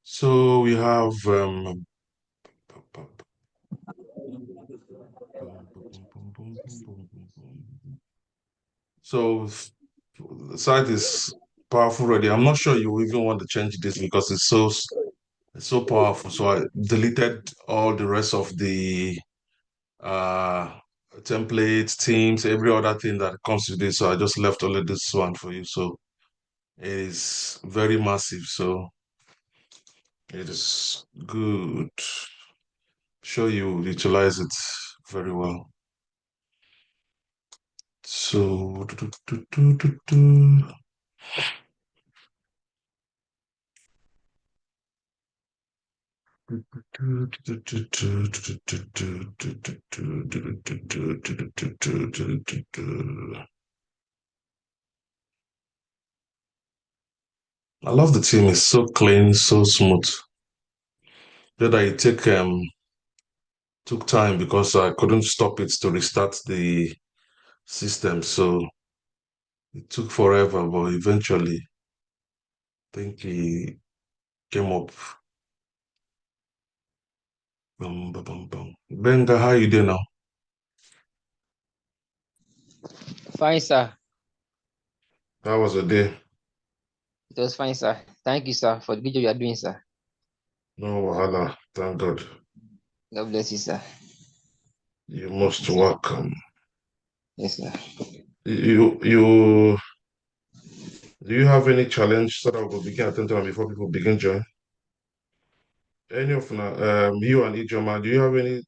So we have so the site is powerful already. I'm not sure you even want to change this because it's so powerful. So I deleted all the rest of the uh templates, themes, every other thing that comes with this. So I just left only this one for you. So it is very massive. So it is good. Sure you utilize it very well. So I love the team. It's so clean, so smooth. That I took time because I couldn't stop it to restart the system. So it took forever, but eventually I think he came up. Benga, how you doing now? Fine, sir. How was the day? It was fine, sir. Thank you, sir, for the video you are doing, sir. No wahala. Thank God. God bless you, sir. You most welcome. Yes, sir. You do you have any challenge so that we will begin attending before people begin join? Any of you and Ijoma, do you have any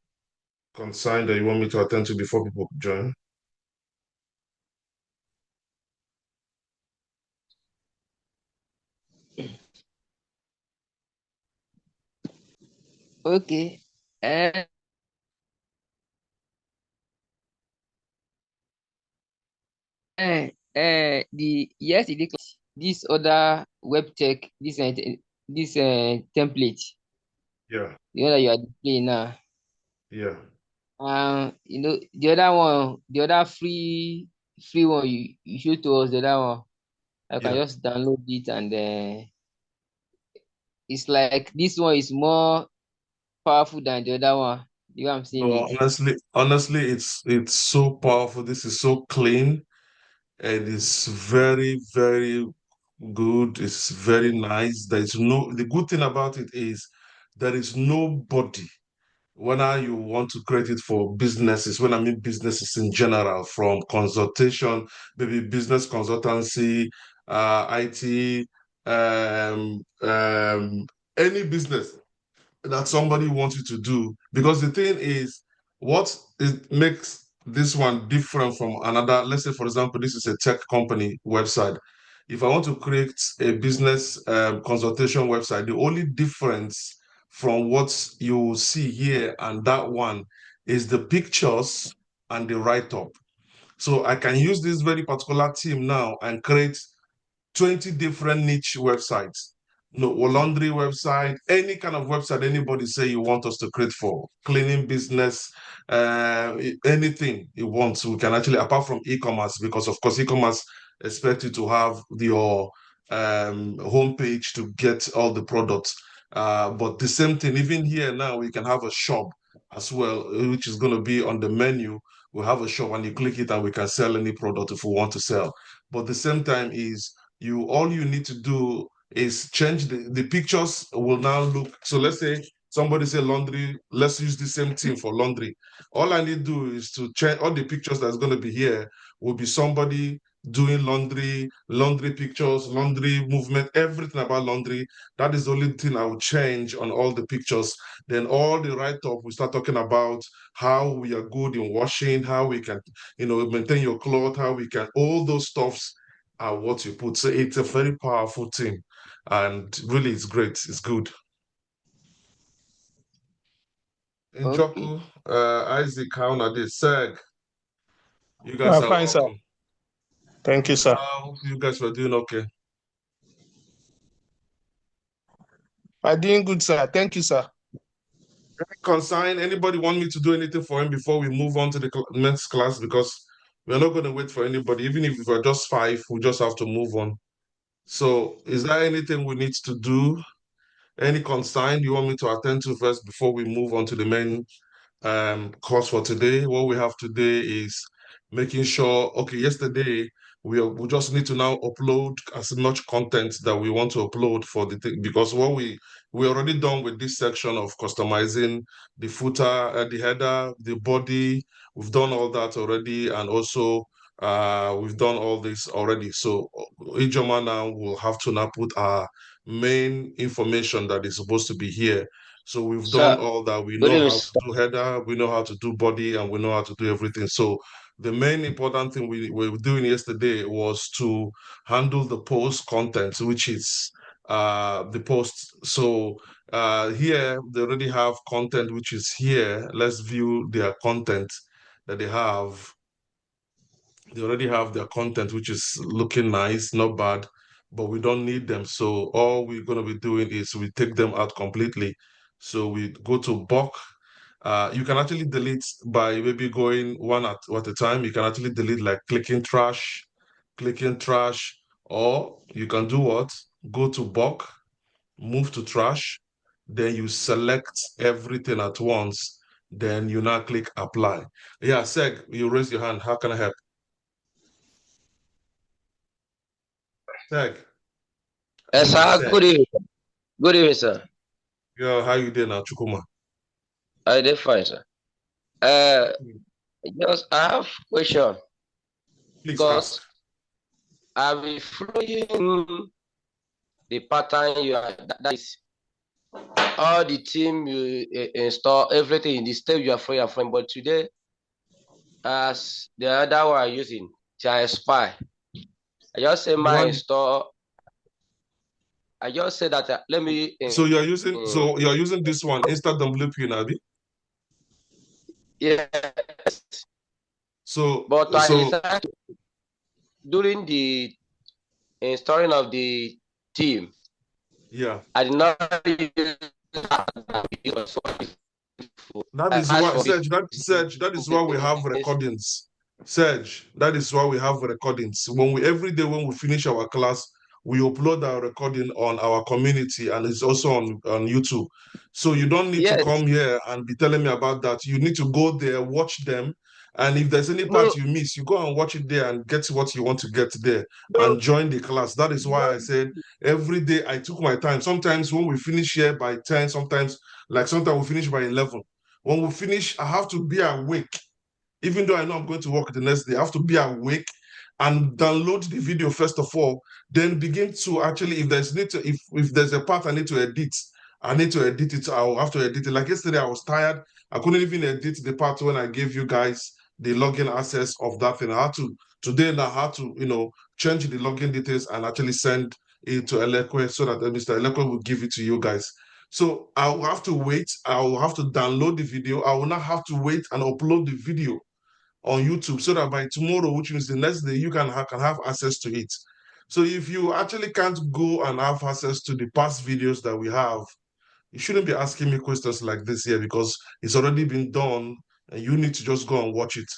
consign that you want me to attend to before people join? Okay. Uh, this other web tech, this template, Yeah, the one that you are displaying now. yeah, The other one, the other free one you showed to us, the other one. I can yeah. just download it and it's like this one is more powerful than the other one. You know what I'm saying No, it? honestly, it's so powerful. This is so clean. It is very, very good. It's very nice. The good thing about it is there is nobody, whether you want to create it for businesses, when I mean businesses in general, from consultation, maybe business consultancy, IT, any business that somebody wants you to do. Because the thing is, what it makes this one different from another, let's say, for example, this is a tech company website. If I want to create a business consultation website, the only difference from what you see here and that one is the pictures and the write-up. So I can use this very particular team now and create 20 different niche websites. No, laundry website, any kind of website anybody say you want us to create for cleaning business, anything you want. We can actually, apart from e-commerce, because of course e-commerce expect you to have your homepage to get all the products. But the same thing, even here now, we can have a shop as well, which is going to be on the menu. We have a shop and you click it and we can sell any product if we want to sell. But the same time is all you need to do is change the pictures will now look. So let's say somebody say laundry, let's use the same thing for laundry. All I need to do is to change all the pictures that's going to be here will be somebody doing laundry pictures, laundry movement, everything about laundry. That is the only thing I will change on all the pictures. Then all the write-up, we start talking about how we are good in washing, how we can, maintain your cloth, how we can, all those stuffs are what you put. So it's a very powerful thing. And really, it's great. It's good. Okay. Njoku, Isaac, how are they? Seg, you guys are Fine, sir. welcome. Thank you, sir. How you guys were doing okay? I'm doing good, sir. Thank you, sir. Consign, anybody want me to do anything for him before we move on to the next class? Because we're not going to wait for anybody. Even if we're just five, we just have to move on. So is there anything we need to do? Any consign you want me to attend to first before we move on to the main course for today? What we have today is making sure, okay, yesterday we just need to now upload as much content that we want to upload for the thing, because what we already done with this section of customizing the footer, the header, the body. We've done all that already, and also we've done all this already. So Ijoma now will have to now put our main information that is supposed to be here. So we've done Sir, all that. We good know evening, how to sir. do header, we know how to do body, and we know how to do everything. So the main important thing we were doing yesterday was to handle the post content, which is the post. So here they already have content which is here. Let's view their content that they have. They already have their content, which is looking nice, not bad, but we don't need them. So all we're going to be doing is we take them out completely. So we go to bulk. You can actually delete by maybe going one at a time. You can actually delete like clicking trash, or you can do what? Go to bulk, move to trash, then you select everything at once. Then you now click apply. Yeah, Seg, you raise your hand. How can I help? Seg. I think it's Sir, Seg. good evening. Good evening, sir. Yeah, how you doing now, Chukuma? I did fine, sir. Uh, just I have question Please ask. because I've been following the pattern you are. That is all the team you install everything in the step you are from. But today, as the other one I'm using, I spy. I just say The my one. install. I just say that let me. So you're using this one, Insta WP, Nabi. Yes, So but I so decided during the installing of the team, yeah. I did not use That I is asked why, for it. Serge, that is why we have recordings. Serge, that is why we have recordings. Every day when we finish our class, we upload our recording on our community, and it's also on YouTube. So you don't need to Yes, come here and be telling me about that. You need to go there, watch them. And if there's any part no, you miss, you go and watch it there and get what you want to get there no, and join the class. That is why I said every day I took my time. Sometimes when we finish here by 10, sometimes we finish by 11. When we finish, I have to be awake. Even though I know I'm going to work the next day, I have to be awake and download the video first of all, then begin to actually, if there's a part I need to edit, I need to edit it. I'll have to edit it. Like yesterday, I was tired. I couldn't even edit the part when I gave you guys the login access of that thing. I had to today now I had to, change the login details and actually send it to Elekwe so that Mr. Elekwe will give it to you guys. So I will have to wait. I will have to download the video. I will not have to wait and upload the video on YouTube so that by tomorrow, which means the next day, you can have access to it. So if you actually can't go and have access to the past videos that we have, you shouldn't be asking me questions like this here, because it's already been done and you need to just go and watch it.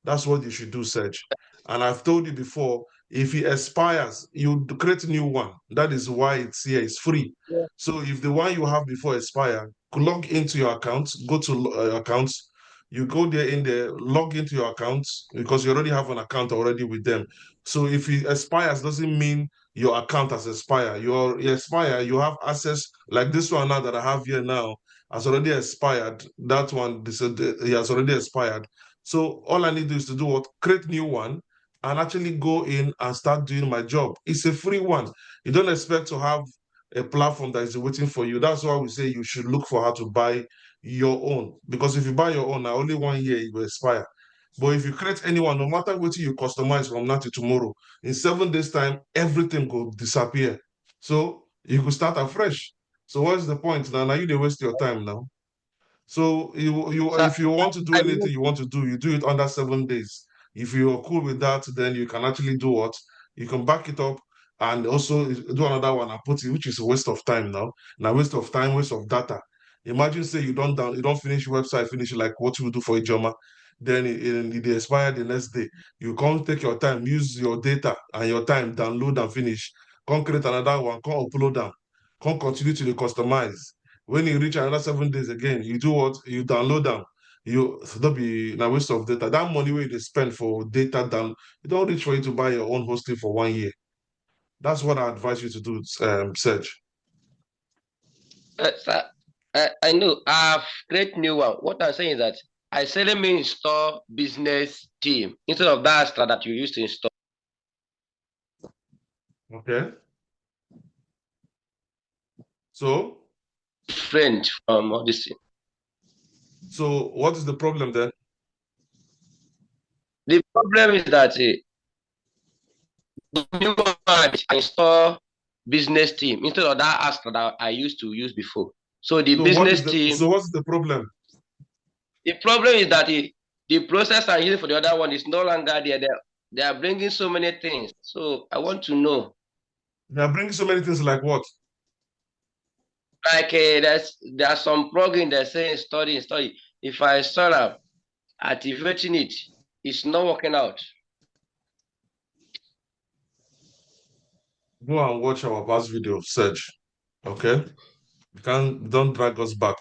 That's what you should do, Serge. And I've told you before, if it expires, you create a new one. That is why it's here. It's free. yeah, So if the one you have before expire, log into your account, go to accounts, you go there in there, log into your account, because you already have an account already with them. So if it expires, doesn't mean your account has expired. You expire, you have access, like this one now that I have here now has already expired. That one, it has already expired. So all I need to do is to do what? Create new one and actually go in and start doing my job. It's a free one. You don't expect to have a platform that is waiting for you. That's why we say you should look for how to buy your own. Because if you buy your own, now only 1 year it will expire. But if you create anyone, no matter what you customize from now to tomorrow, in 7 days' time, everything will disappear. So you could start afresh. So what's the point now? Now you they waste your time now. So sir, if you want to do I anything know. you want to do, you do it under 7 days. If you're cool with that, then you can actually do what? You can back it up and also do another one and put it, which is a waste of time now. Now waste of time, waste of data. Imagine say you don't finish your website, finish like what you do for a Ijoma, then it expire the next day. You can't take your time, use your data and your time, download and finish. Come create another one, come upload them. Can't continue to customize. When you reach another 7 days again, you do what? You download them. You that'll be a waste of data. That money where they spend for data down, you don't reach for you to buy your own hosting for 1 year. That's what I advise you to do, Serge. Sir, I know. I've created new one. What I'm saying is that I seldom install business team instead of that Astra that you used to install. Okay. So, Different from all this thing. so what is the problem then? The problem is that the new one I install business team instead of that Astra that I used to use before. So the business team. So what's the problem? The problem is that the process I'm using for the other one is no longer there. They are bringing so many things. So I want to know. They are bringing so many things like what? Like there are some plugin that say study. If I start up activating it, it's not working out. Go and watch our past video of Serge. Okay? Don't drag us back.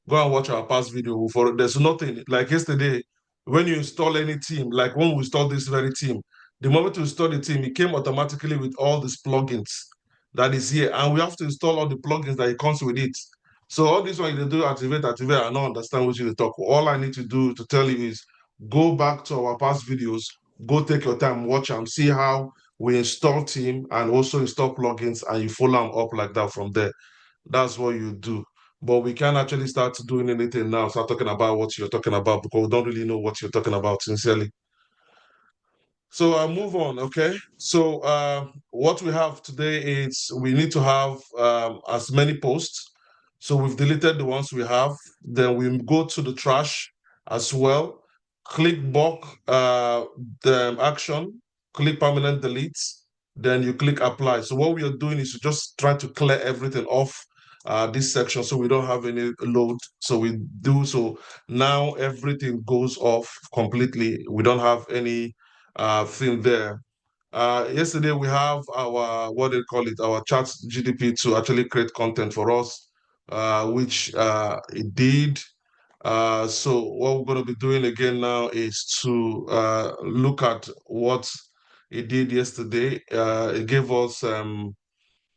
Go and watch our past video. For there's nothing like yesterday when you install any team, like when we installed this very team, the moment you install the team, it came automatically with all these plugins that is here, and we have to install all the plugins that it comes with it. So all this one you do activate, I don't understand what you talk. All I need to do to tell you is go back to our past videos, go take your time, watch and see how we install team and also install plugins, and you follow them up like that from there. That's what you do. But we can't actually start doing anything now, start talking about what you're talking about because we don't really know what you're talking about, sincerely. So I'll move on, okay? So what we have today is we need to have as many posts. So we've deleted the ones we have. Then we go to the trash as well. Click bulk the action, click permanent delete, then you click apply. So what we are doing is to just try to clear everything off this section so we don't have any load. So we do so now everything goes off completely. We don't have any thing there. Yesterday we have our what they call it, our chat GDP to actually create content for us, which it did. So what we're going to be doing again now is to look at what it did yesterday. It gave us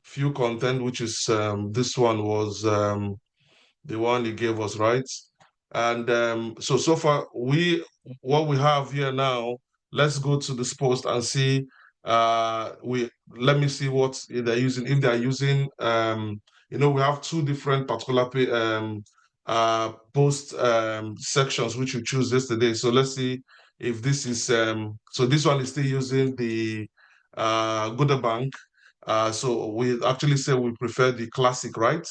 few content, which is this one was the one he gave us, right? And so far what we have here now, let's go to this post and see we let me see what they're using. If they're using we have two different particular post sections which we choose yesterday. So let's see if this is so this one is still using the Good Bank. So we actually say we prefer the classic, right?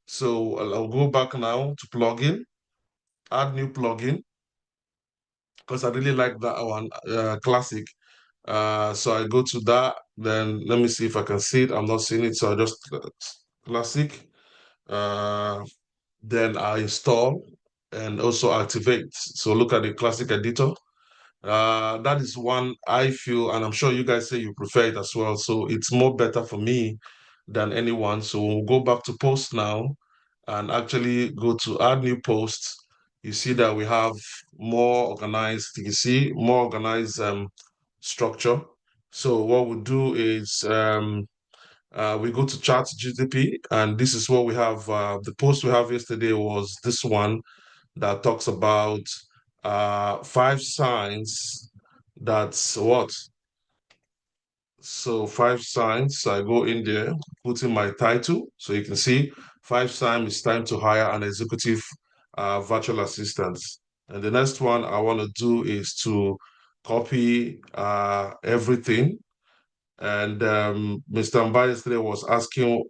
So I'll go back now to plugin, add new plugin, because I really like that one, classic. So I go to that, then let me see if I can see it. I'm not seeing it, so I just classic. Then I install and also activate. So look at the classic editor. That is one I feel, and I'm sure you guys say you prefer it as well. So it's more better for me than anyone. So we'll go back to post now and actually go to add new posts. You see that we have more organized, you see more organized structure. So what we do is we go to chat GTP, and this is what we have. The post we have yesterday was this one that talks about 5 signs that's what. So 5 signs, I go in there, put in my title. So you can see 5 signs it's time to hire an executive virtual assistant. And the next one I want to do is to copy everything. And Mr. Mbai yesterday was asking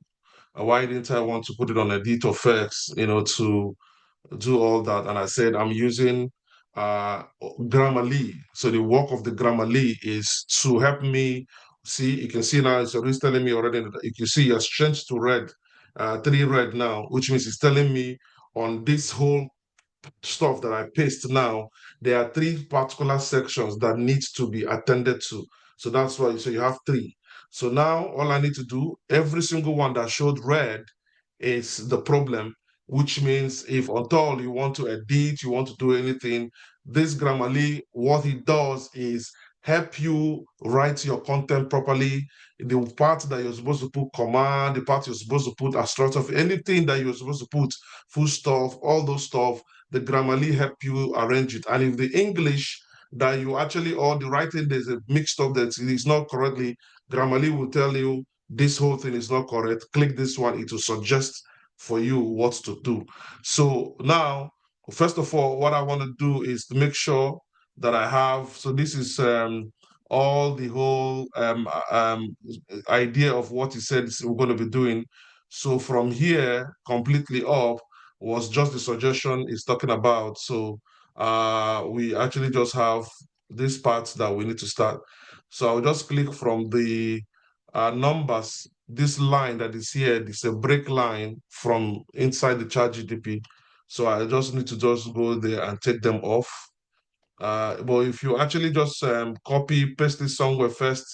why didn't I want to put it on editor first, to do all that. And I said, I'm using Grammarly. So the work of the Grammarly is to help me see, you can see now, it's already telling me already, you can see it has changed to red, 3 red now, which means it's telling me on this whole stuff that I paste now, there are 3 particular sections that needs to be attended to. So that's why, so you have 3. So now all I need to do, every single one that showed red is the problem, which means if at all you want to edit, you want to do anything, this Grammarly, what it does is help you write your content properly. The part that you're supposed to put command, the part you're supposed to put apostrophe, anything that you're supposed to put full stop, all those stuff, the Grammarly help you arrange it. And if the English that you actually, or the writing, there's a mixed up that is not correctly, Grammarly will tell you this whole thing is not correct. Click this one, it will suggest for you what to do. So now, first of all, what I want to do is to make sure that I have, so this is all the whole idea of what he said we're going to be doing. So from here, completely up, was just the suggestion he's talking about. So we actually just have this part that we need to start. So I'll just click from the numbers, this line that is here, this is a break line from inside the chat GDP. So I just need to just go there and take them off. But if you actually just copy, paste it somewhere first,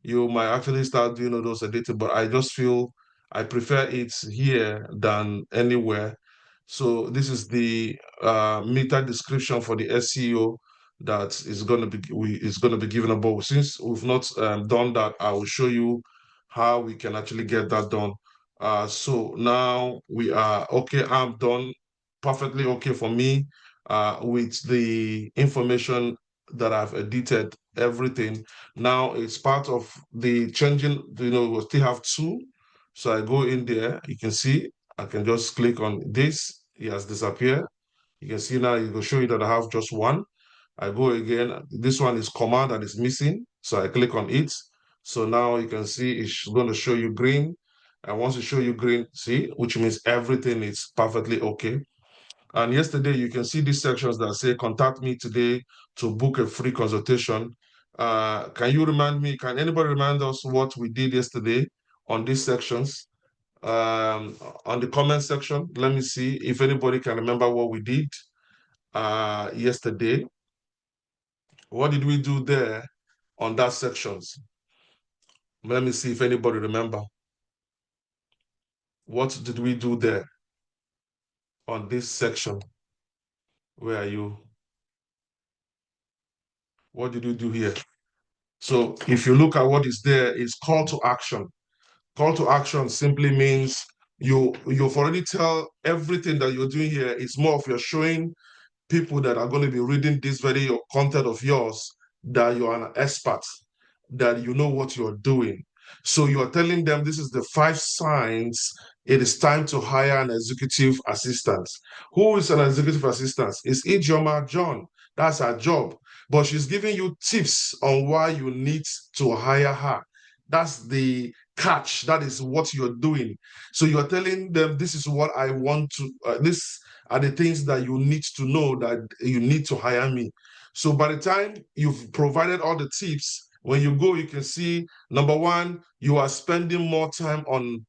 you might actually start doing all those editing. But I just feel I prefer it here than anywhere. So this is the meta description for the SEO that is going to be given above. Since we've not done that, I will show you how we can actually get that done. So now we are okay. I'm done, perfectly okay for me with the information that I've edited, everything. Now it's part of the changing, we still have two. So I go in there, you can see, I can just click on this, it has disappeared. You can see now, it will show you that I have just one. I go again, this one is command and it's missing. So I click on it. So now you can see it's going to show you green. And once it show you green, see, which means everything is perfectly okay. And yesterday, you can see these sections that say, contact me today to book a free consultation. Can you remind me, can anybody remind us what we did yesterday on these sections? On the comment section, let me see if anybody can remember what we did yesterday. What did we do there on that sections? Let me see if anybody remember. What did we do there on this section? Where are you? What did we do here? So if you look at what is there, it's call to action. Call to action simply means you've already tell everything that you're doing here. It's more of you're showing people that are going to be reading this very content of yours that you're an expert, that you know what you're doing. So you're telling them this is the 5 signs it is time to hire an executive assistant. Who is an executive assistant? It's Ijeoma John. That's her job. But she's giving you tips on why you need to hire her. That's the catch. That is what you're doing. So you're telling them this is what I want to, this are the things that you need to know that you need to hire me. So by the time you've provided all the tips, when you go, you can see, number one, you are spending more time on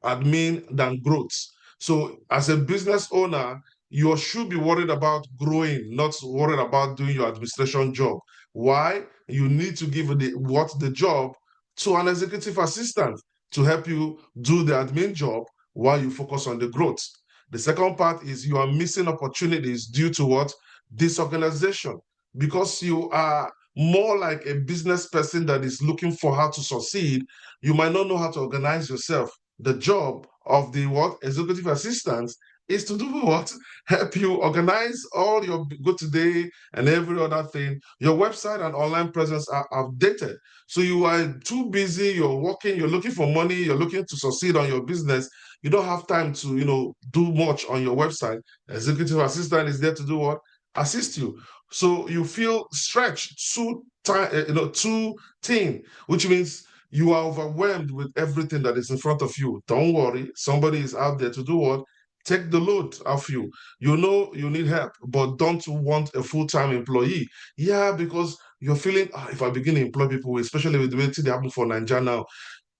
admin than growth. So as a business owner, you should be worried about growing, not worried about doing your administration job. Why? You need to give the job to an executive assistant to help you do the admin job while you focus on the growth. The second part is you are missing opportunities due to what? Disorganization. Because you are more like a business person that is looking for how to succeed, you might not know how to organize yourself. The job of the what executive assistant is to do what? Help you organize all your go today and every other thing. Your website and online presence are outdated. So you are too busy, you're working, you're looking for money, you're looking to succeed on your business. You don't have time to, do much on your website. Executive assistant is there to do what? Assist you. So you feel stretched, too thin, which means you are overwhelmed with everything that is in front of you. Don't worry, somebody is out there to do what? Take the load off you. You know you need help, but don't want a full-time employee. Yeah, because you're feeling, if I begin to employ people, especially with the way they happen for Nigeria now,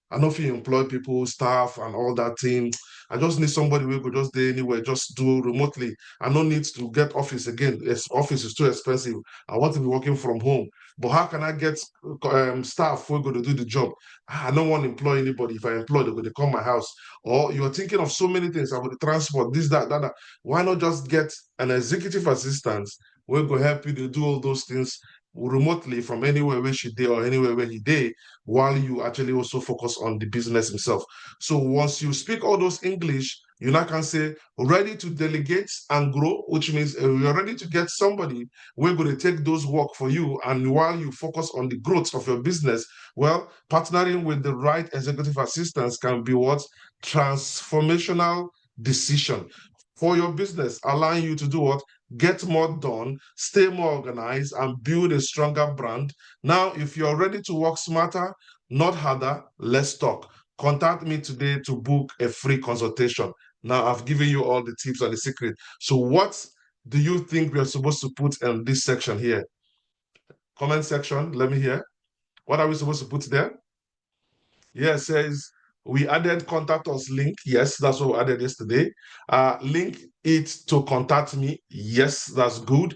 I know if you employ people, staff, and all that thing. I just need somebody who could just do anywhere, just do remotely. I no need to get office again. Office is too expensive. I want to be working from home. But how can I get staff who are going to do the job? I don't want to employ anybody. If I employ, they're going to come my house. Or you're thinking of so many things about the transport, this, that, that, that. Why not just get an executive assistant who will help you to do all those things remotely from anywhere where she did or anywhere where he did, while you actually also focus on the business himself. So once you speak all those English, you now can say ready to delegate and grow, which means you're ready to get somebody we're going to take those work for you. And while you focus on the growth of your business, well, partnering with the right executive assistants can be what? Transformational decision for your business, allowing you to do what? Get more done, stay more organized, and build a stronger brand. Now, if you're ready to work smarter, not harder, let's talk. Contact me today to book a free consultation. Now, I've given you all the tips and the secret. So, what do you think we are supposed to put in this section here? Comment section, let me hear. What are we supposed to put there? Yeah, it says we added contact us link. Yes, that's what we added yesterday. Link it to contact me. Yes, that's good.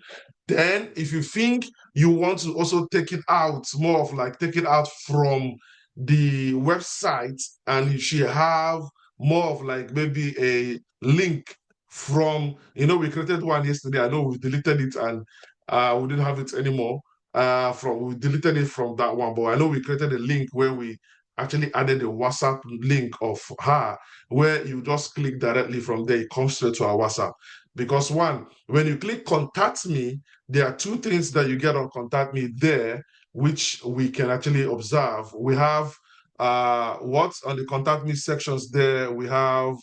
Then if you think you want to also take it out, more of like take it out from the website, and you should have more of like maybe a link from, we created one yesterday. I know we deleted it and we didn't have it anymore. We deleted it from that one, but I know we created a link where we actually added a WhatsApp link of her, where you just click directly from there, it comes straight to our WhatsApp. Because one, when you click contact me, there are two things that you get on contact me there, which we can actually observe. We have what's on the contact me sections there. We have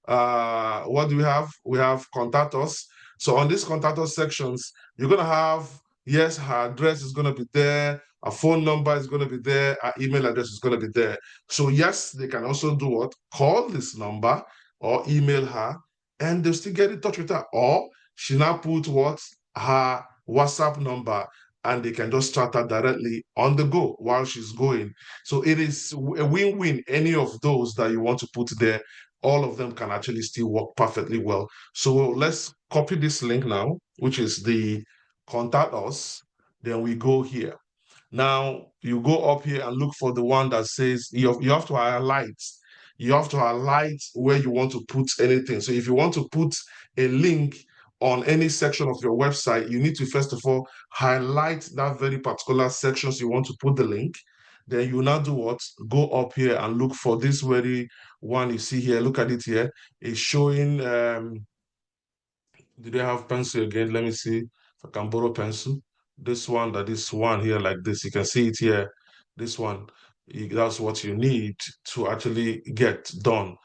what do we have? We have contact us. So on these contact us sections, you're gonna have, yes, her address is gonna be there, a phone number is going to be there, our email address is going to be there. So yes, they can also do what? Call this number or email her, and they'll still get in touch with her. Or she now put what? Her WhatsApp number, and they can just chat her directly on the go while she's going. So it is a win-win. Any of those that you want to put there, all of them can actually still work perfectly well. So let's copy this link now, which is the contact us. Then we go here. Now you go up here and look for the one that says you have to highlight. You have to highlight where you want to put anything. So if you want to put a link on any section of your website, you need to first of all highlight that very particular sections you want to put the link. Then you now do what? Go up here and look for this very one you see here. Look at it here. It's showing do they have pencil again? Let me see if I can borrow pencil. This one here like this. You can see it here. This one, that's what you need to actually get done.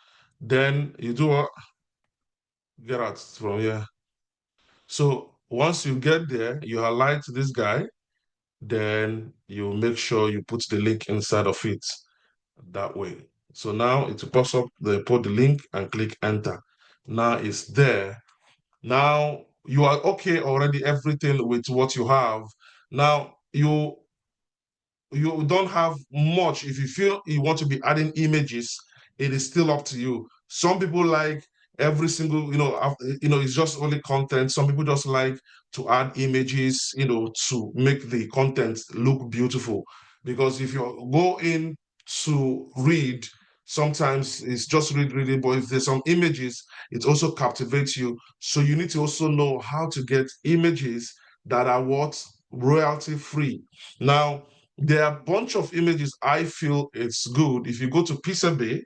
Then you do what? Get out from here. So once you get there, you highlight this guy, then you make sure you put the link inside of it that way. So now it pops up, they put the link and click enter. Now it's there. Now you are okay already, everything with what you have. Now you don't have much. If you feel you want to be adding images, it is still up to you. Some people like every single, it's just only content. Some people just like to add images, to make the content look beautiful. Because if you go in to read, sometimes it's just reading, but if there's some images, it also captivates you. So you need to also know how to get images that are what? Royalty free. Now, there are a bunch of images I feel it's good. If you go to Pixabay,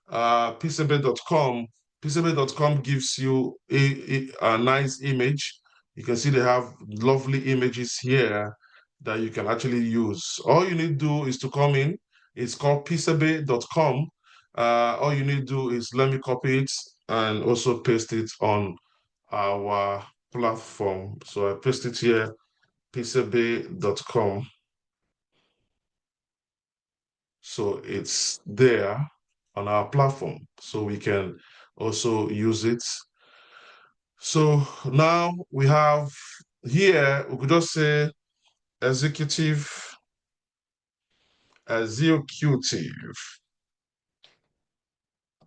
pixabay.com, pixabay.com gives you a nice image. You can see they have lovely images here that you can actually use. All you need to do is to come in. It's called pixabay.com. All you need to do is let me copy it and also paste it on our platform. So I paste it here, pixabay.com. So it's there on our platform, so we can also use it. So now we have here, we could just say executive.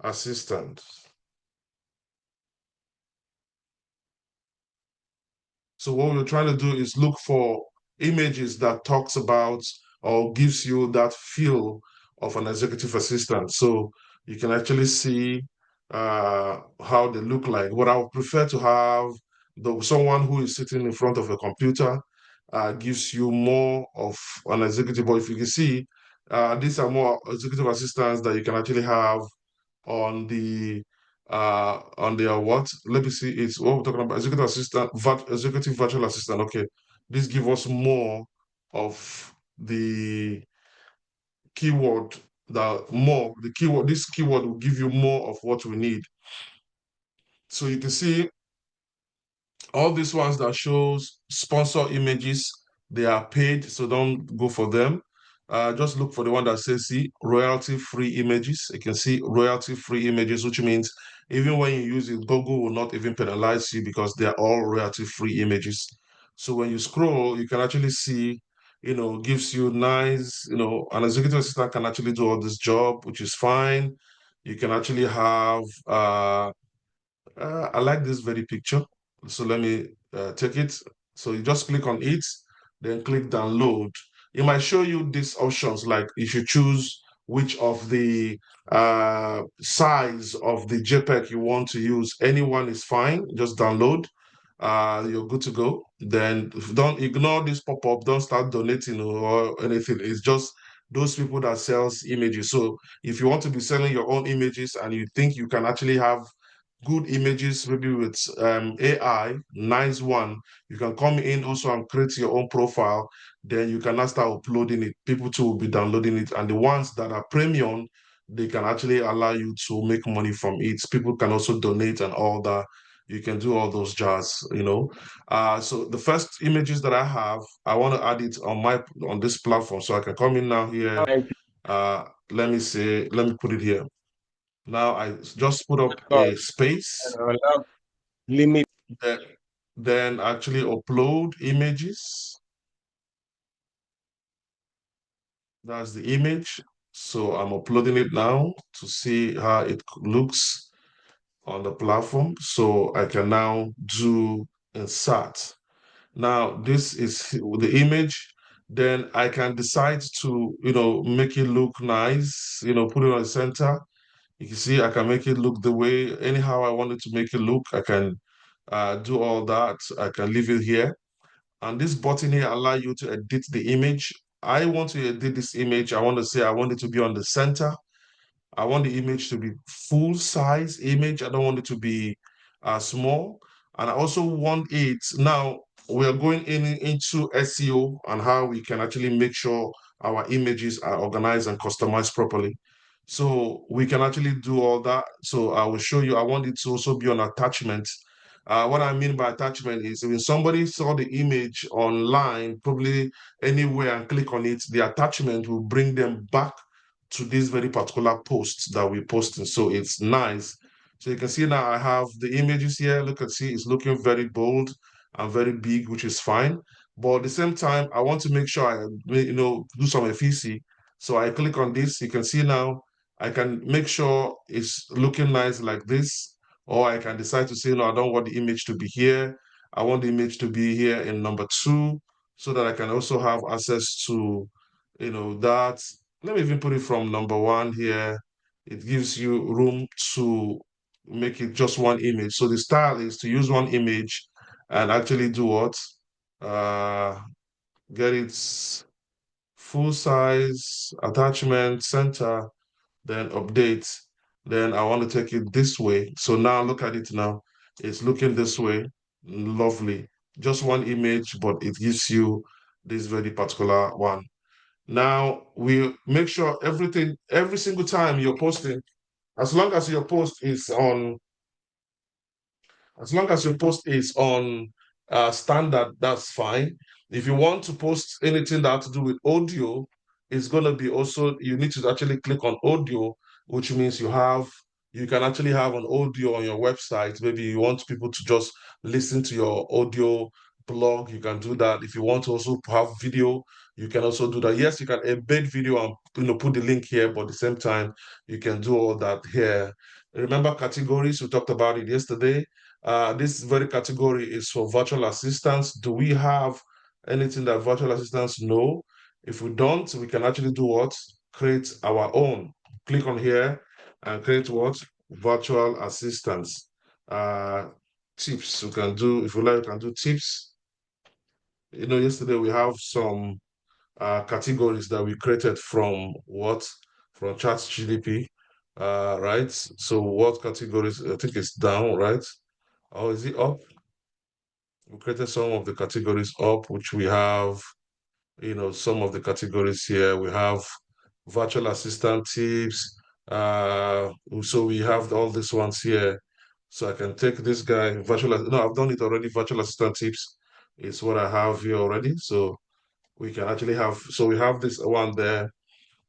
assistant. So what we're trying to do is look for images that talks about or gives you that feel of an executive assistant. So you can actually see how they look like. What I would prefer to have, someone who is sitting in front of a computer gives you more of an executive. But if you can see, these are more executive assistants that you can actually have on the what? Let me see. It's what we're talking about. Executive assistant, executive virtual assistant. Okay, this give us more of the keyword. The keyword. This keyword will give you more of what we need. So you can see all these ones that shows sponsor images, they are paid, so don't go for them. Just look for the one that says, see, royalty-free images. You can see royalty-free images, which means even when you use it, Google will not even penalize you because they are all royalty-free images. So when you scroll, you can actually see, gives you nice, an executive assistant can actually do all this job, which is fine. You can actually have I like this very picture. So let me take it. So you just click on it, then click download. It might show you these options, like you should choose which of the size of the JPEG you want to use. Anyone is fine, just download. You're good to go. Then don't ignore this pop-up, don't start donating or anything. It's just those people that sells images. So if you want to be selling your own images and you think you can actually have good images, maybe with AI, nice one. You can come in also and create your own profile. Then you can now start uploading it. People too will be downloading it. And the ones that are premium, they can actually allow you to make money from it. People can also donate and all that. You can do all those jazz. So the first images that I have, I want to add it on this platform. So I can come in now here. Let me put it here. Now I just put up a space, Limit. then, then actually upload images. That's the image. So I'm uploading it now to see how it looks on the platform. So I can now do insert. Now this is the image. Then I can decide to, make it look nice, put it on the center. You can see I can make it look the way, anyhow I wanted to make it look. I can do all that. I can leave it here. And this button here allow you to edit the image. I want to edit this image. I want to say I want it to be on the center. I want the image to be full size image. I don't want it to be small. And I also want it, now we're going into SEO and how we can actually make sure our images are organized and customized properly. So we can actually do all that. So I will show you, I want it to also be on attachment. What I mean by attachment is when somebody saw the image online, probably anywhere and click on it, the attachment will bring them back to this very particular post that we posted. So it's nice. So you can see now I have the images here. Look and see, it's looking very bold and very big, which is fine. But at the same time, I want to make sure I, do some efficiency. So I click on this. You can see now I can make sure it's looking nice like this, or I can decide to say, no, I don't want the image to be here. I want the image to be here in number 2 so that I can also have access to, that. Let me even put it from number 1 here. It gives you room to make it just one image. So the style is to use one image and actually do what? Uh, get its full size, attachment, center, then update. Then I want to take it this way. So now look at it now. It's looking this way. Lovely. Just one image, but it gives you this very particular one. Now we make sure everything, every single time you're posting, as long as your post is on as long as your post is on standard, that's fine. If you want to post anything that has to do with audio, it's going to be also, you need to actually click on audio, which means you can actually have an audio on your website. Maybe you want people to just listen to your audio blog, you can do that. If you want to also have video, you can also do that. Yes, you can embed video and put the link here, but at the same time, you can do all that here. Remember categories? We talked about it yesterday. This very category is for virtual assistants. Do we have anything that virtual assistants know? If we don't, we can actually do what? Create our own. Click on here and create what? Virtual assistants. Tips you can do, if you like, you can do tips. Yesterday we have some categories that we created from what? From ChatGPT, right? So what categories? I think it's down, right? Or is it up? We created some of the categories up, which we have, some of the categories here. We have virtual assistant tips. So we have all these ones here. So I can take this guy, no, I've done it already. Virtual assistant tips is what I have here already. So we can actually so we have this one there.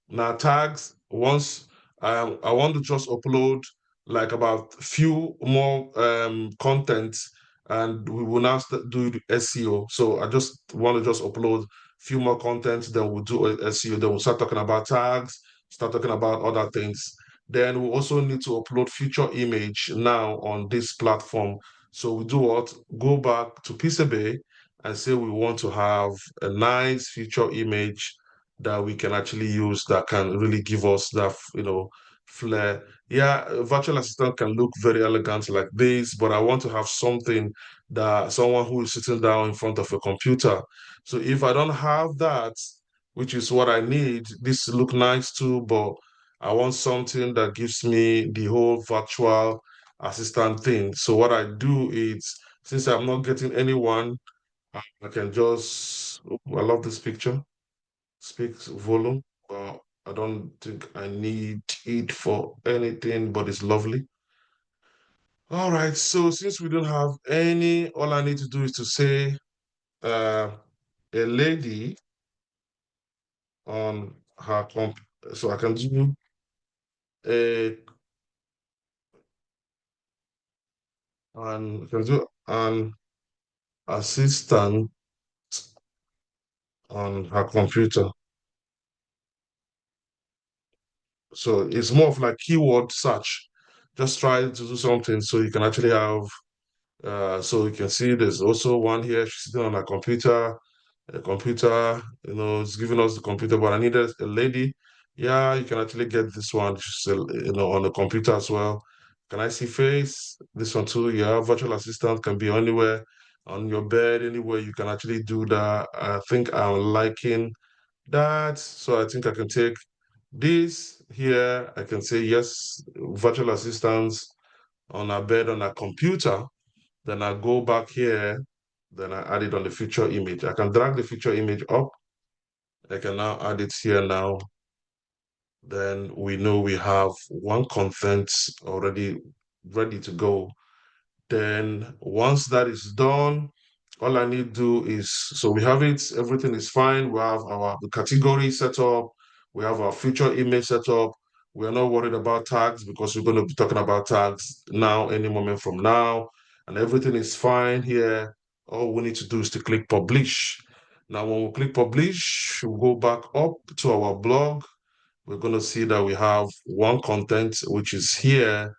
Now tags, once I want to just upload like about few more content, and we will now do the SEO. So I just want to just upload few more content, then we'll do SEO, then we'll start talking about tags, start talking about other things. Then we also need to upload future image now on this platform. So we do what? Go back to PCB and say we want to have a nice future image that we can actually use that can really give us that, flair. Yeah, a virtual assistant can look very elegant like this, but I want to have something that someone who is sitting down in front of a computer. So if I don't have that, which is what I need, this look nice too, but I want something that gives me the whole virtual assistant thing. So what I do is, since I'm not getting anyone, I can just, I love this picture, speaks volume, but I don't think I need it for anything, but it's lovely. All right, so since we don't have any, all I need to do is to say a lady on her comp, so I can do a, and can do an assistant on her computer. So it's more of like keyword search. Just try to do something so you can actually have so you can see there's also one here. She's sitting on a computer. A computer, it's giving us the computer, but I needed a lady. Yeah, you can actually get this one, she's, on the computer as well. Can I see face? This one too. Yeah, virtual assistant can be anywhere on your bed, anywhere you can actually do that. I think I'm liking that. So I think I can take this here. I can say yes, virtual assistants on a bed on a computer. Then I go back here, then I add it on the feature image. I can drag the feature image up. I can now add it here now. Then we know we have one content already ready to go. Then once that is done, all I need to do is, so we have it, everything is fine. We have our category set up. We have our feature image set up. We're not worried about tags because we're going to be talking about tags now, any moment from now. And everything is fine here. All we need to do is to click publish. Now, when we click publish, we'll go back up to our blog. We're going to see that we have one content, which is here,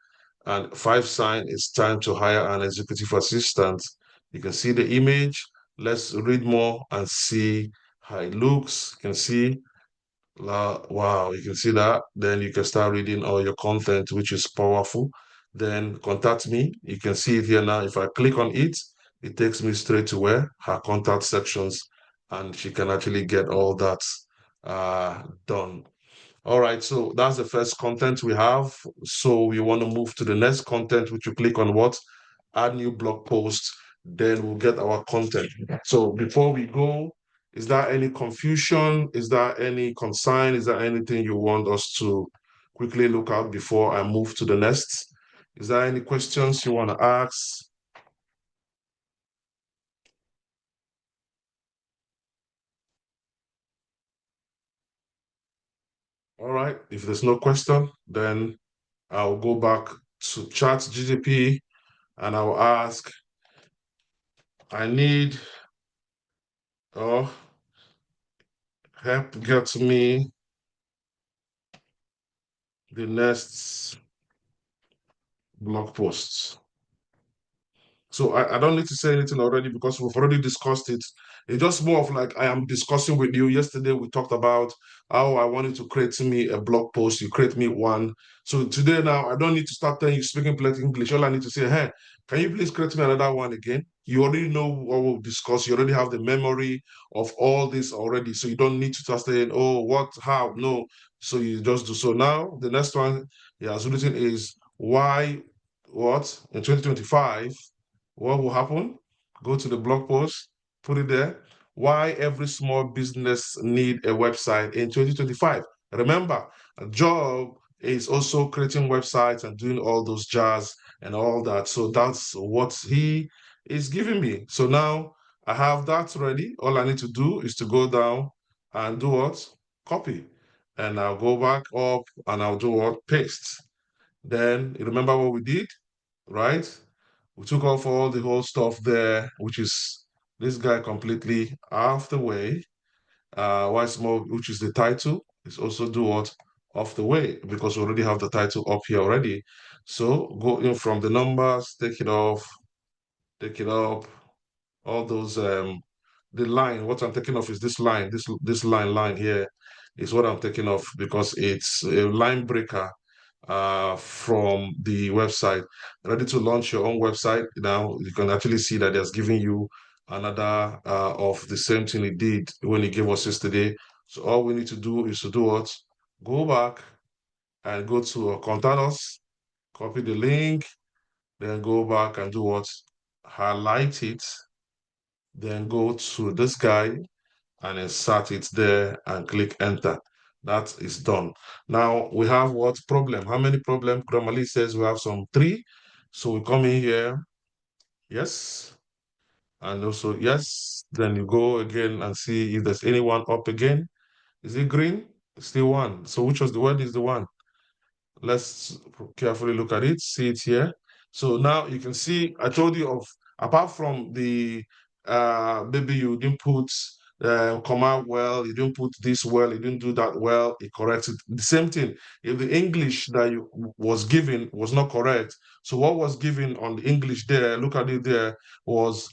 and 5 sign. It's time to hire an executive assistant. You can see the image. Let's read more and see how it looks. You can see, wow, you can see that. Then you can start reading all your content, which is powerful. Then contact me. You can see it here now. If I click on it, it takes me straight to where her contact sections, and she can actually get all that done. All right, so that's the first content we have. So we want to move to the next content, which you click on what? Add new blog post, then we'll get our content. So before we go, is there any confusion? Is there any concern? Is there anything you want us to quickly look at before I move to the next? Is there any questions you want to ask? All right, if there's no question, then I'll go back to chat GDP and I'll ask, I need or help get me the next blog posts. So I don't need to say anything already because we've already discussed it. It's just more of like I am discussing with you. Yesterday we talked about how I wanted to create me a blog post. You create me one. So today now I don't need to start telling you speaking plain English. All I need to say, hey, can you please create me another one again? You already know what we'll discuss. You already have the memory of all this already. So you don't need to start saying, oh, what, how? No. So you just do so now. The next one he has written is why what in 2025 what will happen? Go to the blog post, put it there. Why every small business need a website in 2025? Remember, a job is also creating websites and doing all those jazz and all that. So that's what he is giving me. So now I have that ready. All I need to do is to go down and do what? Copy. And I'll go back up and I'll do what? Paste. Then you remember what we did, right? We took off all the whole stuff there, which is this guy completely off the way. Why small, which is the title, is also do what off the way because we already have the title up here already. So go in from the numbers, take it off, take it up, all those the line. What I'm taking off is this line, this line here is what I'm taking off because it's a line breaker from the website. Ready to launch your own website. Now you can actually see that it's giving you another of the same thing it did when it gave us yesterday. So all we need to do is to do what? Go back and go to contact us, copy the link, then go back and do what? Highlight it, then go to this guy and insert it there and click enter. That is done. Now we have what problem? How many problem? Grammarly says we have some 3. So we come in here, yes, and also yes. Then you go again and see if there's anyone up again. Is it green? Still one. So which was the word is the one? Let's carefully look at it, see it here. So now you can see, I told you of, apart from the, maybe you didn't put comma well, you didn't put this well, you didn't do that well, it corrects it. The same thing, if the English that you was given was not correct, so what was given on the English there, look at it there, was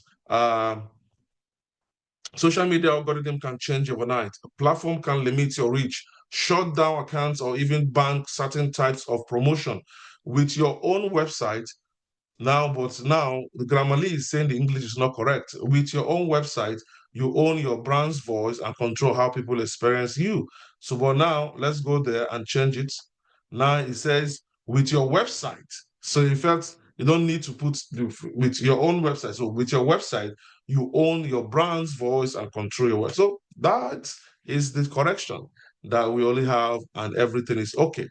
social media algorithm can change overnight. A platform can limit your reach, shut down accounts, or even ban certain types of promotion. With your own website, but now the Grammarly is saying the English is not correct. With your own website, you own your brand's voice and control how people experience you. So, but now let's go there and change it. Now it says with your website. So in fact, you don't need to put with your own website. So with your website, you own your brand's voice and control your website. So that is the correction that we only have, and everything is okay.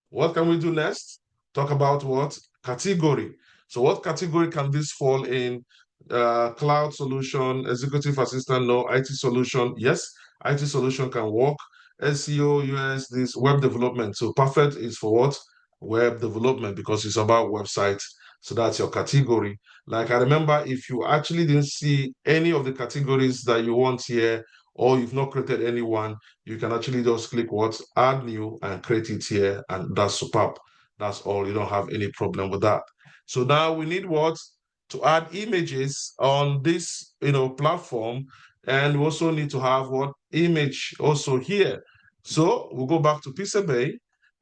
What can we do next? Talk about what? Category. So what category can this fall in? Cloud solution, executive assistant, no. IT solution, yes. IT solution can work. SEO, US, this web development. So perfect is for what? Web development because it's about websites. So that's your category. Like I remember if you actually didn't see any of the categories that you want here, or you've not created anyone, you can actually just click what add new and create it here, and that's superb. That's all. You don't have any problem with that. So now we need what to add images on this platform, and we also need to have what image also here. So we'll go back to Pixabay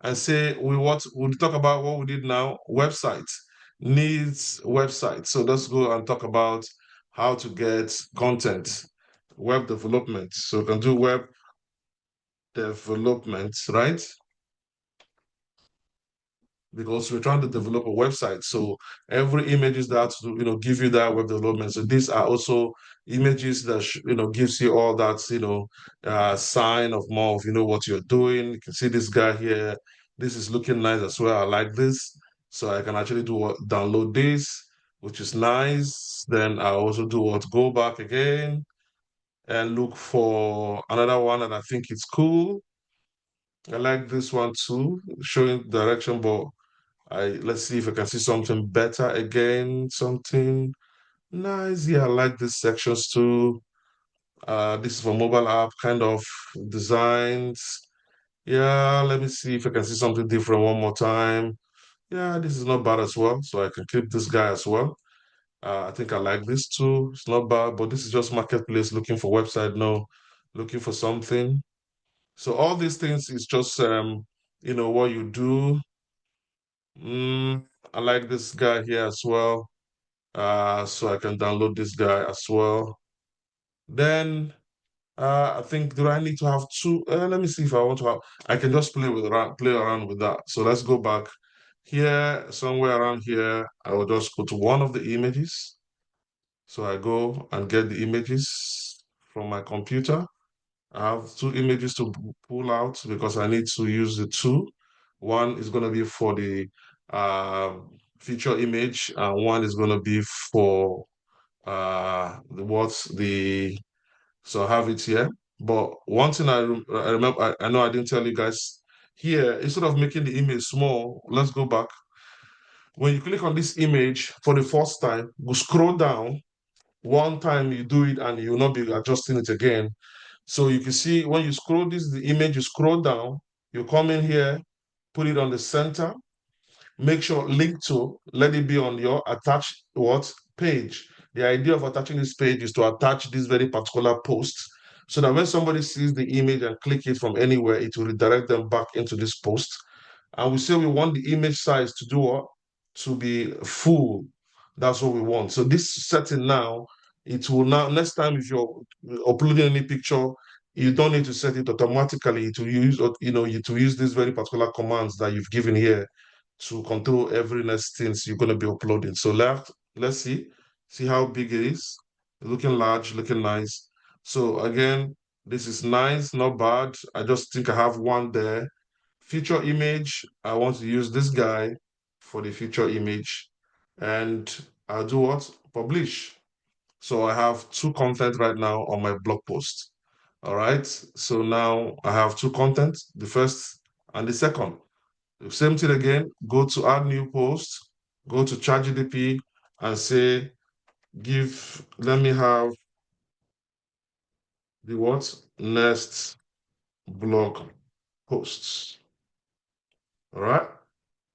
and say we'll talk about what we did now. Websites needs website. So let's go and talk about how to get content, web development. So we can do web development, right? Because we're trying to develop a website. So every images that give you that web development. So these are also images that gives you all that sign of more of what you're doing. You can see this guy here. This is looking nice as well. I like this. So I can actually do what download this, which is nice. Then I also do what go back again and look for another one, and I think it's cool. I like this one too, showing direction, but let's see if I can see something better again, something nice. Yeah, I like these sections too. This is for mobile app kind of designs. Yeah, let me see if I can see something different one more time. Yeah, this is not bad as well. So I can keep this guy as well. I think I like this too. It's not bad, but this is just marketplace looking for website, no, looking for something. So all these things is just what you do. I like this guy here as well. So I can download this guy as well. Then I think do I need to have two? Let me see if I want to have. I can just play around with that. So let's go back here, somewhere around here. I will just go to one of the images. So I go and get the images from my computer. I have two images to pull out because I need to use the two. One is going to be for the uh, feature image, and one is going to be for what's the so I have it here. But one thing I remember, I know I didn't tell you guys here, instead of making the image small, let's go back. When you click on this image for the first time, go scroll down. One time you do it and you will not be adjusting it again. So you can see when you scroll the image, you scroll down, you come in here, put it on the center, make sure link to, let it be on your attached what page. The idea of attaching this page is to attach this very particular post so that when somebody sees the image and click it from anywhere, it will redirect them back into this post. And we say we want the image size to do what? To be full. That's what we want. So this setting now, it will now, next time if you're uploading any picture, you don't need to set it automatically to use, to use these very particular commands that you've given here to control every next things you're going to be uploading. So let's see how big it is. Looking large, looking nice. So again, this is nice, not bad. I just think I have one there. Feature image, I want to use this guy for the feature image. And I'll do what? Publish. So I have two content right now on my blog post. All right. So now I have two content, the first and the second. Same thing again, go to add new post, go to ChatGPT and say, let me have the what? Next blog posts. All right.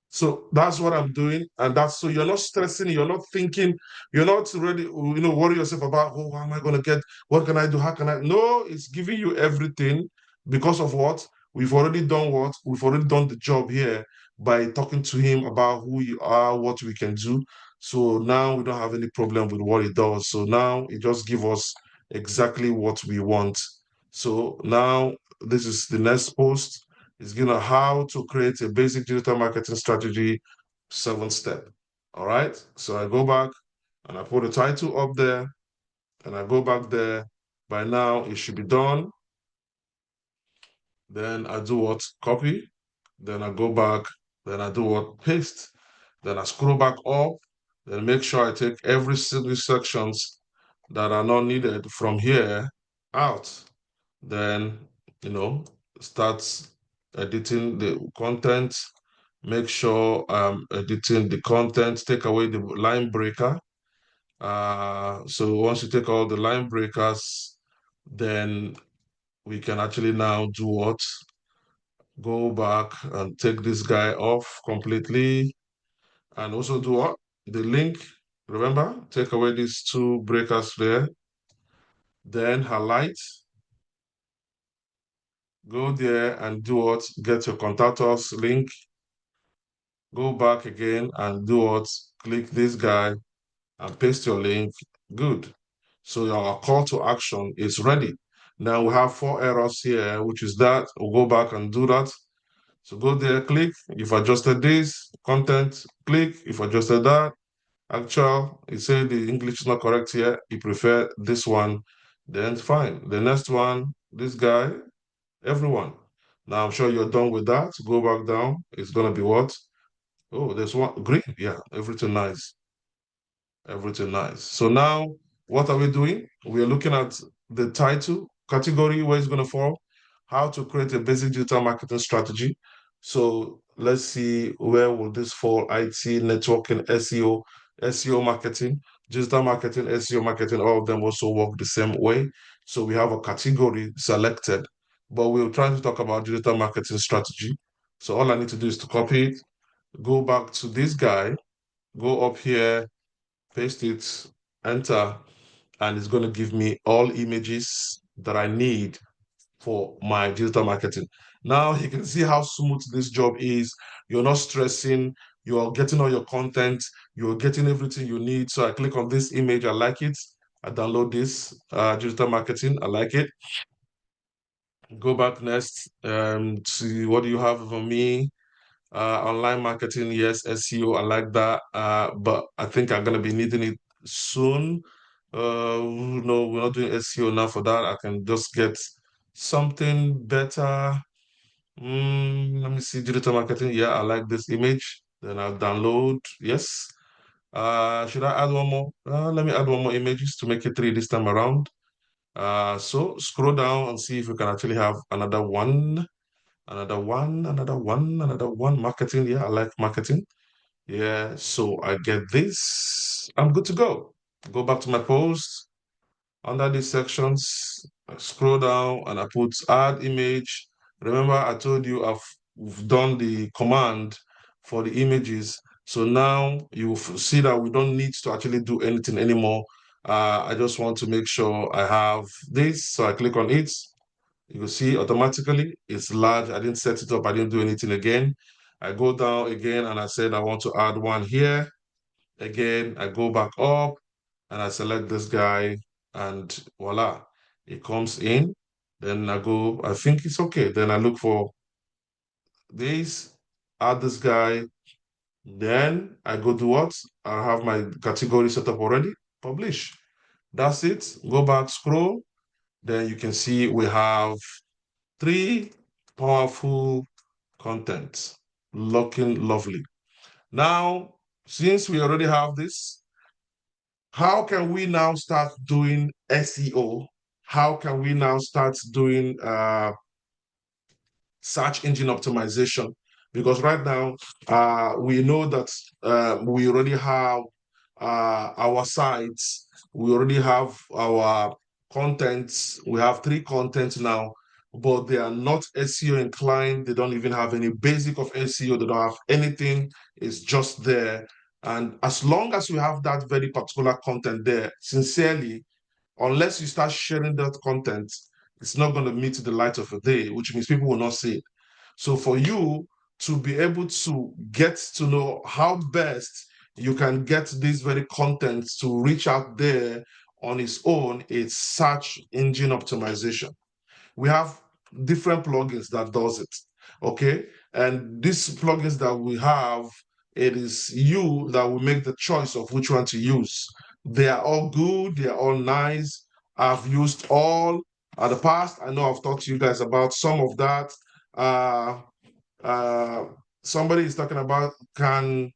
So that's what I'm doing. And that's so you're not stressing, you're not thinking, you're not ready, worry yourself about, oh, how am I going to get, what can I do? How can I? No, it's giving you everything because of what? We've already done what? We've already done the job here by talking to him about who you are, what we can do. So now we don't have any problem with what it does. So now it just gives us exactly what we want. So now this is the next post. It's gonna how to create a basic digital marketing strategy, 7 step. All right. So I go back and I put the title up there and I go back there. By now it should be done. Then I do what? Copy. Then I go back. Then I do what? Paste. Then I scroll back up. Then make sure I take every single sections that are not needed from here out. Then, start editing the content. Make sure I'm editing the content, take away the line breaker. So once you take all the line breakers, then we can actually now do what? Go back and take this guy off completely and also do what? The link, remember? Take away these two breakers there. Then highlight, go there and do what? Get your contact us link. Go back again and do what? Click this guy and paste your link. Good. So our call to action is ready. Now we have 4 errors here, which is that. We'll go back and do that. So go there, click. If adjusted this, content, click. If adjusted that, actual, it said the English is not correct here. You prefer this one, then fine. The next one, this guy, everyone. Now I'm sure you're done with that. Go back down. It's gonna be what? Oh, there's one green. Yeah, everything nice. Everything nice. So now, what are we doing? We are looking at the title, category, where it's going to fall, how to create a basic digital marketing strategy. So let's see where will this fall, IT, networking, SEO. SEO marketing, digital marketing, SEO marketing, all of them also work the same way. So we have a category selected, but we're trying to talk about digital marketing strategy. So all I need to do is to copy it, go back to this guy, go up here, paste it, enter, and it's going to give me all images that I need for my digital marketing. Now you can see how smooth this job is. You're not stressing, you're getting all your content, you're getting everything you need. So I click on this image, I like it. I download this digital marketing, I like it. Go back next, see what do you have for me? Online marketing, yes, SEO, I like that. But I think I'm gonna be needing it soon. No, we're not doing SEO now for that. I can just get something better. Let me see, digital marketing. Yeah, I like this image. Then I'll download. Yes. Should I add one more? Let me add one more images to make it three this time around. So scroll down and see if we can actually have another one. Another one, another one, another one. Marketing. Yeah, I like marketing. Yeah, so I get this. I'm good to go. Go back to my post. Under these sections, I scroll down and I put add image. Remember, I told you we've done the command for the images. So now you see that we don't need to actually do anything anymore. I just want to make sure I have this. So I click on it. You can see automatically it's large. I didn't set it up. I didn't do anything again. I go down again and I said I want to add one here. Again, I go back up and I select this guy and voila, it comes in. Then I go, I think it's okay. Then I look for this, add this guy. Then I go to what? I have my category set up already. Publish. That's it. Go back, scroll. Then you can see we have three powerful content. Looking lovely. Now, since we already have this, how can we now start doing SEO? How can we now start doing search engine optimization? Because right now, we know that we already have our sites, we already have our contents. We have three contents now, but they are not SEO inclined. They don't even have any basic of SEO. They don't have anything. It's just there. And as long as we have that very particular content there, sincerely, unless you start sharing that content, it's not going to meet the light of a day, which means people will not see it. So for you to be able to get to know how best you can get this very content to reach out there on its own, it's search engine optimization. We have different plugins that does it, okay? And these plugins that we have, it is you that will make the choice of which one to use. They are all good, they are all nice. I've used all at the past. I know I've talked to you guys about some of that. Uh, uh, Somebody is talking about can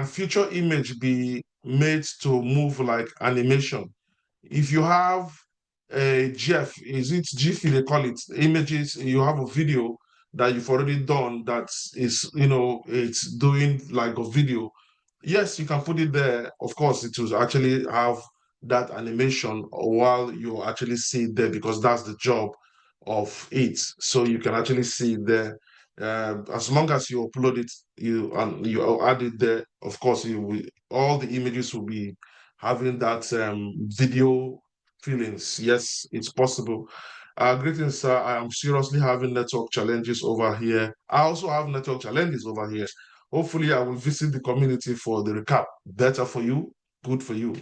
future image be made to move like animation? If you have a GIF, is it GIF they call it, images, you have a video that you've already done that is, it's doing like a video. Yes, you can put it there. Of course, it will actually have that animation while you actually see it there because that's the job of it. So you can actually see it there. As long as you upload it, you add it there. Of course, all the images will be having that video feelings. Yes, it's possible. Greetings, sir. I am seriously having network challenges over here. I also have network challenges over here. Hopefully, I will visit the community for the recap. Better for you, good for you.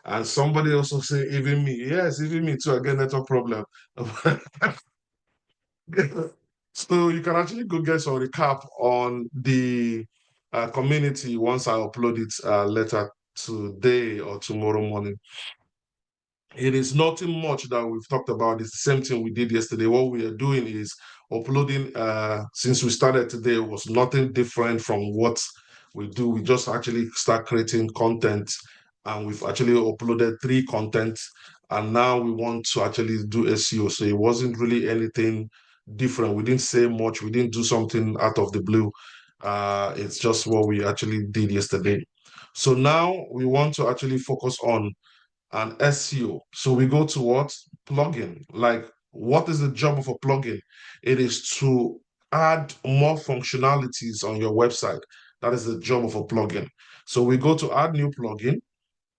And somebody also say, even me. Yes, even me too. I get network problem. So you can actually go get some recap on the community once I upload it later today or tomorrow morning. It is nothing much that we've talked about. It's the same thing we did yesterday. What we are doing is uploading, since we started today, was nothing different from what we do. We just actually start creating content and we've actually uploaded three contents and now we want to actually do SEO. So it wasn't really anything different. We didn't say much. We didn't do something out of the blue. It's just what we actually did yesterday. So now we want to actually focus on an SEO. So we go to what? Plugin. Like, what is the job of a plugin? It is to add more functionalities on your website. That is the job of a plugin. So we go to add new plugin.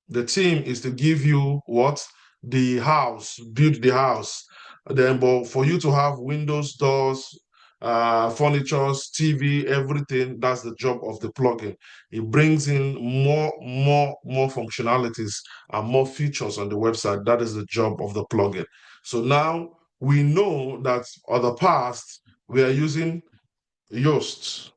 The team is to give you what? The house, build the house. Then, but for you to have windows, doors, furnitures, TV, everything, that's the job of the plugin. It brings in more functionalities and more features on the website. That is the job of the plugin. So now we know that on the past, we are using Yoast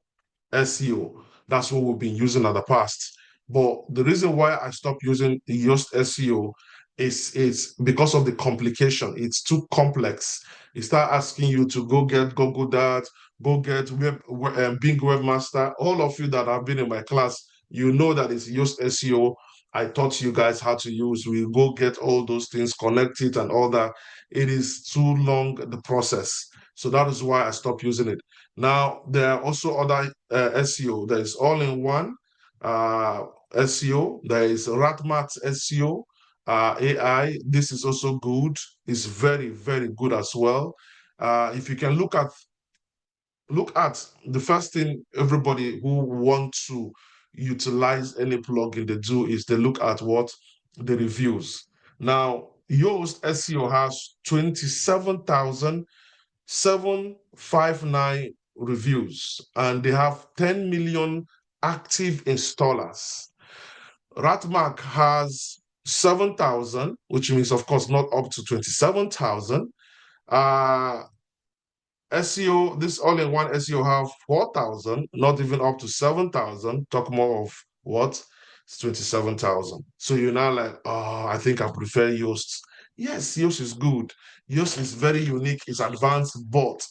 SEO. That's what we've been using in the past. But the reason why I stopped using Yoast SEO is because of the complication. It's too complex. It start asking you to go get Google that, go get Bing Webmaster. All of you that have been in my class, you know that it's Yoast SEO. I taught you guys how to use. We go get all those things, connect it and all that. It is too long, the process. So that is why I stopped using it. Now, there are also other SEO. There is all-in-one SEO. There is RatMat SEO, AI. This is also good. It's very, very good as well. If you can look at the first thing everybody who wants to utilize any plugin they do is they look at what? The reviews. Now, Yoast SEO has 27,759 reviews, and they have 10 million active installers. Ratmark has 7,000, which means, of course, not up to 27,000. SEO, this all-in-one SEO have 4,000, not even up to 7,000. Talk more of what? It's 27,000. So you're now like, oh, I think I prefer Yoast. Yes, Yoast is good. Yoast is very unique, it's advanced, but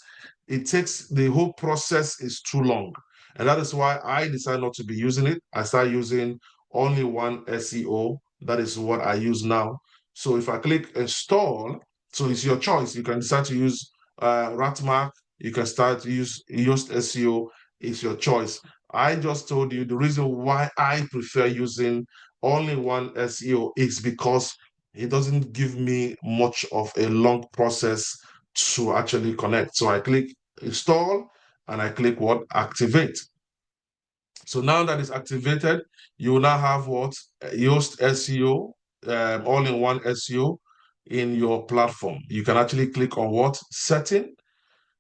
it takes the whole process is too long. And that is why I decided not to be using it. I started using only one SEO. That is what I use now. So if I click install, so it's your choice. You can decide to use Ratmark, you can start to use Yoast SEO. It's your choice. I just told you the reason why I prefer using only one SEO is because it doesn't give me much of a long process to actually connect. So I click install and I click what? Activate. So now that it's activated, you will now have what? Yoast SEO, all-in-one SEO in your platform. You can actually click on what? Setting.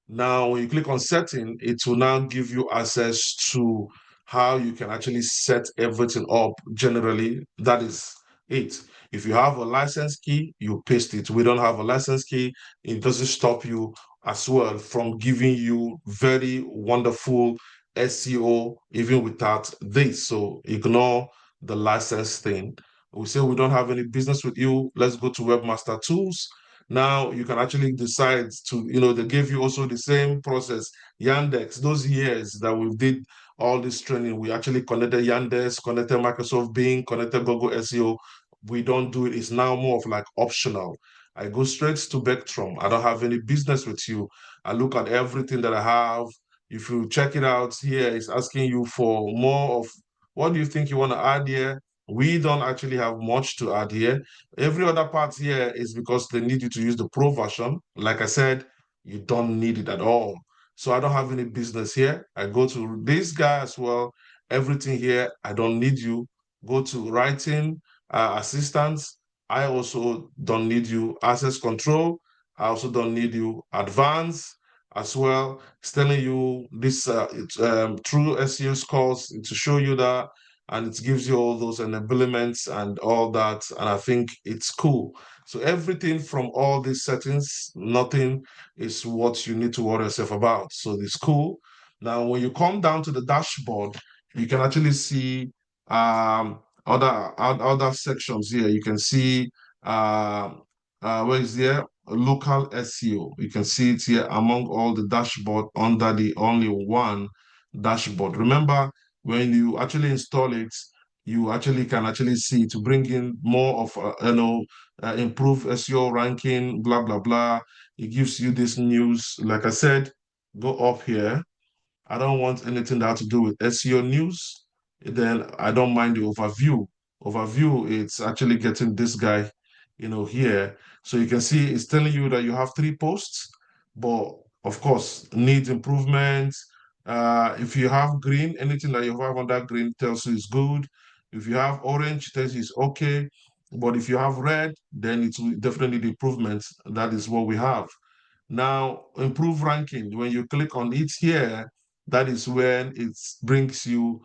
Now, when you click on setting, it will now give you access to how you can actually set everything up generally. That is it. If you have a license key, you paste it. We don't have a license key. It doesn't stop you as well from giving you very wonderful SEO even without this. So ignore the license thing. We say we don't have any business with you. Let's go to Webmaster Tools. Now you can actually decide to, they gave you also the same process. Yandex, those years that we did all this training, we actually connected Yandex, connected Microsoft Bing, connected Google SEO. We don't do it. It's now more of like optional. I go straight to Vectrum. I don't have any business with you. I look at everything that I have. If you check it out here, it's asking you for more of what do you think you want to add here. We don't actually have much to add here. Every other part here is because they need you to use the pro version. Like I said, you don't need it at all. So I don't have any business here. I go to this guy as well. Everything here, I don't need you. Go to writing, assistance. I also don't need you. Access control, I also don't need you. Advanced as well. It's telling you this true SEO scores to show you that, and it gives you all those enablements and all that, and I think it's cool. So everything from all these settings, nothing is what you need to worry yourself about. So it's cool. Now, when you come down to the dashboard, you can actually see other sections here. You can see where is there? Local SEO. You can see it here among all the dashboard under the only one dashboard. Remember, when you actually install it, you actually can actually see to bring in more of improve SEO ranking, blah blah blah. It gives you this news. Like I said, go up here I don't want anything that has to do with SEO news, then I don't mind the overview. Overview, it's actually getting this guy, here. So you can see it's telling you that you have 3 posts, but of course, needs improvement. If you have green, anything that you have on that green tells you is good. If you have orange, it tells you it's okay. But if you have red, then it's definitely the improvement. That is what we have. Now, improve ranking. When you click on it here, that is when it brings you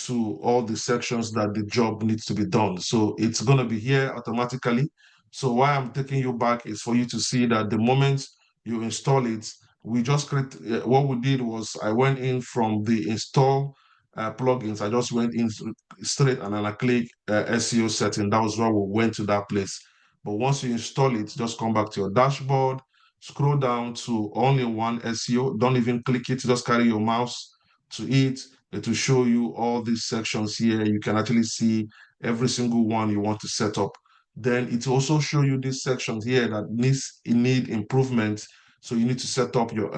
to all the sections that the job needs to be done. So it's going to be here automatically. So why I'm taking you back is for you to see that the moment you install it, we just create, what we did was I went in from the install plugins. I just went in straight and then I click SEO setting. That was why we went to that place. But once you install it, just come back to your dashboard, scroll down to only one SEO. Don't even click it, just carry your mouse to it. It will show you all these sections here. You can actually see every single one you want to set up. Then it will also show you these sections here that need improvement. So you need to set up your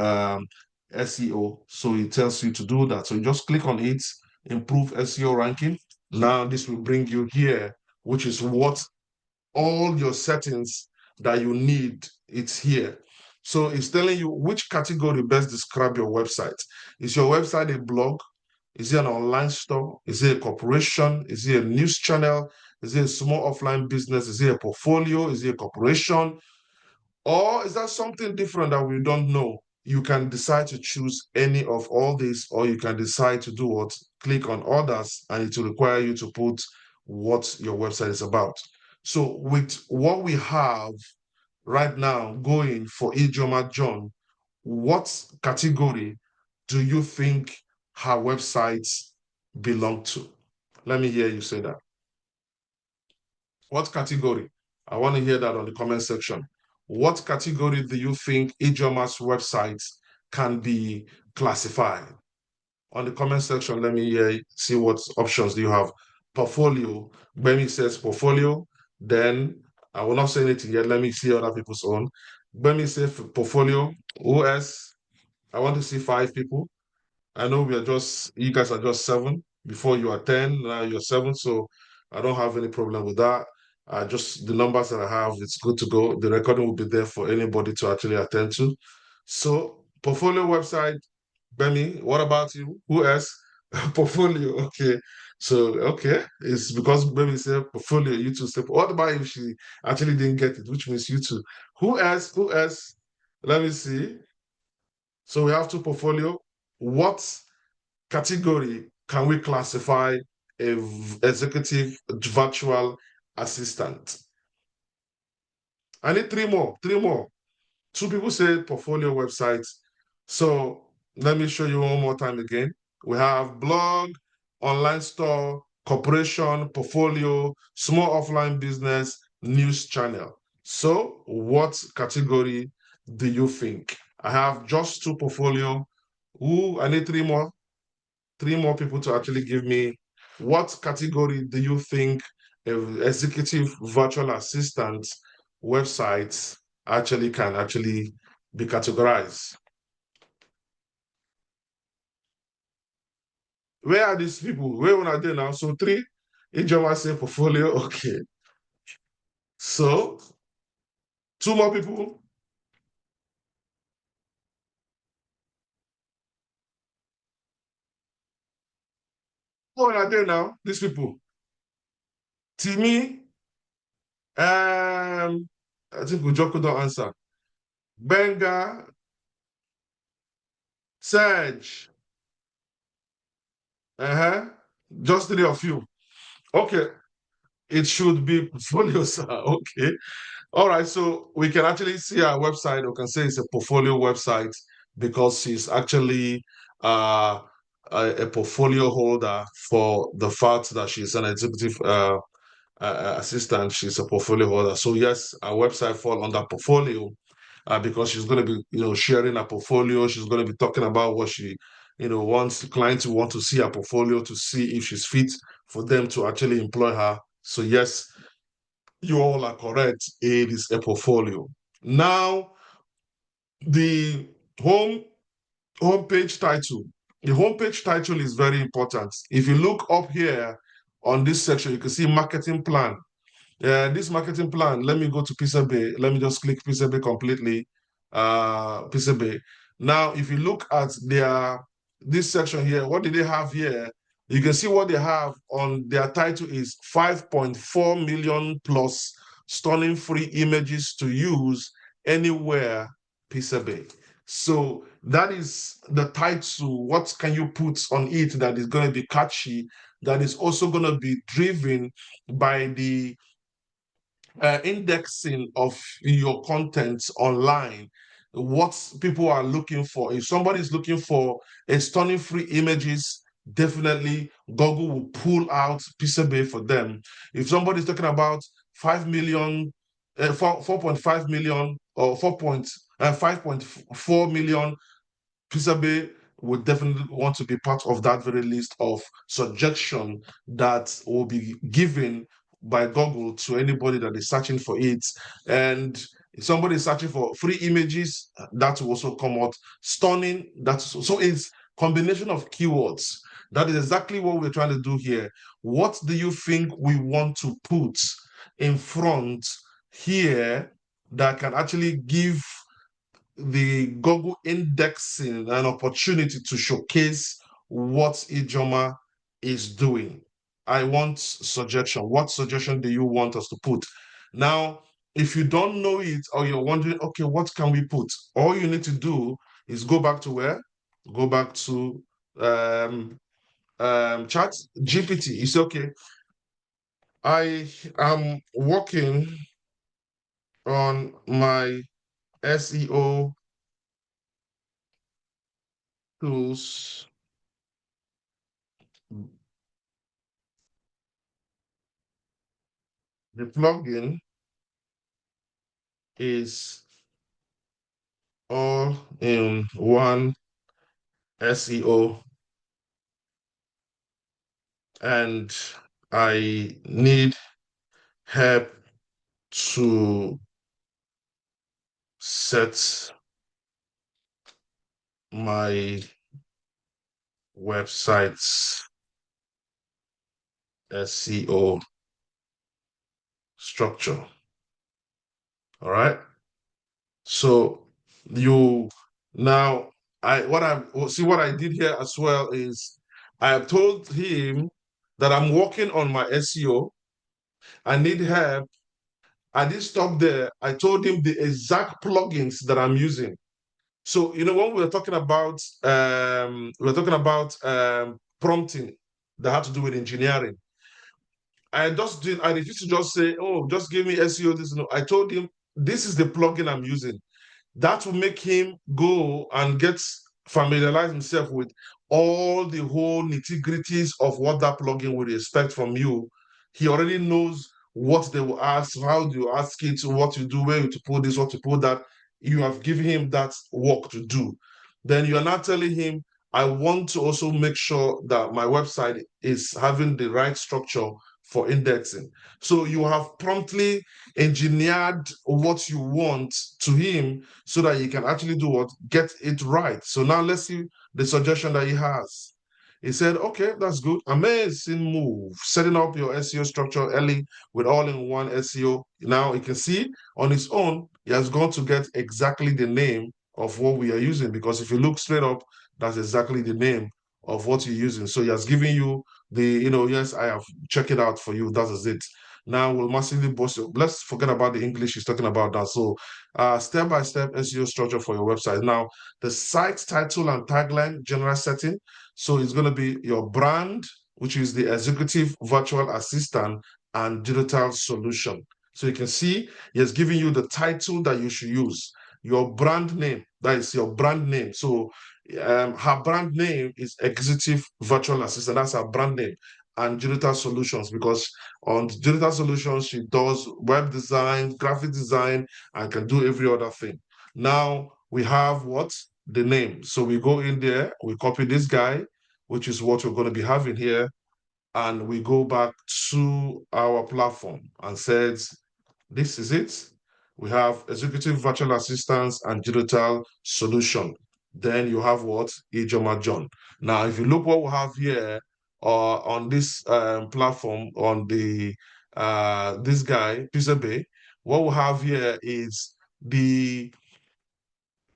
SEO. So it tells you to do that. So you just click on it, improve SEO ranking. Now this will bring you here, which is what all your settings that you need, it's here. So it's telling you which category best describe your website. Is your website a blog? Is it an online store? Is it a corporation? Is it a news channel? Is it a small offline business? Is it a portfolio? Is it a corporation? Or is that something different that we don't know? You can decide to choose any of all these, or you can decide to do what? Click on others, and it will require you to put what your website is about. So with what we have right now going for Ijoma John, what category do you think her websites belong to? Let me hear you say that. What category? I want to hear that on the comment section. What category do you think Ijoma's website can be classified? On the comment section, let me see what options do you have. Portfolio. Bemi says portfolio. Then I will not say anything yet. Let me see other people's own. Bemi says portfolio. Who else? I want to see 5 people. I know you guys are just 7. Before you are 10, now you're 7. So I don't have any problem with that. Just the numbers that I have, it's good to go. The recording will be there for anybody to actually attend to. So portfolio website, Bemi, what about you? Who else? Portfolio, okay. So, okay, it's because Bemi said portfolio, you two say, what about if she actually didn't get it, which means you two? Who else? Who else? Let me see. So we have 2 portfolio. What category can we classify a executive virtual assistant? I need 3 more. 3 more. 2 people say portfolio websites. So let me show you one more time again. We have blog, online store, corporation, portfolio, small offline business, news channel. So what category do you think? I have just 2 portfolio. Ooh, I need 3 more. 3 more people to actually give me what category do you think executive virtual assistant websites actually can actually be categorized. Where are these people? Where are they now? So 3, Ijoma say portfolio, okay. So 2 more people. Where are they now? These people. Timi, I think Ujoko don't answer. Benga, Serge, just 3 of you. Okay, it should be portfolio, sir. Okay. All right. So we can actually see our website. We can say it's a portfolio website because she's actually a portfolio holder for the fact that she's an executive assistant. She's a portfolio holder. So yes, our website fall under portfolio because she's going to be, sharing a portfolio. She's going to be talking about what she, wants the client to want to see her portfolio to see if she's fit for them to actually employ her. So yes, you all are correct. It is a portfolio. Now, the home page title. the homepage title is very important. If you look up here on this section, you can see marketing plan. This marketing plan, let me go to Pisabe. Let me just click Pisabe completely. Pisabe. Now, if you look at this section here, what do they have here? You can see what they have on their title is 5.4 million plus stunning free images to use anywhere, Pisabe. So that is the title. What can you put on it that is going to be catchy, that is also going to be driven by the indexing of your content online, what people are looking for. If somebody is looking for a stunning free images, definitely Google will pull out Pixabay for them. If somebody is talking about 5 million, 4.5 million or 5.4 million, Pixabay would definitely want to be part of that very list of suggestion that will be given by Google to anybody that is searching for it. And if somebody is searching for free images, that will also come out. Stunning, so it's combination of keywords. That is exactly what we're trying to do here. What do you think we want to put in front here that can actually give the Google indexing an opportunity to showcase what Ijoma is doing? I want suggestion. What suggestion do you want us to put? Now, if you don't know it or you're wondering, okay, what can we put? All you need to do is go back to where? Go back to chat GPT. You say, okay, I am working on my SEO tools. The plugin is all in one SEO, and I need help to set my website's SEO structure. All right. So you now what I did here as well is I have told him that I'm working on my SEO. I need help. I didn't stop there. I told him the exact plugins that I'm using. So, when we were talking about prompting that had to do with engineering. I refused to just say, oh, just give me SEO this. No, I told him this is the plugin I'm using. That will make him go and familiarize himself with all the whole nitty-gritties of what that plugin would expect from you. He already knows what they will ask, how do you ask it, what you do, where to put this, what to put that. You have given him that work to do. Then you are now telling him, I want to also make sure that my website is having the right structure for indexing. So you have promptly engineered what you want to him so that he can actually do what? Get it right. So now let's see the suggestion that he has. He said, okay, that's good. Amazing move. Setting up your SEO structure early with all-in-one SEO. Now you can see on his own, he has gone to get exactly the name of what we are using, because if you look straight up, that's exactly the name of what you're using. So he has given you yes, I have checked it out for you. That is it. Now we'll massively boost it. Let's forget about the English he's talking about now. So step-by-step SEO structure for your website. Now, the site title and tagline general setting. So it's going to be your brand, which is the executive virtual assistant and digital solution. So you can see he has given you the title that you should use. Your brand name, that is your brand name. So her brand name is executive virtual assistant. That's her brand name. And digital solutions, because on digital solutions, she does web design, graphic design, and can do every other thing. Now we have what? The name. So we go in there, we copy this guy, which is what we're going to be having here, and we go back to our platform and says, this is it. We have executive virtual assistants and digital solution. then you have what? Ijoma John. Now, if you look what we have here on this platform, on the this guy, Pisabe, what we have here is the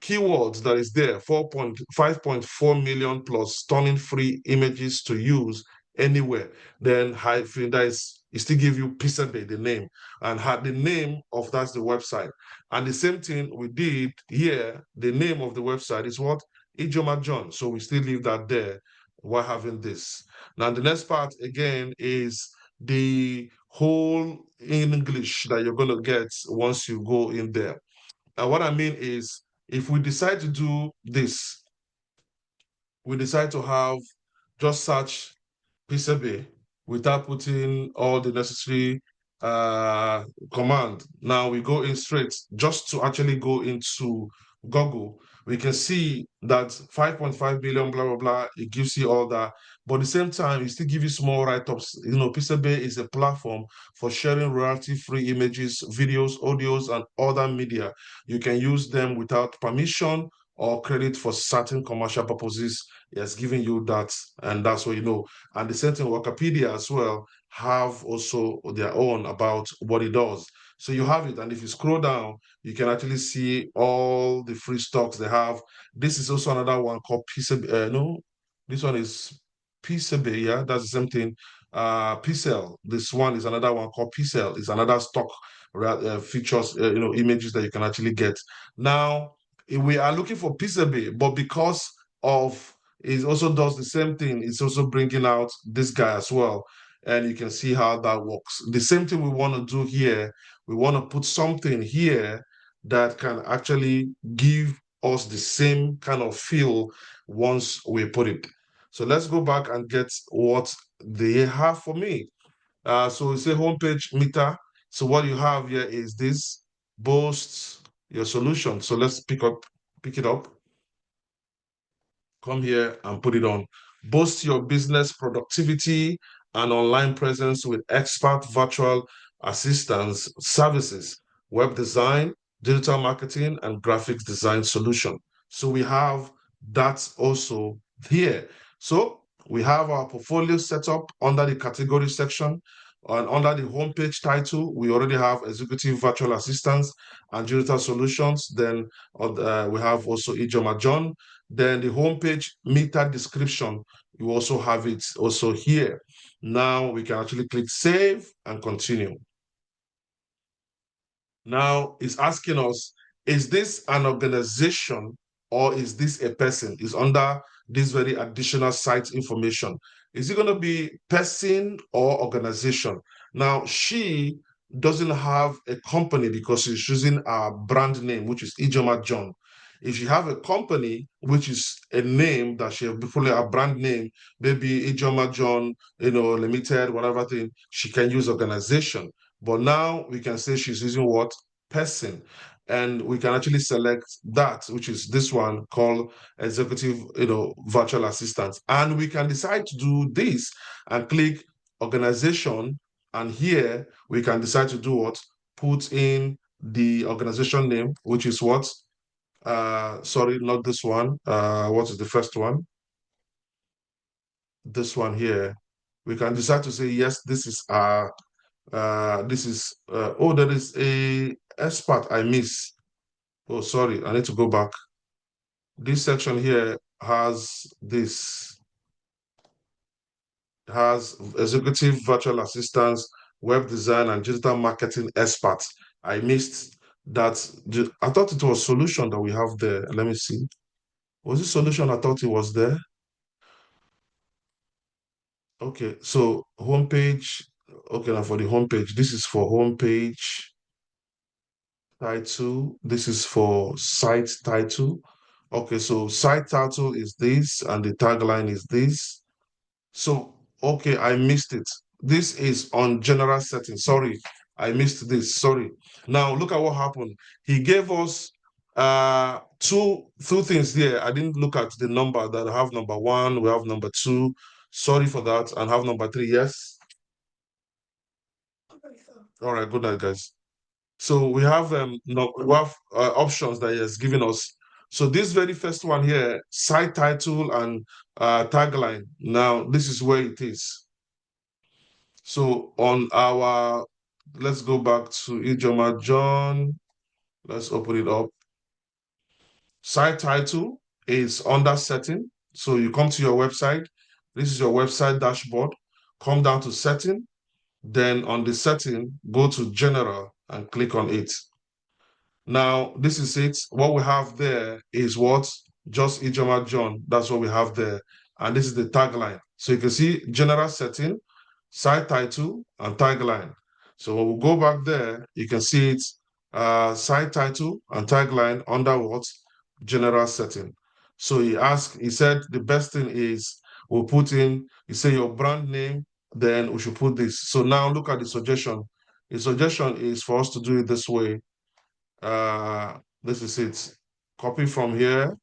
keywords that is there, 5.4 million plus stunning free images to use anywhere. Then hyphen, that is, it still give you Pisabe, the name, and had the name of that's the website. And the same thing we did here, the name of the website is what? Ijoma John. So we still leave that there while having this. Now the next part again is the whole English that you're going to get once you go in there. And what I mean is, if we decide to do this, we decide to have just search PCB without putting all the necessary command. Now we go in straight just to actually go into Google. We can see that 5.5 billion, blah, blah, blah. It gives you all that. But at the same time, it still gives you small write-ups. You know, PCB is a platform for sharing royalty-free images, videos, audios, and other media. You can use them without permission or credit for certain commercial purposes. It's giving you that, and that's what you know. And the same thing, Wikipedia as well have also their own about what it does. So you have it, and if you scroll down, you can actually see all the free stocks they have. This is also another one called PCB. No, this one is PCB. Yeah, that's the same thing. PCL. This one is another one called PCL. It's another stock features, images that you can actually get. Now we are looking for PCB, but because of it also does the same thing. It's also bringing out this guy as well. And you can see how that works. The same thing we want to do here. We want to put something here that can actually give us the same kind of feel once we put it. So let's go back and get what they have for me. So it's a homepage meter. So what you have here is this boasts your solution. So let's pick it up. Come here and put it on. Boost your business productivity and online presence with expert virtual assistance services, web design, digital marketing, and graphics design solution. So we have that also here. So we have our portfolio set up under the category section. And under the homepage title, we already have executive virtual assistants and digital solutions. Then we have also Ijoma John. Then the homepage meta description, you also have it also here. Now we can actually click save and continue. Now it's asking us, is this an organization or is this a person? Is under this very additional site information. Is it going to be person or organization? Now she doesn't have a company because she's using our brand name, which is Ijoma John. If you have a company, which is a name that she before a brand name, maybe Ijoma John, limited, whatever thing, she can use organization. But now we can say she's using what? Person. And we can actually select that, which is this one called executive, virtual assistant. And we can decide to do this and click organization. And here we can decide to do what? Put in the organization name, which is what? Sorry, not this one. What is the first one? This one here. We can decide to say, yes, this is there is a expert I miss. Oh, sorry, I need to go back. This section here has executive virtual assistants, web design, and digital marketing experts. I missed that. I thought it was solution that we have there. Let me see. Was it solution? I thought it was there. Okay, so homepage. Okay, now for the homepage, this is for homepage title. This is for site title. Okay, so site title is this, and the tagline is this. So, okay, I missed it. This is on general settings. Sorry, I missed this. Sorry. Now look at what happened. He gave us two things there. I didn't look at the number that I have number one, we have number two. Sorry for that, and have number three. Yes. All right, good night, guys. So we have options that he has given us. So this very first one here, site title and tagline. Now this is where it is. So on our, let's go back to Ijoma John. Let's open it up. Site title is under setting. So you come to your website. This is your website dashboard. Come down to setting. Then on the setting, go to general and click on it. Now, this is it. What we have there is what? Just Ijoma John. That's what we have there. And this is the tagline. So you can see general setting, site title, and tagline. So when we go back there, you can see it, site title and tagline under what? General setting. So he said the best thing is we'll put in, you say your brand name, then we should put this. So now look at the suggestion. The suggestion is for us to do it this way. This is it. Copy from here.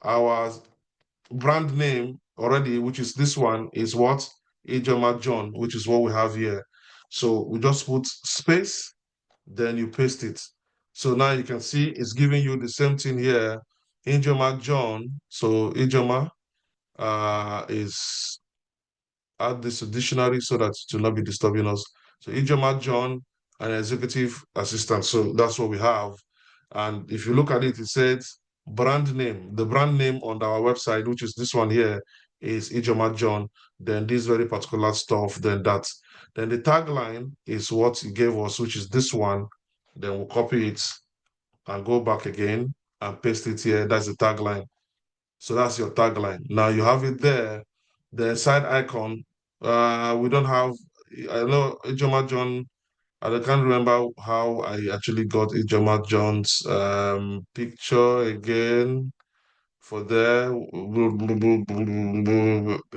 Our brand name already, which is this one, is what? Ejoma John, which is what we have here. So we just put space, then you paste it. So now you can see it's giving you the same thing here. Ejoma John. So Ejoma is add this to dictionary so that it will not be disturbing us. So Ijoma John, an executive assistant. So that's what we have. And if you look at it, it says brand name. The brand name on our website, which is this one here, is Ijoma John. Then this very particular stuff, then that. Then the tagline is what he gave us, which is this one. Then we'll copy it and go back again and paste it here. That's the tagline. So that's your tagline. Now you have it there. The side icon, we don't have, I know Ijoma John, I can't remember how I actually got Ijoma John's picture again for there. Did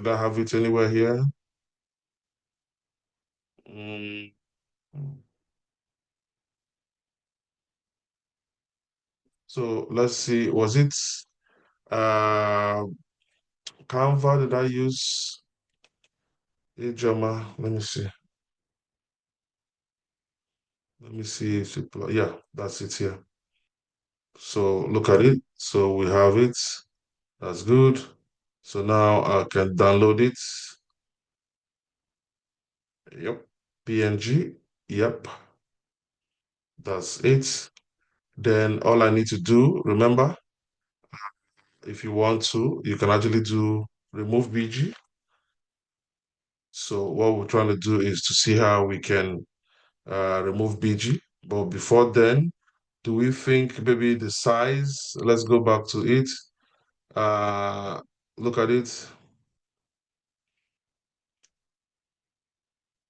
I have it anywhere here? Mm. So let's see, was it uh, Canva? Did I use Ijoma? Let me see. Let me see if it, yeah, that's it here. So look at it. So we have it. That's good. So now I can download it. Yep. PNG. Yep. That's it. Then all I need to do, remember, if you want to, you can actually do remove BG. So what we're trying to do is to see how we can remove BG. But before then, do we think maybe the size, let's go back to it. Look at it.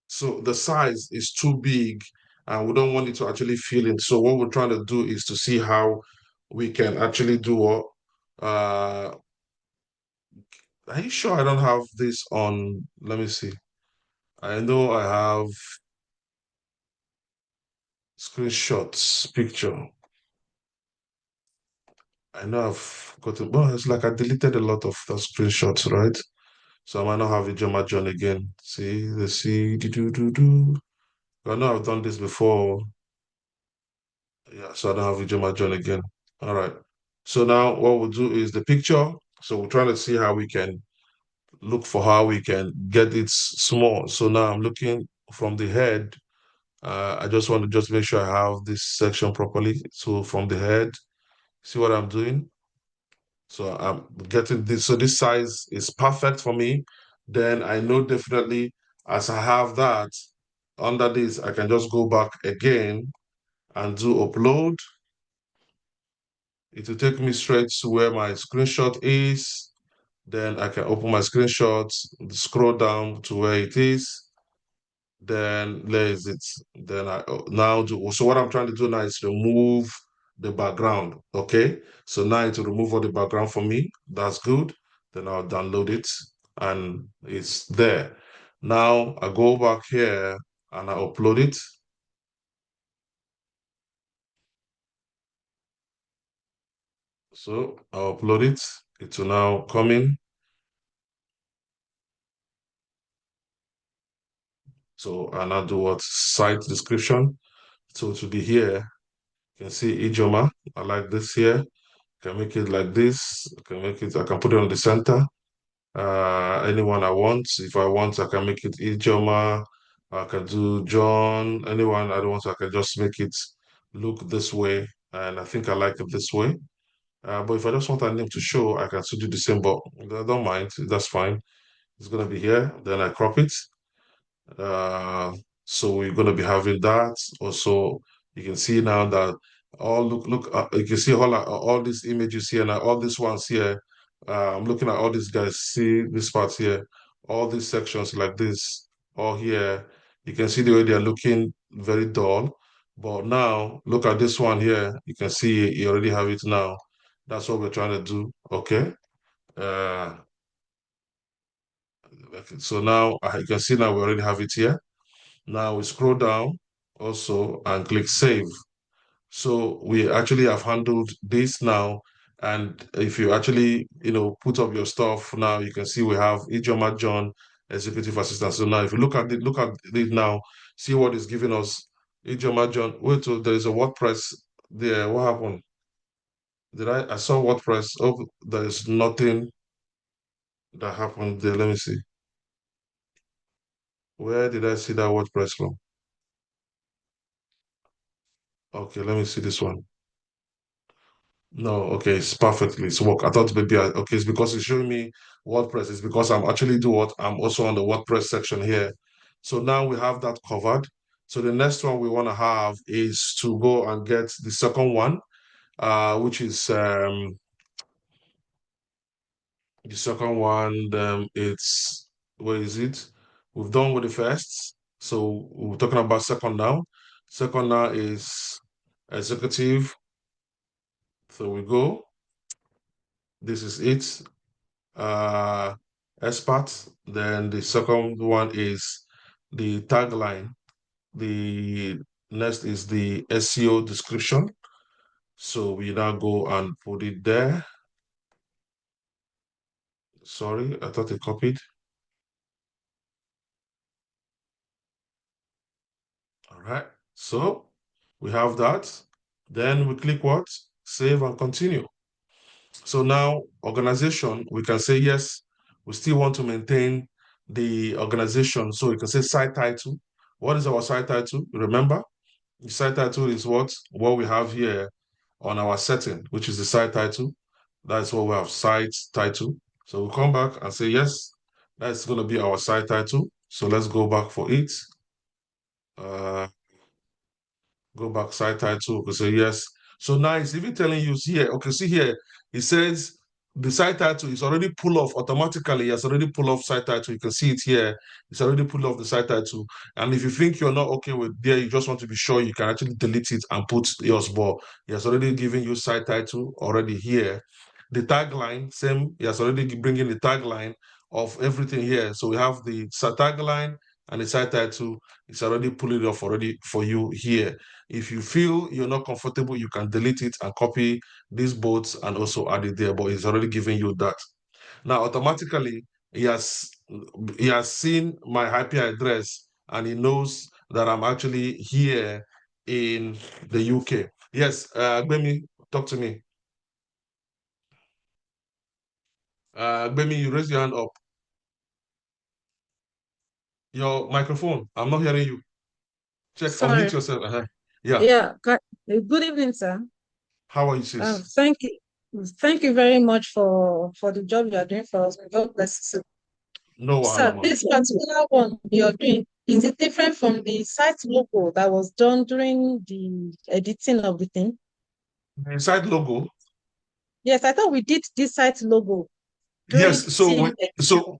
So the size is too big and we don't want it to actually fill in. So what we're trying to do is to see how we can actually do what. Are you sure I don't have this on? Let me see. I know I have screenshots, picture. I know I've gotten, well, it's like I deleted a lot of the screenshots, right? So I might not have a Jama John again. See, let's see, do. I know I've done this before. Yeah, so I don't have Ijoma John again. All right. So now what we'll do is the picture. So we're trying to see how we can look for how we can get it small. So now I'm looking from the head. I just want to just make sure I have this section properly. So from the head, see what I'm doing? So I'm getting this. So this size is perfect for me. Then I know definitely as I have that under this, I can just go back again and do upload. It will take me straight to where my screenshot is. Then I can open my screenshots, scroll down to where it is. Then there is it. Then I now do. So what I'm trying to do now is remove the background. Okay. So now it will remove all the background for me. That's good. Then I'll download it and it's there. Now I go back here and I upload it. So I'll upload it. It will now come in. So and I'll do what site description. So to be here, you can see Ijoma. I like this here. can make it like this. I can put it on the center. Anyone I want. If I want, I can make it Ijoma. I can do John. Anyone I don't want, I can just make it look this way. And I think I like it this way. But if I just want a name to show, I can still do the same, but I don't mind. That's fine. It's gonna be here. Then I crop it. Uh, so we're going to be having that. Also, you can see now that you can see all these images here now, all these ones here. I'm looking at all these guys. See this part here, all these sections like this, all here. You can see the way they are looking very dull. But now look at this one here. You can see you already have it now. That's what we're trying to do. Okay. Uh, okay. So now you can see now we already have it here. Now we scroll down also and click save. So we actually have handled this now. And if you actually, put up your stuff now, you can see we have Ijoma John, executive assistant. So now if you look at it now, see what is giving us Ijoma John. Wait till there is a WordPress there. What happened? I saw WordPress. Oh, there is nothing that happened there. Let me see. Where did I see that WordPress from? Okay, let me see this one. No, okay, it's perfectly. It's work. I thought maybe okay, it's because it's showing me WordPress. It's because I'm actually do what I'm also on the WordPress section here. So now we have that covered. So the next one we want to have is to go and get the second one, which is the second one. It's where is it? We've done with the first. So we're talking about second now. Second now is executive. So we go. This is it. uh, expert. Then the second one is the tagline. The next is the SEO description. So we now go and put it there. Sorry, I thought it copied. All right. So we have that. Then we click what? Save and continue. So now organization, we can say yes, we still want to maintain the organization. So you can say site title. What is our site title? Remember, the site title is what we have here on our setting, which is the site title. That's what we have, site title. So we'll come back and say, yes, that's going to be our site title. So let's go back for it. Uh, Go back site title. Okay, so yes. So now it's even telling you here. Okay, see here. It says the site title is already pull off automatically. It's already pull off site title. You can see it here. It's already pull off the site title. And if you think you're not okay with there, you just want to be sure, you can actually delete it and put yours. But he has already given you site title already here. The tagline, same. He has already bringing the tagline of everything here. So we have the tagline and the site title. It's already pulling it off already for you here. If you feel you're not comfortable, you can delete it and copy these both and also add it there, but it's already giving you that. Now, automatically, he has seen my IP address and he knows that I'm actually here in the UK. Yes, Gbemi, talk to me. Gbemi, you raise your hand up. Your microphone, I'm not hearing you. Check, Sorry. unmute yourself. Yeah, Yeah. Good evening, sir. how are you, sis? Thank you. Thank you very much for the job you are doing for us. God bless you. No wahala, Sir, man. this particular one you're doing, is it different from the site logo that was done during the editing of the thing? The site logo. Yes, I thought we did this site logo during Yes, the team editing.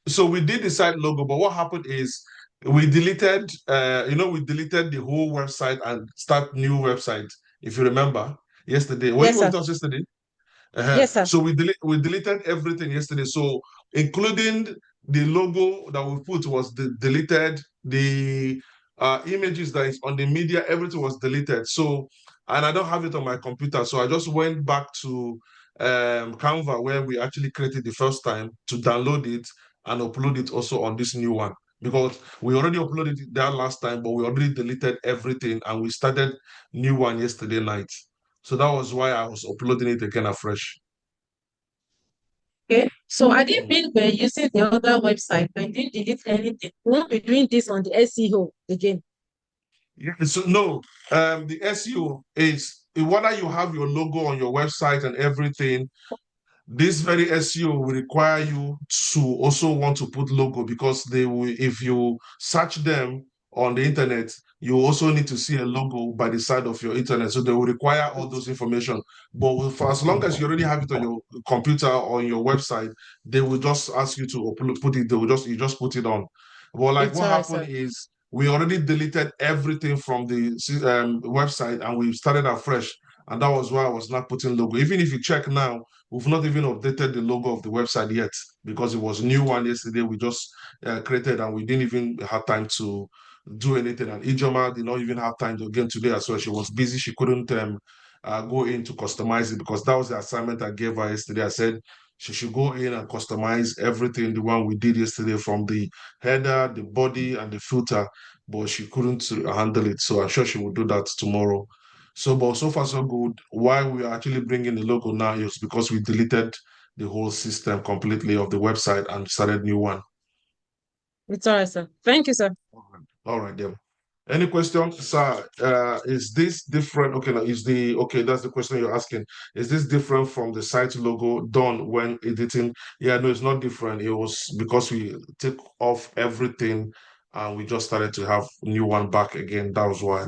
so we did the site logo, but what happened is we deleted, we deleted the whole website and start new website. If you remember yesterday, were Yes, you sir. with us yesterday? Yes, sir. So we deleted everything yesterday. So including the logo that we put was deleted. The images that is on the media, everything was deleted. So, and I don't have it on my computer. So I just went back to Canva where we actually created the first time to download it and upload it also on this new one. Because we already uploaded it that last time, but we already deleted everything and we started new one yesterday night. So that was why I was uploading it again afresh. Okay. So I didn't mean we're using the other website. I didn't delete anything. We won't be doing this on the SEO again. Yeah, so no, the SEO is whether you have your logo on your website and everything. This very SEO will require you to also want to put logo, because they will, if you search them on the internet, you also need to see a logo by the side of your internet. So they will require all those information. But for as long as you already have it on your computer or on your website, they will just ask you to upload, put it. They will just, you just put it on. But like It's what all right, happened sir. is we already deleted everything from the website and we started afresh. And that was why I was not putting logo. Even if you check now, we've not even updated the logo of the website yet, because it was a new one yesterday. We just created and we didn't even have time to do anything. And Ijoma did not even have time to again today as well. She was busy. She couldn't go in to customize it, because that was the assignment I gave her yesterday. I said she should go in and customize everything, the one we did yesterday, from the header, the body, and the filter. But she couldn't handle it. So I'm sure she will do that tomorrow. So, but so far so good. Why we are actually bringing the logo now is because we deleted the whole system completely of the website and started new one. It's all right, sir. Thank you, sir. All right, then. Any questions, sir? Is this different? Okay, now is the okay? That's the question you're asking. Is this different from the site logo done when editing? Yeah, no, it's not different. It was because we took off everything and we just started to have new one back again. That was why.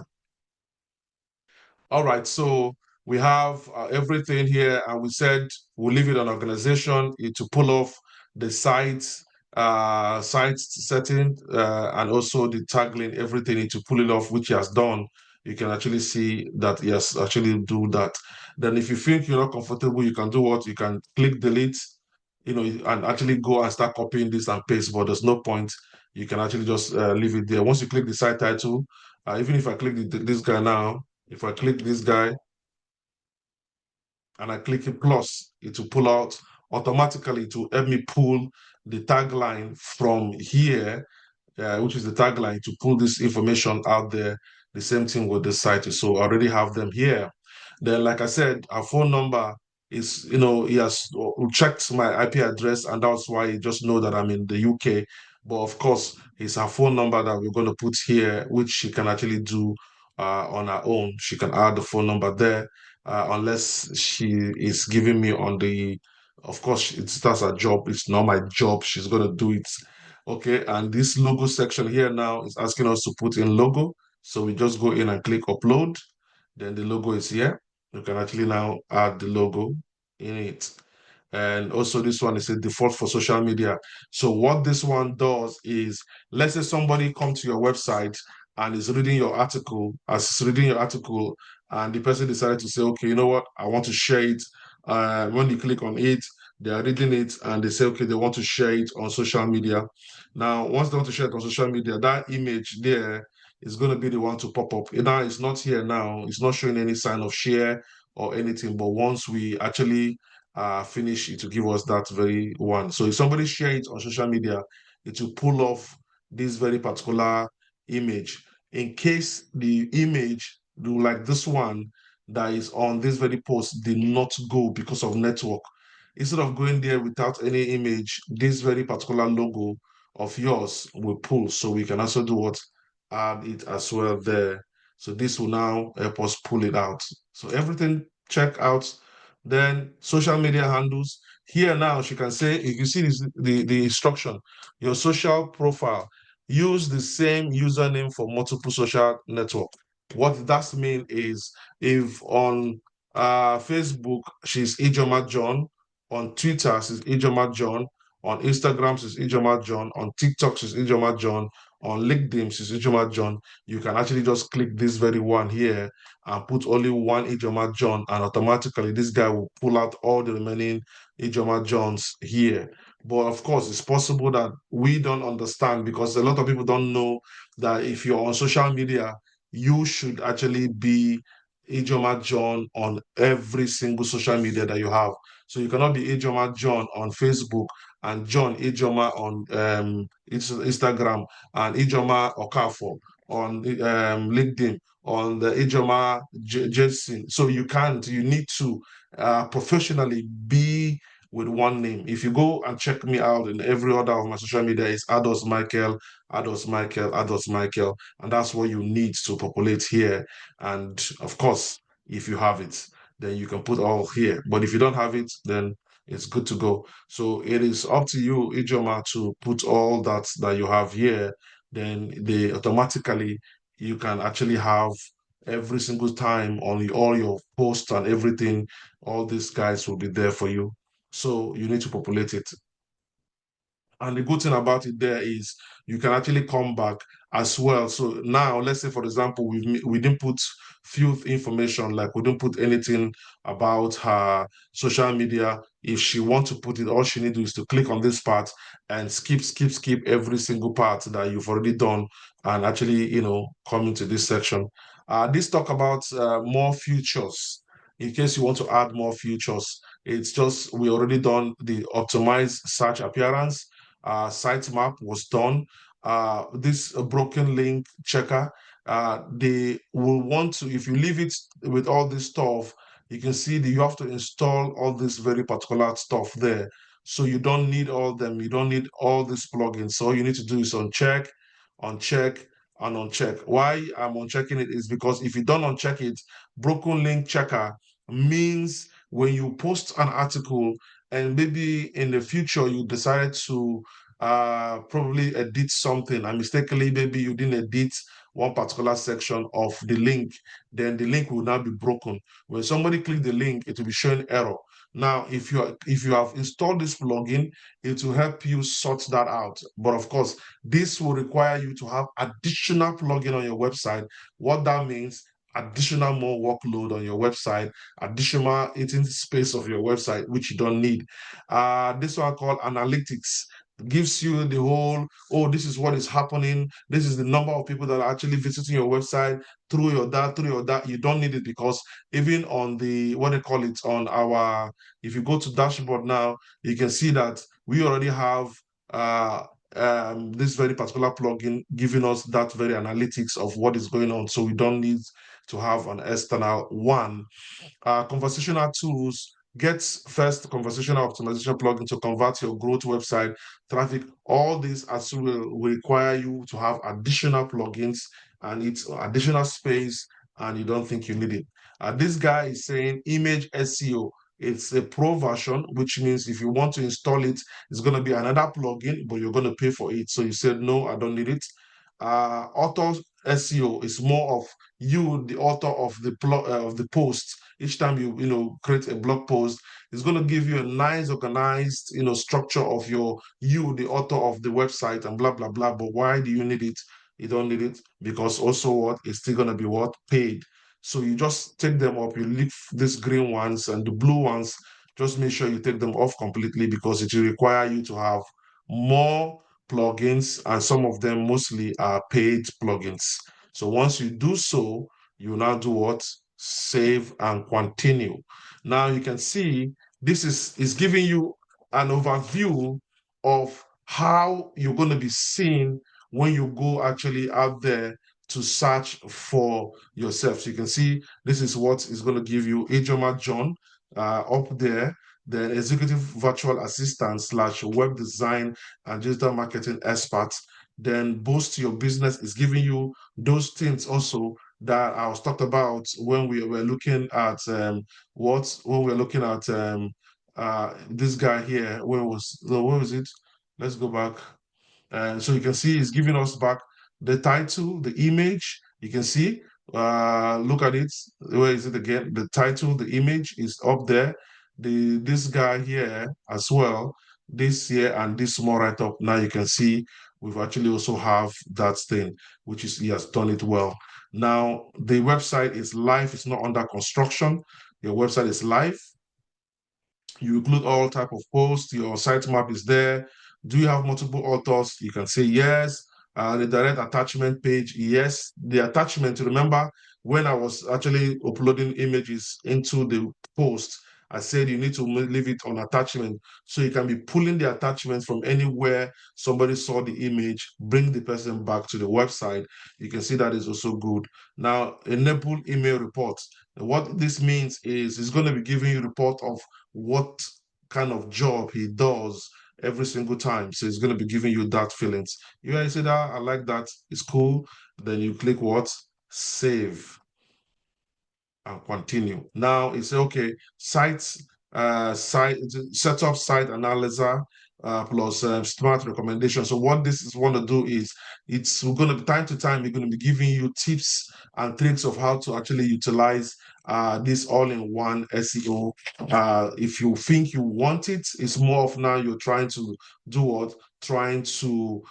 All right, so we have everything here, and we said we'll leave it on organization to pull off the site setting, and also the tagline, everything to pull it off, which he has done. You can actually see that he has actually do that. Then if you think you're not comfortable, you can do what? You can click delete, and actually go and start copying this and paste, but there's no point. You can actually just leave it there. Once you click the site title, even if I click this guy now, if I click this guy and I click it plus, it will pull out automatically to help me pull the tagline from here, which is the tagline, to pull this information out there. The same thing with the site. So I already have them here. Then, like I said, our phone number is, he has checked my IP address, and that's why he just know that I'm in the UK. But of course, it's her phone number that we're going to put here, which she can actually do on her own. She can add the phone number there, unless she is giving me on the, of course, that's her job. It's not my job. She's going to do it. Okay, and this logo section here now is asking us to put in logo. So we just go in and click upload. Then the logo is here. You can actually now add the logo in it. And also this one is a default for social media. So what this one does is, let's say somebody come to your website and is reading your article, and the person decided to say, okay, you know what, I want to share it. When you click on it, they are reading it and they say, okay, they want to share it on social media. Now, once they want to share it on social media, that image there is going to be the one to pop up. Now, it's not here now. It's not showing any sign of share or anything. But once we actually finish, it will give us that very one. So if somebody share it on social media, it will pull off this very particular image. In case the image, like this one that is on this very post, did not go because of network, instead of going there without any image, this very particular logo of yours will pull. So we can also do what? Add it as well there. So this will now help us pull it out. So everything check out. Then social media handles. Here now, she can say, if you see this, the instruction, your social profile, use the same username for multiple social network. What that means is, if on Facebook, she's Ijoma John, on Twitter, she's Ijoma John, on Instagram, she's Ijoma John, on TikTok, she's Ijoma John, on LinkedIn, she's Ijoma John, you can actually just click this very one here and put only one Ijoma John, and automatically this guy will pull out all the remaining Ijoma Johns here. But of course, it's possible that we don't understand, because a lot of people don't know that if you're on social media, you should actually be Ijoma John on every single social media that you have. So you cannot be Ijoma John on Facebook and John Ijoma on Instagram and Ijoma Okafor on LinkedIn, on the Ijoma Jason. So you can't, you need to professionally be with one name. If you go and check me out in every other of my social media, it's Ados Michael, Ados Michael, Ados Michael, and that's what you need to populate here. And of course, if you have it, then you can put all here. But if you don't have it, then it's good to go. So it is up to you, Ijoma, to put all that you have here. Then they automatically you can actually have every single time on all your posts and everything. All these guys will be there for you. So you need to populate it. And the good thing about it there is you can actually come back as well. So now, let's say, for example, we didn't put few information, like we didn't put anything about her social media. If she wants to put it, all she needs to do is to click on this part and skip every single part that you've already done and actually, come into this section. This talk about more features. In case you want to add more features, it's just we already done the optimized search appearance. Sitemap was done. This broken link checker, they will want to, if you leave it with all this stuff, you can see that you have to install all this very particular stuff there. So you don't need all of them. You don't need all these plugins. So all you need to do is uncheck, uncheck, and uncheck. Why I'm unchecking it is because if you don't uncheck it, broken link checker means when you post an article and maybe in the future you decided to probably edit something and mistakenly maybe you didn't edit one particular section of the link, then the link will now be broken. When somebody click the link, it will be showing error. Now, if you have installed this plugin, it will help you sort that out. But of course, this will require you to have additional plugin on your website. What that means, additional more workload on your website, additional eating space of your website, which you don't need. This one called analytics gives you the whole, oh, this is what is happening. This is the number of people that are actually visiting your website through your that. You don't need it because even on the, what they call it, on our, if you go to dashboard now, you can see that we already have this very particular plugin giving us that very analytics of what is going on. So we don't need to have an external one. Conversational tools gets first conversational optimization plugin to convert your growth website traffic. All these as will require you to have additional plugins and it's additional space and you don't think you need it. This guy is saying image SEO. It's a pro version, which means if you want to install it, it's going to be another plugin, but you're going to pay for it. So you said, no, I don't need it. Auto SEO is more of you, the author of the post. Each time you create a blog post, it's going to give you a nice organized structure of you, the author of the website, and blah blah blah. But why do you need it? You don't need it because also what is still going to be what paid. So you just take them up. You leave these green ones and the blue ones. Just make sure you take them off completely because it will require you to have more plugins, and some of them mostly are paid plugins. So once you do so, you now do what? Save and continue. Now you can see this is giving you an overview of how you're going to be seen when you go actually out there to search for yourself. So you can see this is what is going to give you Ejoma John up there, the executive virtual assistant / web design and digital marketing expert. Then boost your business is giving you those things also that I was talked about when we were looking at this guy here. Where was it? Let's go back. And so you can see it's giving us back the title, the image. You can see, look at it. Where is it again? The title, the image is up there. This guy here as well, this here and this more right up. Now you can see we've actually also have that thing, which is he has done it well. Now the website is live, it's not under construction. Your website is live. You include all type of posts, your sitemap is there. Do you have multiple authors? You can say yes. The direct attachment page, yes. The attachment, remember when I was actually uploading images into the post, I said you need to leave it on attachment, so you can be pulling the attachment from anywhere somebody saw the image, bring the person back to the website. You can see that is also good. Now, enable email reports. What this means is it's going to be giving you a report of what kind of job he does every single time. So it's going to be giving you that feelings. You say that I like that, it's cool. Then you click what? Save and continue. Now it's okay, site set up site analyzer plus smart recommendation. So what this is want to do is it's going to time to time, we're going to be giving you tips and tricks of how to actually utilize this all-in-one SEO. If you think you want it, it's more of now you're trying to do what? Trying to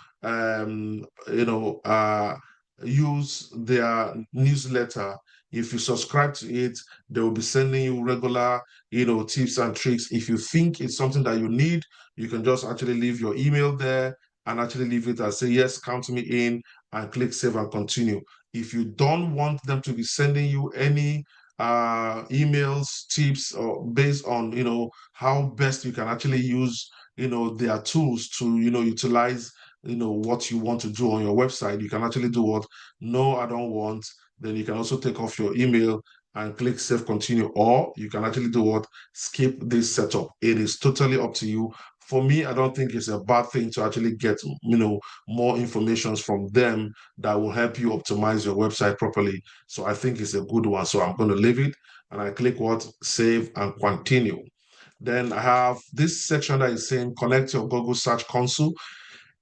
use their newsletter. If you subscribe to it, they will be sending you regular, tips and tricks. If you think it's something that you need, you can just actually leave your email there and actually leave it and say, yes, count me in, and click save and continue. If you don't want them to be sending you any emails, tips, or based on, how best you can actually use, their tools to, utilize, what you want to do on your website, you can actually do what? No, I don't want. Then you can also take off your email and click save continue, or you can actually do what? Skip this setup. It is totally up to you. For me, I don't think it's a bad thing to actually get, more information from them that will help you optimize your website properly. So I think it's a good one. So I'm going to leave it and I click what? Save and continue. Then I have this section that is saying connect your Google Search Console.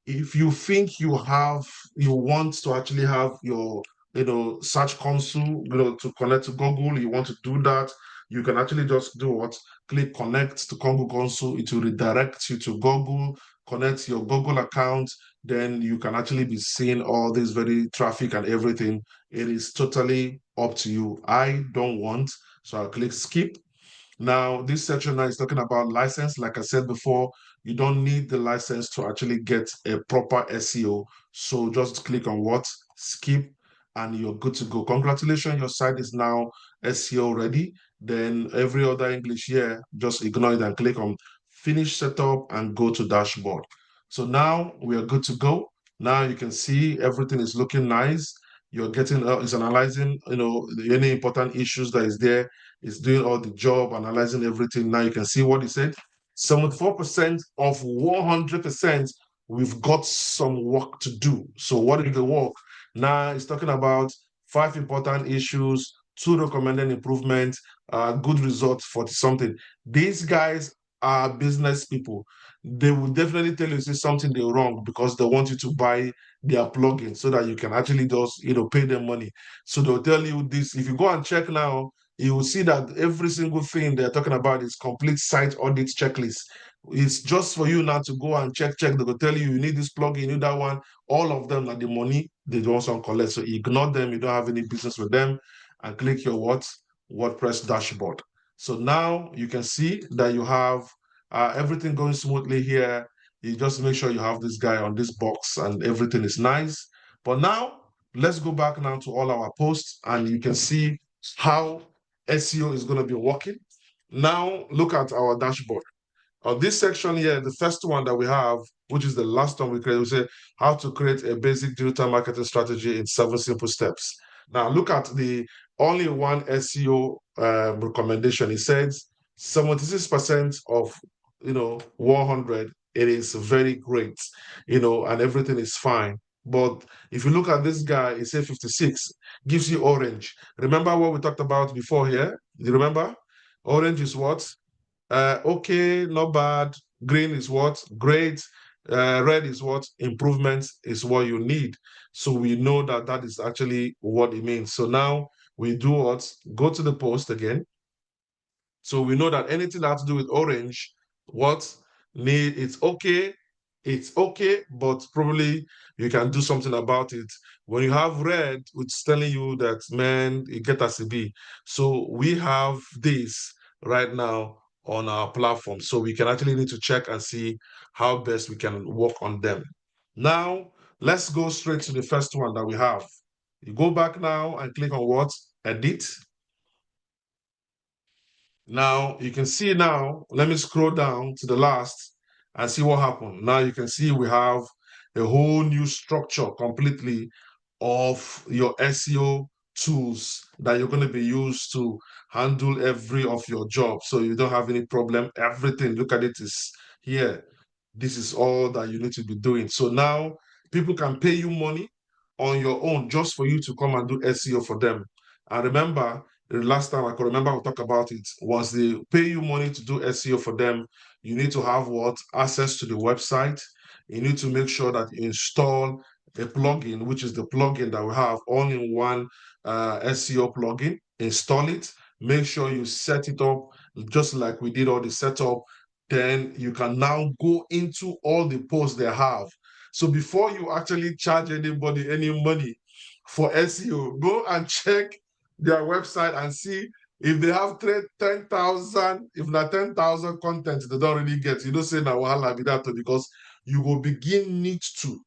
If you think you want to actually have your search console to connect to Google, you want to do that, you can actually just do what? Click connect to Google Console. It will redirect you to Google, connect your Google account. Then you can actually be seeing all this very traffic and everything. It is totally up to you. I don't want, so I'll click skip. Now, this section now is talking about license. Like I said before, you don't need the license to actually get a proper SEO. So just click on what? Skip, and you're good to go. Congratulations, your site is now SEO ready. Then every other English here, just ignore it and click on finish setup and go to dashboard. So now we are good to go. Now you can see everything is looking nice. You're getting, it's analyzing, any important issues that is there. It's doing all the job, analyzing everything. Now you can see what he said. 74% of 100%, we've got some work to do. So what is the work? Now it's talking about 5 important issues, 2 recommended improvements, good results, 40 something. These guys are business people. They will definitely tell you something they're wrong because they want you to buy their plugin so that you can actually just pay them money. So they'll tell you this. If you go and check now, you will see that every single thing they're talking about is complete site audit checklist. It's just for you now to go and check. They will tell you need this plugin, you need that one. All of them are the money they don't want to collect. So ignore them. You don't have any business with them, and click your WordPress dashboard. So now you can see that you have everything going smoothly here. You just make sure you have this guy on this box and everything is nice. But now let's go back now to all our posts and you can see how SEO is going to be working. Now look at our dashboard. This section here, the first one that we have, which is the last one we created, we say how to create a basic digital marketing strategy in 7 simple steps. Now look at the only one SEO recommendation. It says 76% of 100, it is very great, and everything is fine. But if you look at this guy, it says 56, gives you orange. Remember what we talked about before here? You remember? Orange is what? Okay, not bad. Green is what? Great. Red is what? Improvements is what you need. So we know that that is actually what it means. So now we do what? Go to the post again. So we know that anything that has to do with orange, what need it's okay, but probably you can do something about it. When you have red, it's telling you that man, it get as a B. So we have this right now on our platform. So we can actually need to check and see how best we can work on them. Now, let's go straight to the first one that we have. You go back now and click on what? Edit. Now you can see now, let me scroll down to the last and see what happened. Now you can see we have a whole new structure completely of your SEO tools that you're going to be used to handle every of your jobs. So you don't have any problem. Everything, look at it, is here. This is all that you need to be doing. So now people can pay you money on your own just for you to come and do SEO for them. And remember, the last time I could remember we talked about it, once they pay you money to do SEO for them, you need to have what? Access to the website. You need to make sure that you install a plugin, which is the plugin that we have all-in-one SEO plugin. Install it. Make sure you set it up just like we did all the setup. Then you can now go into all the posts they have. So before you actually charge anybody any money for SEO, go and check their website and see if they have 10,000, if not 10,000 content they don't really get. You don't say na wahala be that because you will begin need to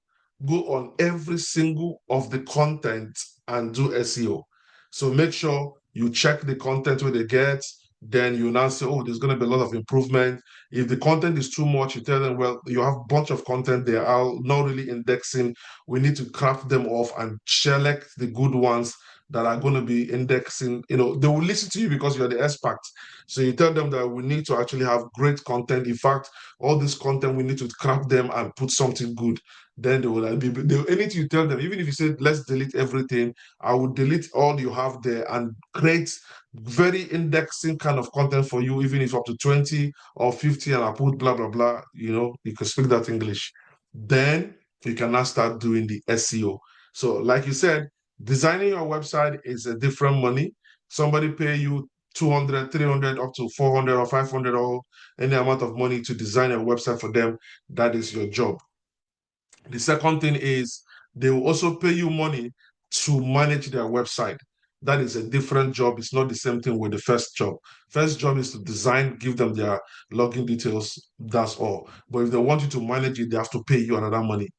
go on every single of the content and do SEO. So make sure you check the content where they get. Then you now say, oh, there's going to be a lot of improvement. If the content is too much, you tell them, well, you have a bunch of content they are not really indexing. We need to craft them off and select the good ones that are going to be indexing. You know, they will listen to you because you're the expert. So you tell them that we need to actually have great content. In fact, all this content, we need to craft them and put something good. Then they will be, anything you tell them, even if you say, let's delete everything, I will delete all you have there and create very indexing kind of content for you, even if up to 20 or 50, and I put blah, blah, blah, you know, you can speak that English. Then you can now start doing the SEO. So like you said, designing your website is a different money. Somebody pay you 200, 300, up to 400 or 500 or any amount of money to design a website for them. That is your job. The second thing is they will also pay you money to manage their website. That is a different job. It's not the same thing with the first job. First job is to design, give them their login details. That's all. But if they want you to manage it, they have to pay you another money.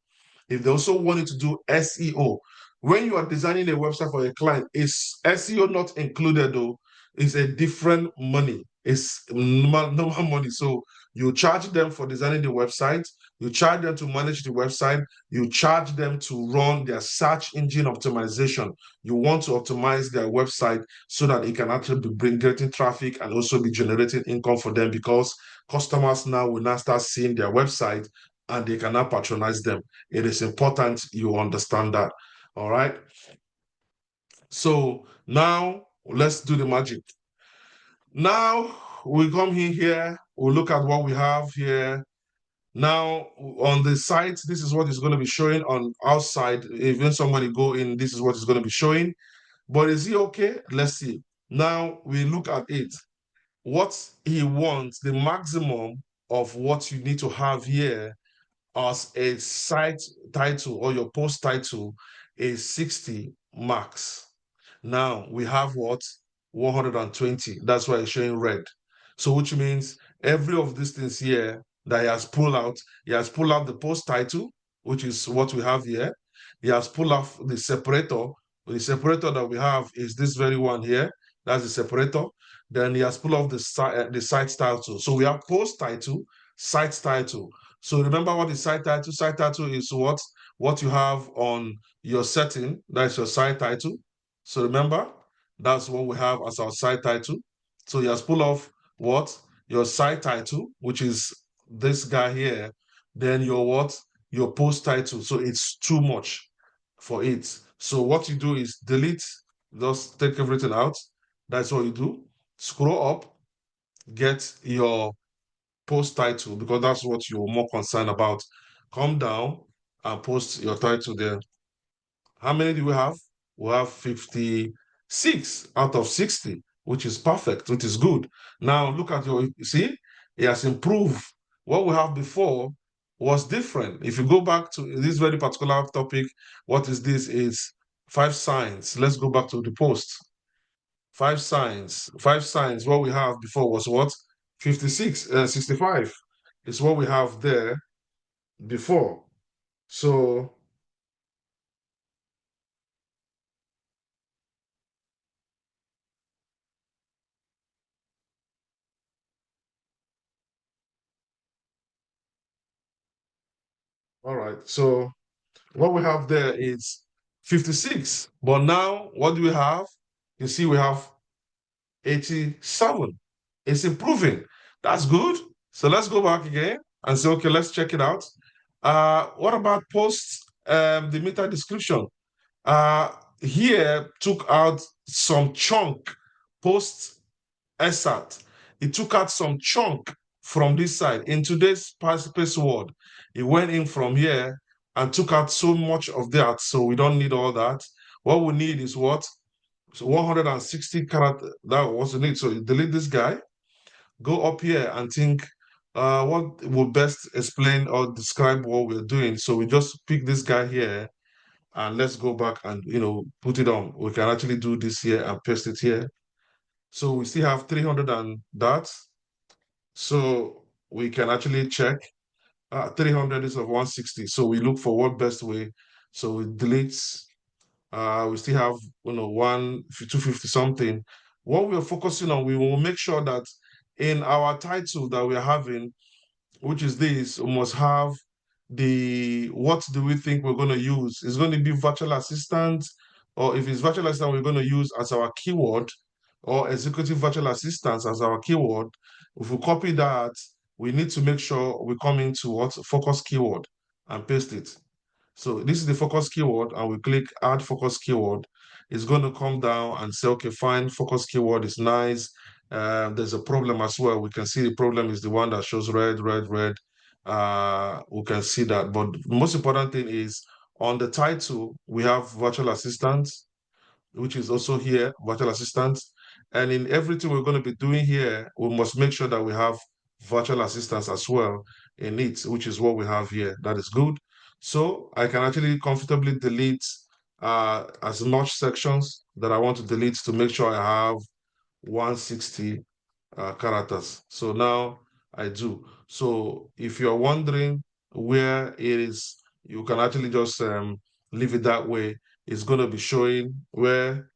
If they also want you to do SEO, when you are designing a website for a client, is SEO not included though? It's a different money. It's normal money. So you charge them for designing the website, you charge them to manage the website, you charge them to run their search engine optimization. You want to optimize their website so that it can actually be getting traffic and also be generating income for them, because customers now will now start seeing their website and they cannot patronize them. It is important you understand that. All right. So now let's do the magic. Now we come in here, we look at what we have here. Now on the site, this is what is going to be showing on outside. Even somebody go in, this is what is going to be showing. But is he okay? Let's see. Now we look at it. What he wants, the maximum of what you need to have here as a site title or your post title is 60 max. Now we have what? 120. That's why it's showing red. So which means every of these things here that he has pulled out the post title, which is what we have here. He has pulled off the separator. The separator that we have is this very one here. That's the separator. Then he has pulled off the site title. So we have post title, site title. So remember what is site title? Site title is what you have on your setting. That's your site title. So remember, that's what we have as our site title. So you just pull off what? Your site title, which is this guy here. Then your what? Your post title. So it's too much for it. So what you do is delete, just take everything out. That's what you do. Scroll up, get your post title, because that's what you're more concerned about. Come down and post your title there. How many do we have? We have 56 out of 60, which is perfect, which is good. Now look at your, see, it has improved. What we have before was different. If you go back to this very particular topic, what is this? Is 5 signs. Let's go back to the post. 5 signs. 5 signs. What we have before was what? 56, 65 is what we have there before. So All right. So what we have there is 56. But now, what do we have? You see, we have 87. It's improving. That's good. So let's go back again and say, okay, let's check it out. What about post the meta description? Uh, Here took out some chunk post SAT. It took out some chunk from this side. In today's space world, it went in from here and took out so much of that. So we don't need all that. What we need is what? So 160 character, that was the need. So you delete this guy, go up here and think what will best explain or describe what we're doing. So we just pick this guy here and let's go back and put it on. We can actually do this here and paste it here. So we still have 300 and that. So we can actually check 300 is of 160. So we look for what best way. So we delete, we still have, 250 something. What we're focusing on, we will make sure that in our title that we're having, which is this, we must have what do we think we're going to use? Is going to be virtual assistant, or if it's virtual assistant, we're going to use as our keyword, or executive virtual assistants as our keyword. If we copy that, we need to make sure we come into what focus keyword and paste it. So this is the focus keyword, and we click add focus keyword. It's going to come down and say, okay, fine, focus keyword is nice. There's a problem as well. We can see the problem is the one that shows red, red, red. We can see that. But the most important thing is on the title, we have virtual assistant, which is also here, virtual assistant. And in everything we're going to be doing here, we must make sure that we have virtual assistants as well in it, which is what we have here. That is good. So I can actually comfortably delete as much sections that I want to delete to make sure I have 160 characters. So now I do. So if you're wondering where it is, you can actually just leave it that way. It's going to be showing where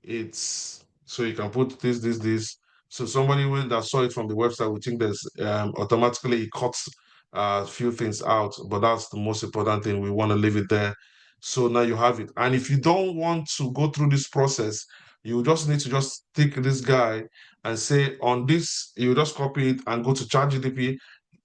it's, so you can put this. So somebody that saw it from the website would think there's automatically it cuts a few things out, but that's the most important thing. We want to leave it there. So now you have it. And if you don't want to go through this process, you just need to just take this guy and say on this, you just copy it and go to ChatGPT.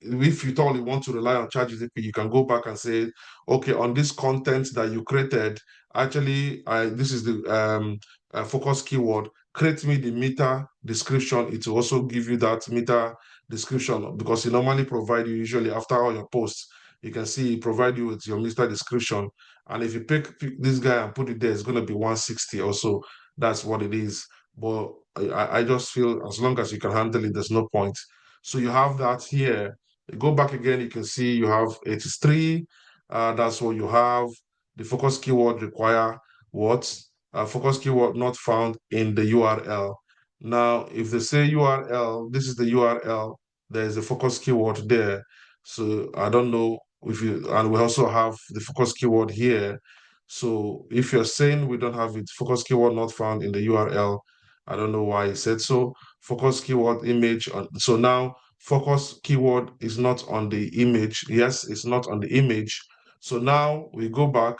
If you totally want to rely on ChatGPT, you can go back and say, okay, on this content that you created, actually, this is the focus keyword, create me the meta description. It will also give you that meta description because it normally provide you usually after all your posts. You can see it provide you with your meta description. And if you pick this guy and put it there, it's going to be 160 also. That's what it is. But I just feel as long as you can handle it, there's no point. So you have that here. You go back again, you can see you have 83. That's what you have. The focus keyword require what? Focus keyword not found in the URL. Now, if they say URL, this is the URL, there's a focus keyword there. So I don't know if you, and we also have the focus keyword here. So if you're saying we don't have it, focus keyword not found in the URL, I don't know why it said so. Focus keyword image. So now focus keyword is not on the image. Yes, it's not on the image. So now we go back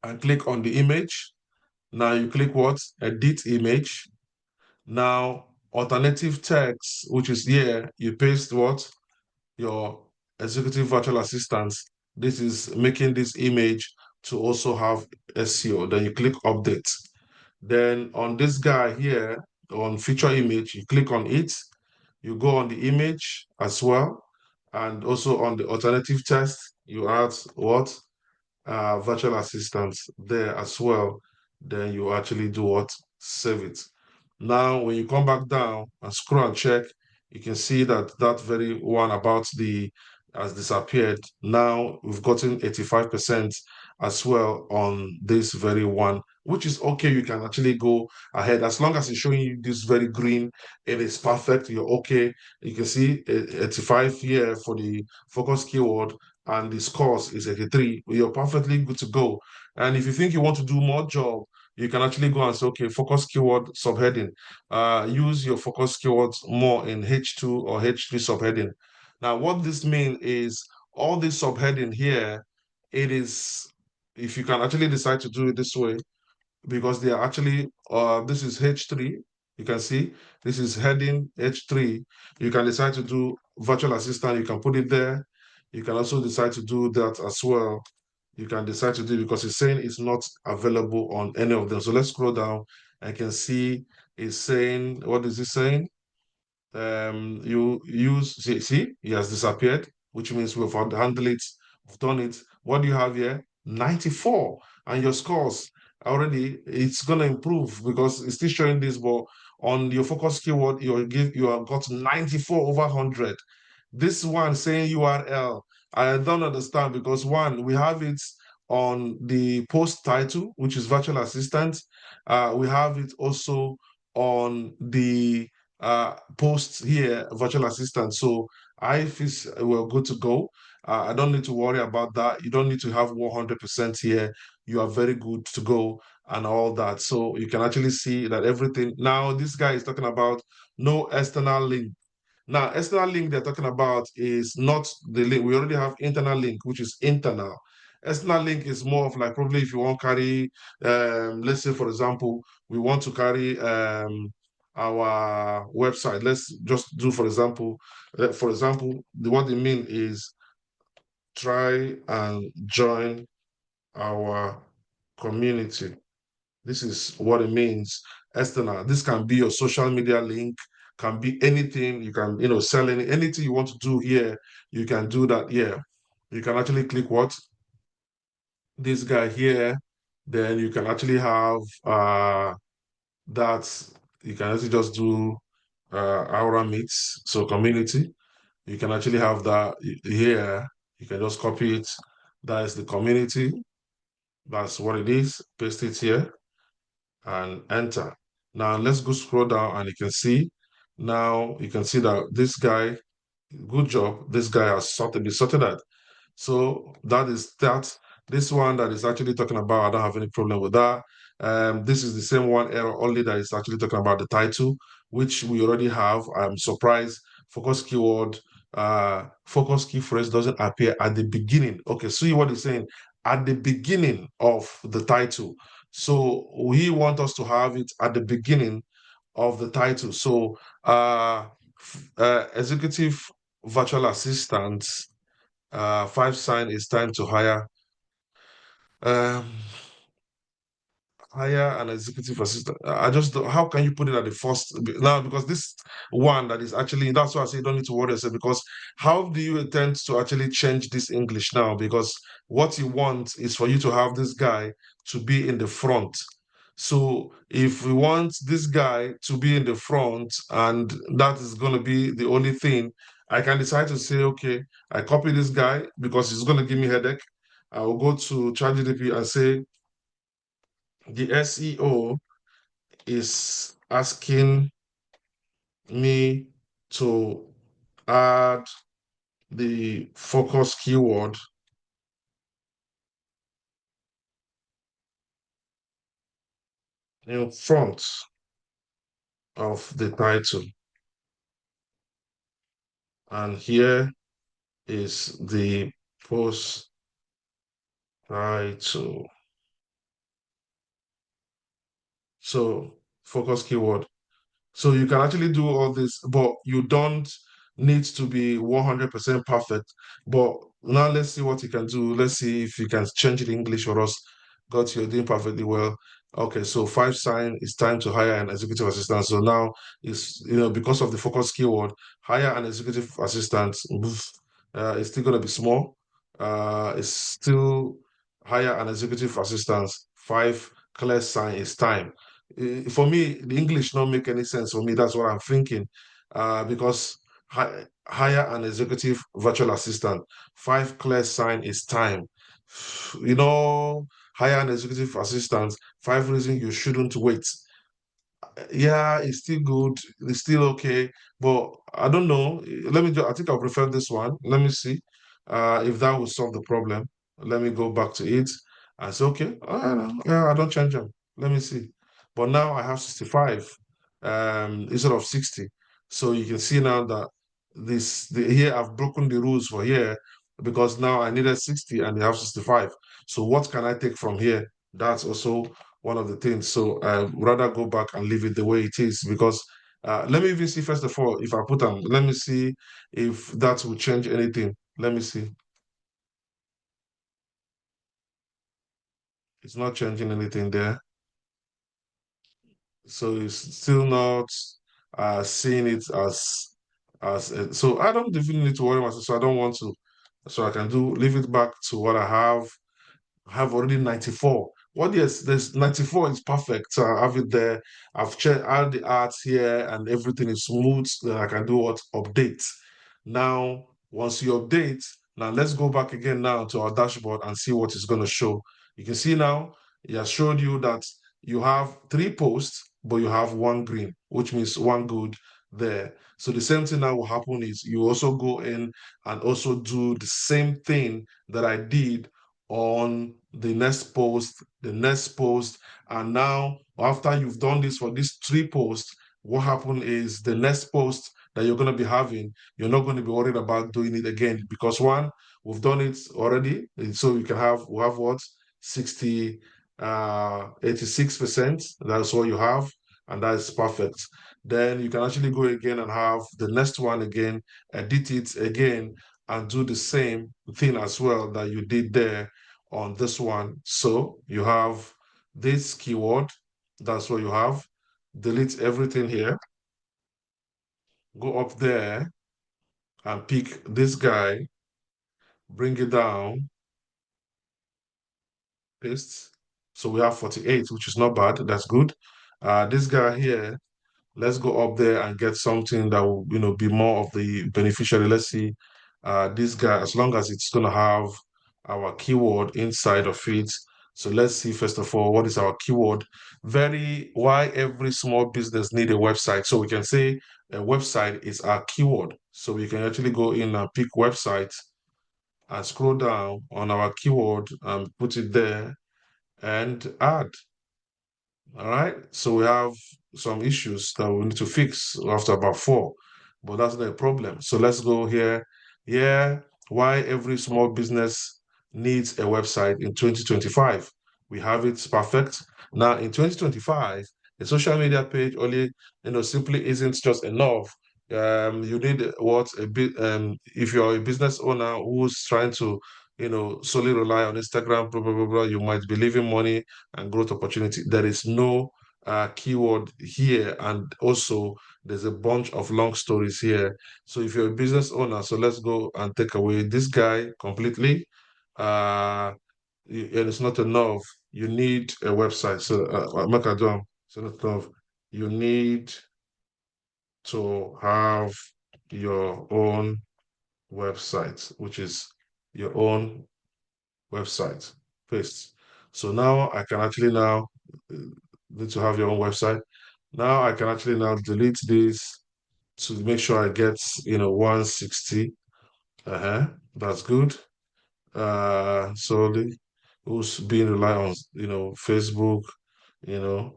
and click on the image. Now you click what? Edit image. Now alternative text, which is here, you paste what? Your executive virtual assistant. This is making this image to also have SEO. Then you click update. Then on this guy here, on feature image, you click on it. You go on the image as well. And also on the alternative text, you add what? Virtual assistants there as well, then you actually do what? Save it. Now, when you come back down and scroll and check, you can see that that very one about the has disappeared. Now we've gotten 85% as well on this very one, which is okay. You can actually go ahead as long as it's showing you this very green. It is perfect. You're okay. You can see 85 here for the focus keyword and the scores is 83, you're perfectly good to go. And if you think you want to do more job, you can actually go and say, okay, focus keyword subheading. Use your focus keywords more in H2 or H3 subheading. Now, what this means is all this subheading here, it is, if you can actually decide to do it this way, because they are actually, this is H3, you can see, this is heading H3. You can decide to do virtual assistant, you can put it there. You can also decide to do that as well. You can decide to do it because it's saying it's not available on any of them. So let's scroll down. I can see it's saying, what is it saying? You use, see, he has disappeared, which means we've handled it, we've done it. What do you have here? 94. And your scores already, it's going to improve because it's still showing this, but on your focus keyword, you have got 94 over 100. This one saying URL, I don't understand because one, we have it on the post title, which is virtual assistant. We have it also on the posts here, virtual assistant. So I feel we're good to go. I don't need to worry about that. You don't need to have 100% here. You are very good to go and all that. So you can actually see that everything. Now, this guy is talking about no external link. Now, external link they're talking about is not the link. We already have internal link, which is internal. External link is more of like probably if you want to carry, let's say, for example, we want to carry our website. Let's just do, for example, what they mean is try and join our community. This is what it means. External. This can be your social media link, can be anything. You can, sell anything you want to do here. You can do that here. You can actually click what? This guy here. Then you can actually have that. You can actually just do Aura Meets, so community. You can actually have that here. You can just copy it. That is the community. That's what it is. Paste it here and enter. Now let's go scroll down and you can see, now you can see that this guy, good job, this guy has sorted out. So that is that. This one that is actually talking about, I don't have any problem with that. This is the same one error, only that is actually talking about the title, which we already have. I'm surprised. Focus keyword, focus key phrase doesn't appear at the beginning. Okay, see what he's saying at the beginning of the title. So we want us to have it at the beginning of the title. So executive virtual assistant, 5 sign is time to hire. Hire an executive assistant. I just don't, how can you put it at the first now? Because this one that is actually, that's why I say you don't need to worry yourself, because how do you intend to actually change this English now? Because what you want is for you to have this guy to be in the front. So if we want this guy to be in the front and that is going to be the only thing, I can decide to say, okay, I copy this guy because he's going to give me headache. I will go to ChatGPT and say, the SEO is asking me to add the focus keyword in front of the title. And here is the post title. So focus keyword. So you can actually do all this, but you don't need to be 100% perfect. But now let's see what you can do. Let's see if you can change it in English for us. Got you're doing perfectly well. Okay, so 5 sign, it's time to hire an executive assistant. So now it's, because of the focus keyword, hire an executive assistant. It's still going to be small. It's still hire an executive assistant. 5 clear sign is time. For me, the English don't make any sense for me. That's what I'm thinking. Because hire an executive virtual assistant. 5 clear sign is time. Hire an executive assistant. 5 reasons you shouldn't wait. Yeah, it's still good. It's still okay, but I don't know. I think I prefer this one. Let me see if that will solve the problem. Let me go back to it and say, okay, yeah, I don't change them. Let me see. But now I have 65 instead of 60. So you can see now that here I've broken the rules for here. because now I needed 60 and they have 65. So what can I take from here? That's also one of the things. So I rather go back and leave it the way it is, because let me even see first of all, if I put them, let me see if that will change anything. Let me see. It's not changing anything there. So it's still not seeing it as so I don't even need to worry myself. So I don't want to. So I can leave it back to what I have. I have already 94. What yes, there's 94 is perfect. So I have it there. I've checked all the arts here and everything is smooth. Then I can do what update. Now, once you update, now let's go back again now to our dashboard and see what it's going to show. You can see now it has showed you that you have 3 posts, but you have 1 green, which means 1 good there. So the same thing that will happen is you also go in and also do the same thing that I did on the next post, and now after you've done this for these 3 posts, what happened is the next post that you're going to be having, you're not going to be worried about doing it again, because one, we've done it already, and so we have what 60 86%. That's what you have, and that's perfect. Then you can actually go again and have the next one again, edit it again, and do the same thing as well that you did there on this one. So you have this keyword, that's what you have. Delete everything here, go up there and pick this guy, bring it down, paste. So we have 48, which is not bad, that's good. This guy here, let's go up there and get something that will, be more of the beneficiary. Let's see, this guy, as long as it's going to have our keyword inside of it. So let's see, first of all, what is our keyword? Why every small business need a website. So we can say a website is our keyword. So we can actually go in and pick website and scroll down on our keyword and put it there and add. All right, so we have some issues that we need to fix after about 4, but that's not a problem. So let's go here. Yeah, why every small business needs a website in 2025. We have it perfect. Now in 2025, a social media page only, simply isn't just enough. You need what a bit. If you're a business owner who's trying to, solely rely on Instagram, blah blah blah blah, you might be leaving money and growth opportunity. There is no keyword here, and also there's a bunch of long stories here. So if you're a business owner, so let's go and take away this guy completely. And it's not enough. You need a website. So make a jump. So not enough. You need to have your own website, which is your own website. Paste. So now I can actually now need to have your own website. Now I can actually now delete this to make sure I get 160. That's good. Solely who's being relied on, Facebook, you know,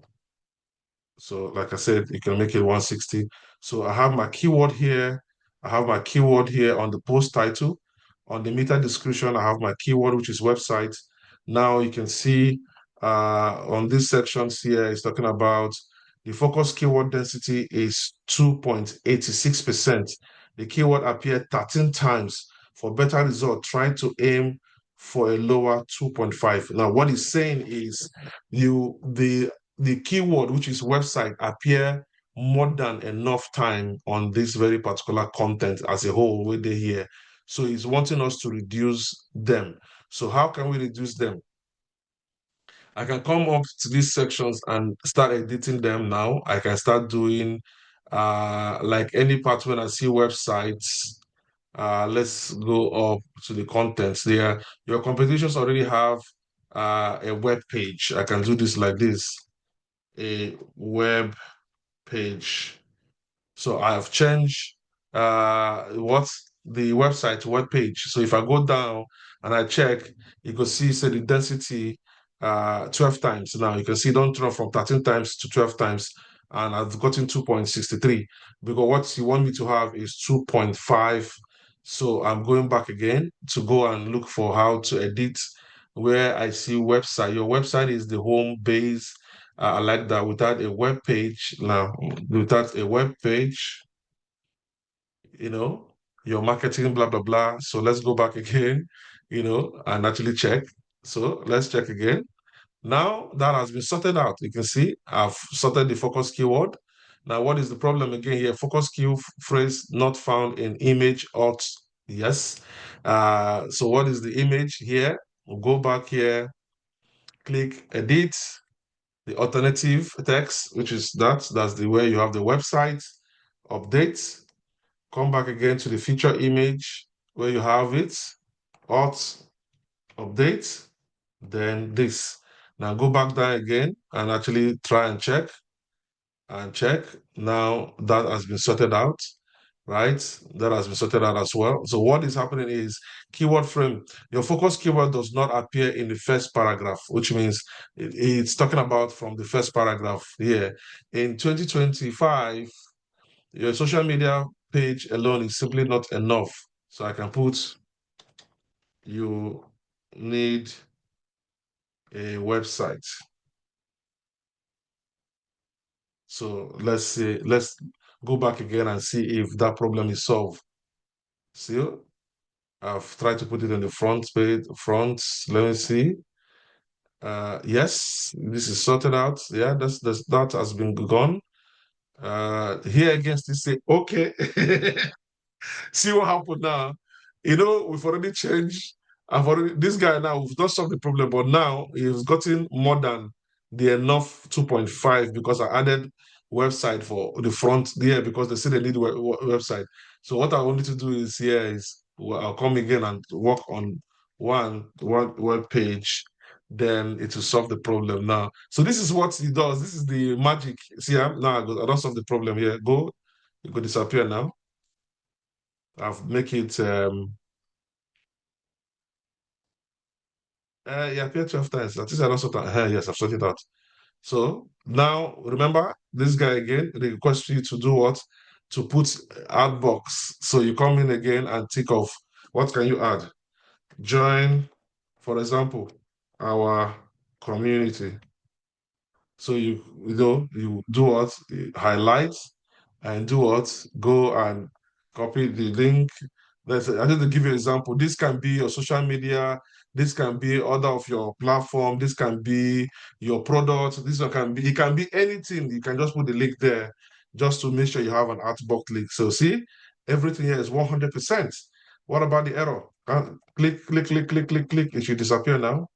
so like I said, you can make it 160. So I have my keyword here. I have my keyword here on the post title. On the meta description, I have my keyword, which is website. Now you can see on these sections here, it's talking about the focus keyword density is 2.86%. The keyword appeared 13 times. For better result, try to aim for a lower 2.5. Now, what he's saying is the keyword, which is website, appear more than enough time on this very particular content as a whole where they here. So he's wanting us to reduce them. So how can we reduce them? I can come up to these sections and start editing them now. I can start doing like any part when I see websites. Let's go up to the contents there. Your competitions already have a web page. I can do this like this, a web page. So I have changed what's the website web page. So if I go down and I check, you can see say the density 12 times. Now you can see don't turn from 13 times to 12 times, and I've gotten 2.63, because what you want me to have is 2.5 So I'm going back again to go and look for how to edit where I see website. Your website is the home base. I like that. Without a web page now, without a web page, your marketing, blah, blah, blah. So let's go back again, and actually check. So let's check again. Now that has been sorted out, you can see I've sorted the focus keyword. Now, what is the problem again here? Focus keyword phrase not found in image auth. Yes. So what is the image here? We'll go back here, click edit, the alternative text, which is that's the way you have the website, update, come back again to the feature image where you have it, auth, update, then this. Now go back down again and actually try and check. Now that has been sorted out, right? That has been sorted out as well. So what is happening is keyword frame. Your focus keyword does not appear in the first paragraph, which means it's talking about from the first paragraph here. In 2025, your social media page alone is simply not enough. So I can put you need a website. So let's go back again and see if that problem is solved. See, I've tried to put it in the front page, let me see. Yes, this is sorted out. Yeah, that has been gone. Here again, still say, okay. See what happened now. We've already changed. This guy now, we've not solved the problem, but now he's gotten more than the enough 2.5 because I added website for the front there because they say they need website. So what I wanted to do is I'll come again and work on one web page, then it will solve the problem now. So this is what he does. This is the magic. See, now I don't solve the problem here. It could disappear now. I've make it yeah, appear 12 times. At least I don't sort out. Yes, I've sorted it out. So now remember this guy again, they request you to do what? To put add box. So you come in again and tick off. What can you add? Join, for example, our community. So you do what? You highlight and do what? Go and copy the link. I just to give you an example. This can be your social media. This can be other of your platform. This can be your product. This one it can be anything. You can just put the link there just to make sure you have an outbox link. So see, everything here is 100%. What about the error? Click, click, click, click, click, click. It should disappear now.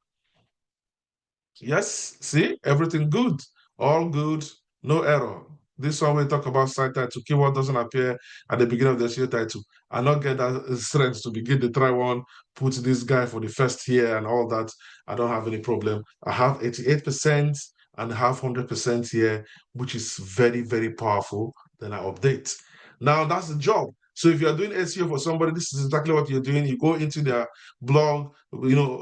Yes, see, everything good, all good, no error. This one we talk about site title. Keyword doesn't appear at the beginning of the SEO title. I not get that strength to begin the try one, put this guy for the first year and all that. I don't have any problem. I have 88% and have 100% here, which is very, very powerful. Then I update. Now that's the job. So if you're doing SEO for somebody, this is exactly what you're doing. You go into their blog,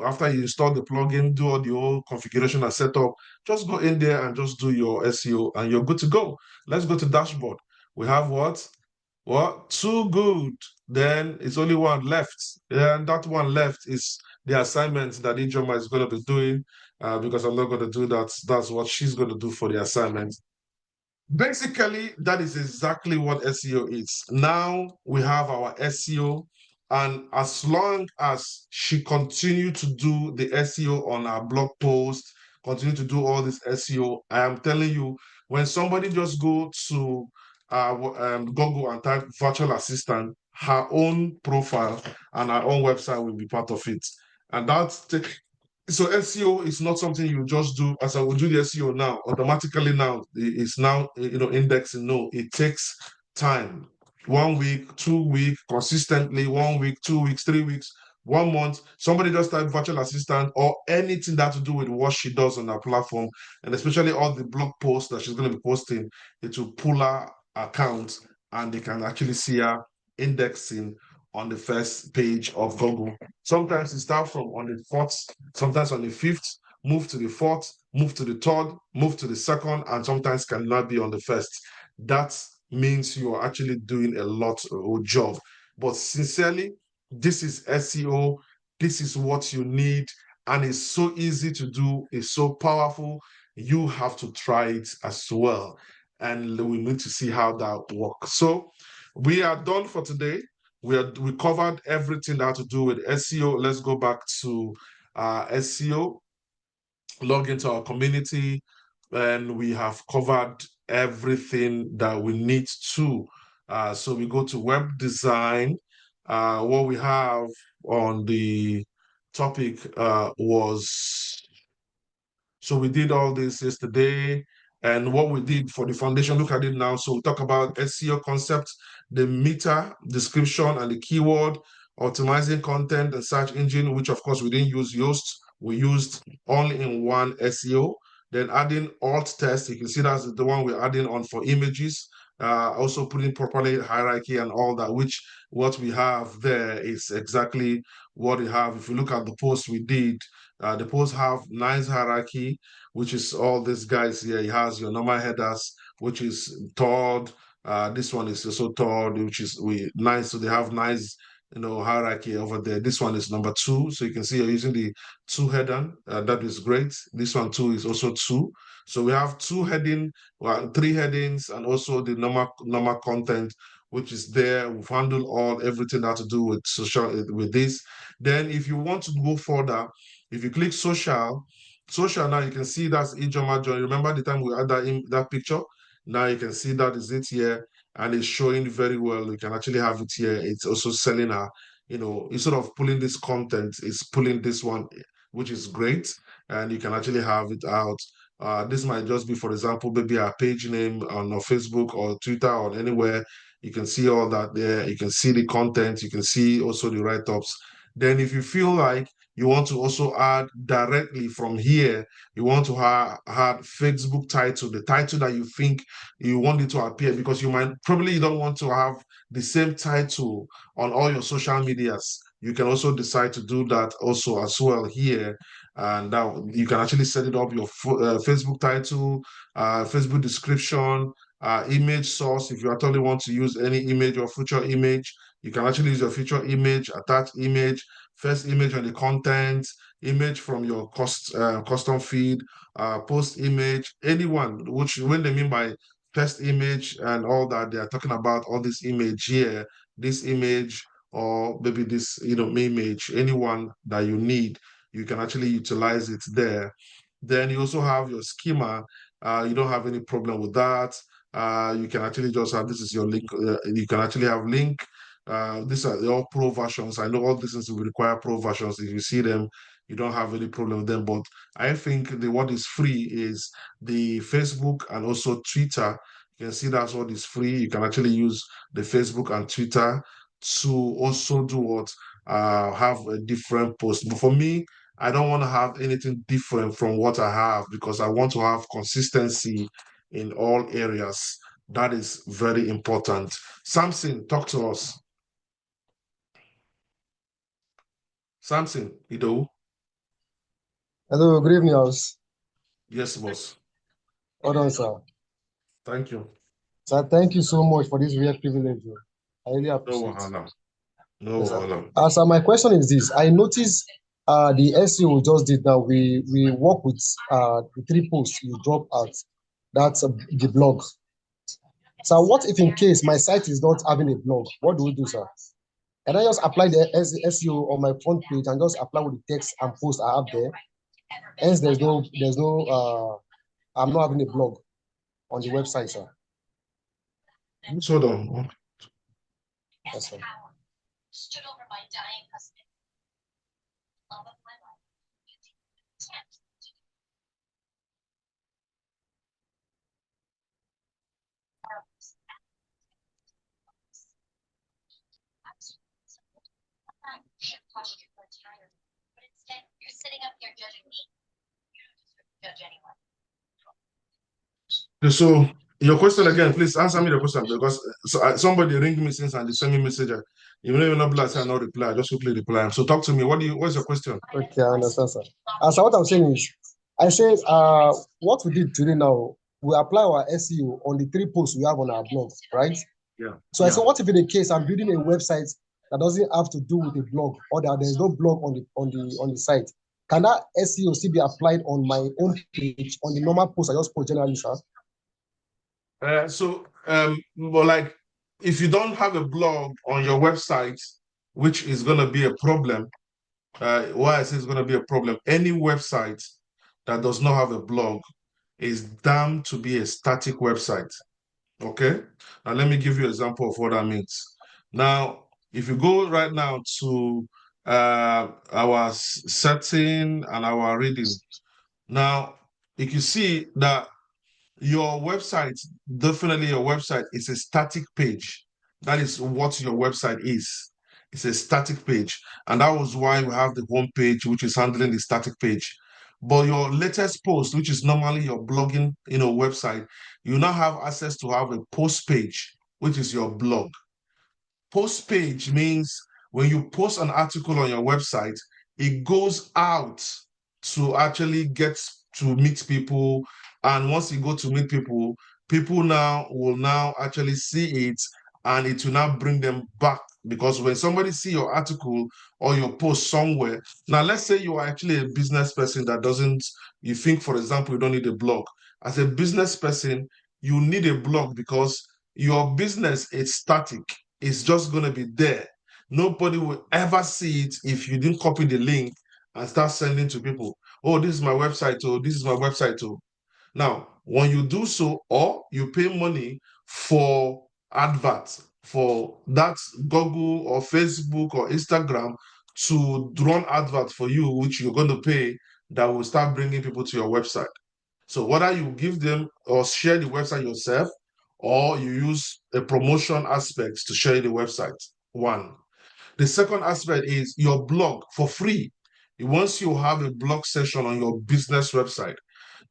after you install the plugin, do all the whole configuration and setup, just go in there and just do your SEO and you're good to go. Let's go to dashboard. We have what? What? Too good. Then it's only one left. And that one left is the assignment that Ijoma is going to be doing because I'm not going to do that. That's what she's going to do for the assignment. Basically, that is exactly what SEO is. Now we have our SEO, and as long as she continue to do the SEO on our blog post, continue to do all this SEO, I am telling you, when somebody just go to Google and type virtual assistant, her own profile and her own website will be part of it. And so SEO is not something you just do as I will do the SEO now, automatically now. It's now, indexing. No, it takes time. 1 week, 2 weeks, consistently, 1 week, 2 weeks, 3 weeks, 1 month. Somebody just type virtual assistant or anything that to do with what she does on her platform, and especially all the blog posts that she's going to be posting, it will pull her account and they can actually see her indexing on the first page of Google. Sometimes it starts from on the fourth, sometimes on the fifth, move to the fourth, move to the third, move to the second, and sometimes cannot be on the first. That means you are actually doing a lot of job. But sincerely, this is SEO. This is what you need. And it's so easy to do. It's so powerful. You have to try it as well. And we need to see how that works. So we are done for today. We covered everything that had to do with SEO. Let's go back to SEO, log into our community, and we have covered everything that we need to. So we go to web design. What we have on the topic was, so we did all this yesterday. And what we did for the foundation, look at it now. So we talk about SEO concepts, the meta description and the keyword, optimizing content and search engine, which of course we didn't use Yoast. We used only in one SEO. Then adding alt text, you can see that's the one we're adding on for images. Also putting properly hierarchy and all that, which what we have there is exactly what we have. If you look at the post we did, the posts have nice hierarchy, which is all these guys here. He has your normal headers, which is third. This one is also third, which is nice. So they have nice, hierarchy over there. This one is number 2. So you can see you're using the 2 header. That is great. This one too is also 2. So we have 2 heading, 3 headings, and also the normal content, which is there. We've handled everything that to do with social with this. Then if you want to go further, if you click social now, you can see that's Ijoma John. Remember the time we had that picture? Now you can see that is it here, and it's showing very well. You can actually have it here. It's also selling instead of pulling this content, it's pulling this one, which is great. And you can actually have it out. This might just be, for example, maybe a page name on Facebook or Twitter or anywhere. You can see all that there. You can see the content. You can see also the write-ups. Then if you feel like you want to also add directly from here, you want to add Facebook title, the title that you think you want it to appear, because you don't want to have the same title on all your social medias. You can also decide to do that also as well here. And now you can actually set it up your Facebook title, Facebook description, image source. If you actually want to use any image or feature image, you can actually use your feature image, attach image, first image on the content, image from your custom feed, post image, anyone, which when they mean by first image and all that, they are talking about all this image here, this image, or maybe this, image, anyone that you need, you can actually utilize it there. Then you also have your schema. You don't have any problem with that. You can actually just have, this is your link. You can actually have link. These are all pro versions. I know all these things will require pro versions. If you see them, you don't have any problem with them. But I think what is free is the Facebook and also Twitter. You can see that's what is free. You can actually use the Facebook and Twitter to also do what? Have a different post. But for me, I don't want to have anything different from what I have, because I want to have consistency in all areas. That is very important. Samson, talk to us. Samson, Ido. Hello, good evening, house. Yes, boss. Hold on, sir. Thank you. Sir, thank you so much for this rare privilege. I really No appreciate it. wahala. No Yes, sir. wahala. Sir, my question is this. I noticed the SEO just did now. We work with the 3 posts you drop out. That's the blog. So what if in case my site is not having a blog? What do we do, sir? Can I just apply the SEO on my front page and just apply with the text and post I have there? Hence, I'm not having a blog on the website, sir. Just hold on. Yes, sir. So your question again, please answer me the question, because somebody ring me since and they send me message. Even if not blast, I not reply. Just quickly reply. So talk to me. What's your question? Okay, I understand, sir. So what I'm saying is, I said, what we did today now, we apply our SEO on the 3 posts we have on our blog, right? Yeah. So I said, what if in the case I'm building a website that doesn't have to do with a blog, or that there's no blog on the site, can that SEO still be applied on my own page, on the normal post I just post generally, sir? Well, like, if you don't have a blog on your website, which is going to be a problem, why I say it's going to be a problem, any website that does not have a blog is damned to be a static website. Okay? Now, let me give you an example of what that means. Now, if you go right now to our setting and our reading, now you can see that your website, definitely your website is a static page. That is what your website is. It's a static page. And that was why we have the home page, which is handling the static page. But your latest post, which is normally your blogging, website, you now have access to have a post page, which is your blog. Post page means when you post an article on your website, it goes out to actually get to meet people. And once you go to meet people, people now will now actually see it, and it will now bring them back. Because when somebody see your article or your post somewhere, now let's say you are actually a business person that doesn't, you think, for example, you don't need a blog. As a business person, you need a blog because your business is static. It's just going to be there. Nobody will ever see it if you didn't copy the link and start sending to people. Oh, this is my website. Oh, this is my website. Oh. Now, when you do so, or you pay money for adverts for that Google or Facebook or Instagram to run adverts for you, which you're going to pay, that will start bringing people to your website. So whether you give them or share the website yourself, or you use a promotion aspect to share the website, one. The second aspect is your blog for free. Once you have a blog session on your business website,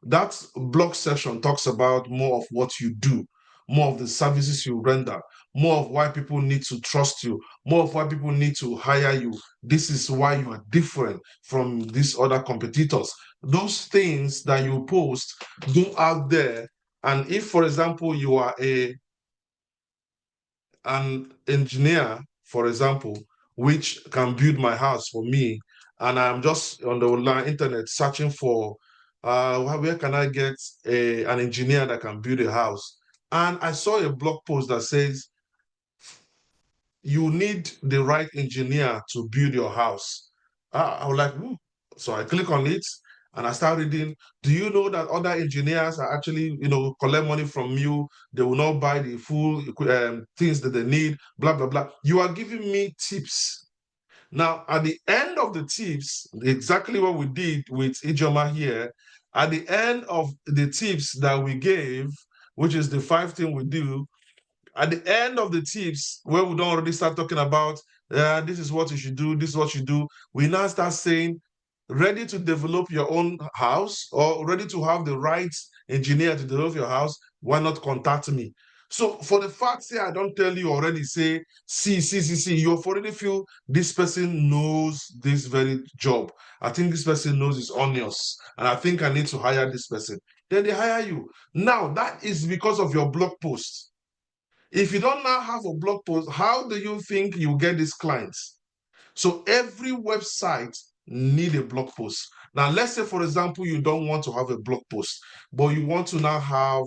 that blog session talks about more of what you do, more of the services you render, more of why people need to trust you, more of why people need to hire you. This is why you are different from these other competitors. Those things that you post go out there. And if, for example, you are an engineer, for example, which can build my house for me, and I'm just on the online internet searching for where can I get an engineer that can build a house? And I saw a blog post that says you need the right engineer to build your house. I was like, so I click on it and I start reading. Do you know that other engineers are actually, collect money from you? They will not buy the full things that they need, blah, blah, blah. You are giving me tips. Now, at the end of the tips, exactly what we did with Ijoma here, at the end of the tips that we gave, which is the 5 things we do, at the end of the tips, where we don't already start talking about, this is what you should do, this is what you do, we now start saying, ready to develop your own house or ready to have the right engineer to develop your house, why not contact me? So for the facts here, I don't tell you already, say, see, you already feel this person knows this very job. I think this person knows his onions, and I think I need to hire this person. Then they hire you. Now, that is because of your blog post. If you don't now have a blog post, how do you think you get these clients? So every website need a blog post. Now, let's say, for example, you don't want to have a blog post, but you want to now have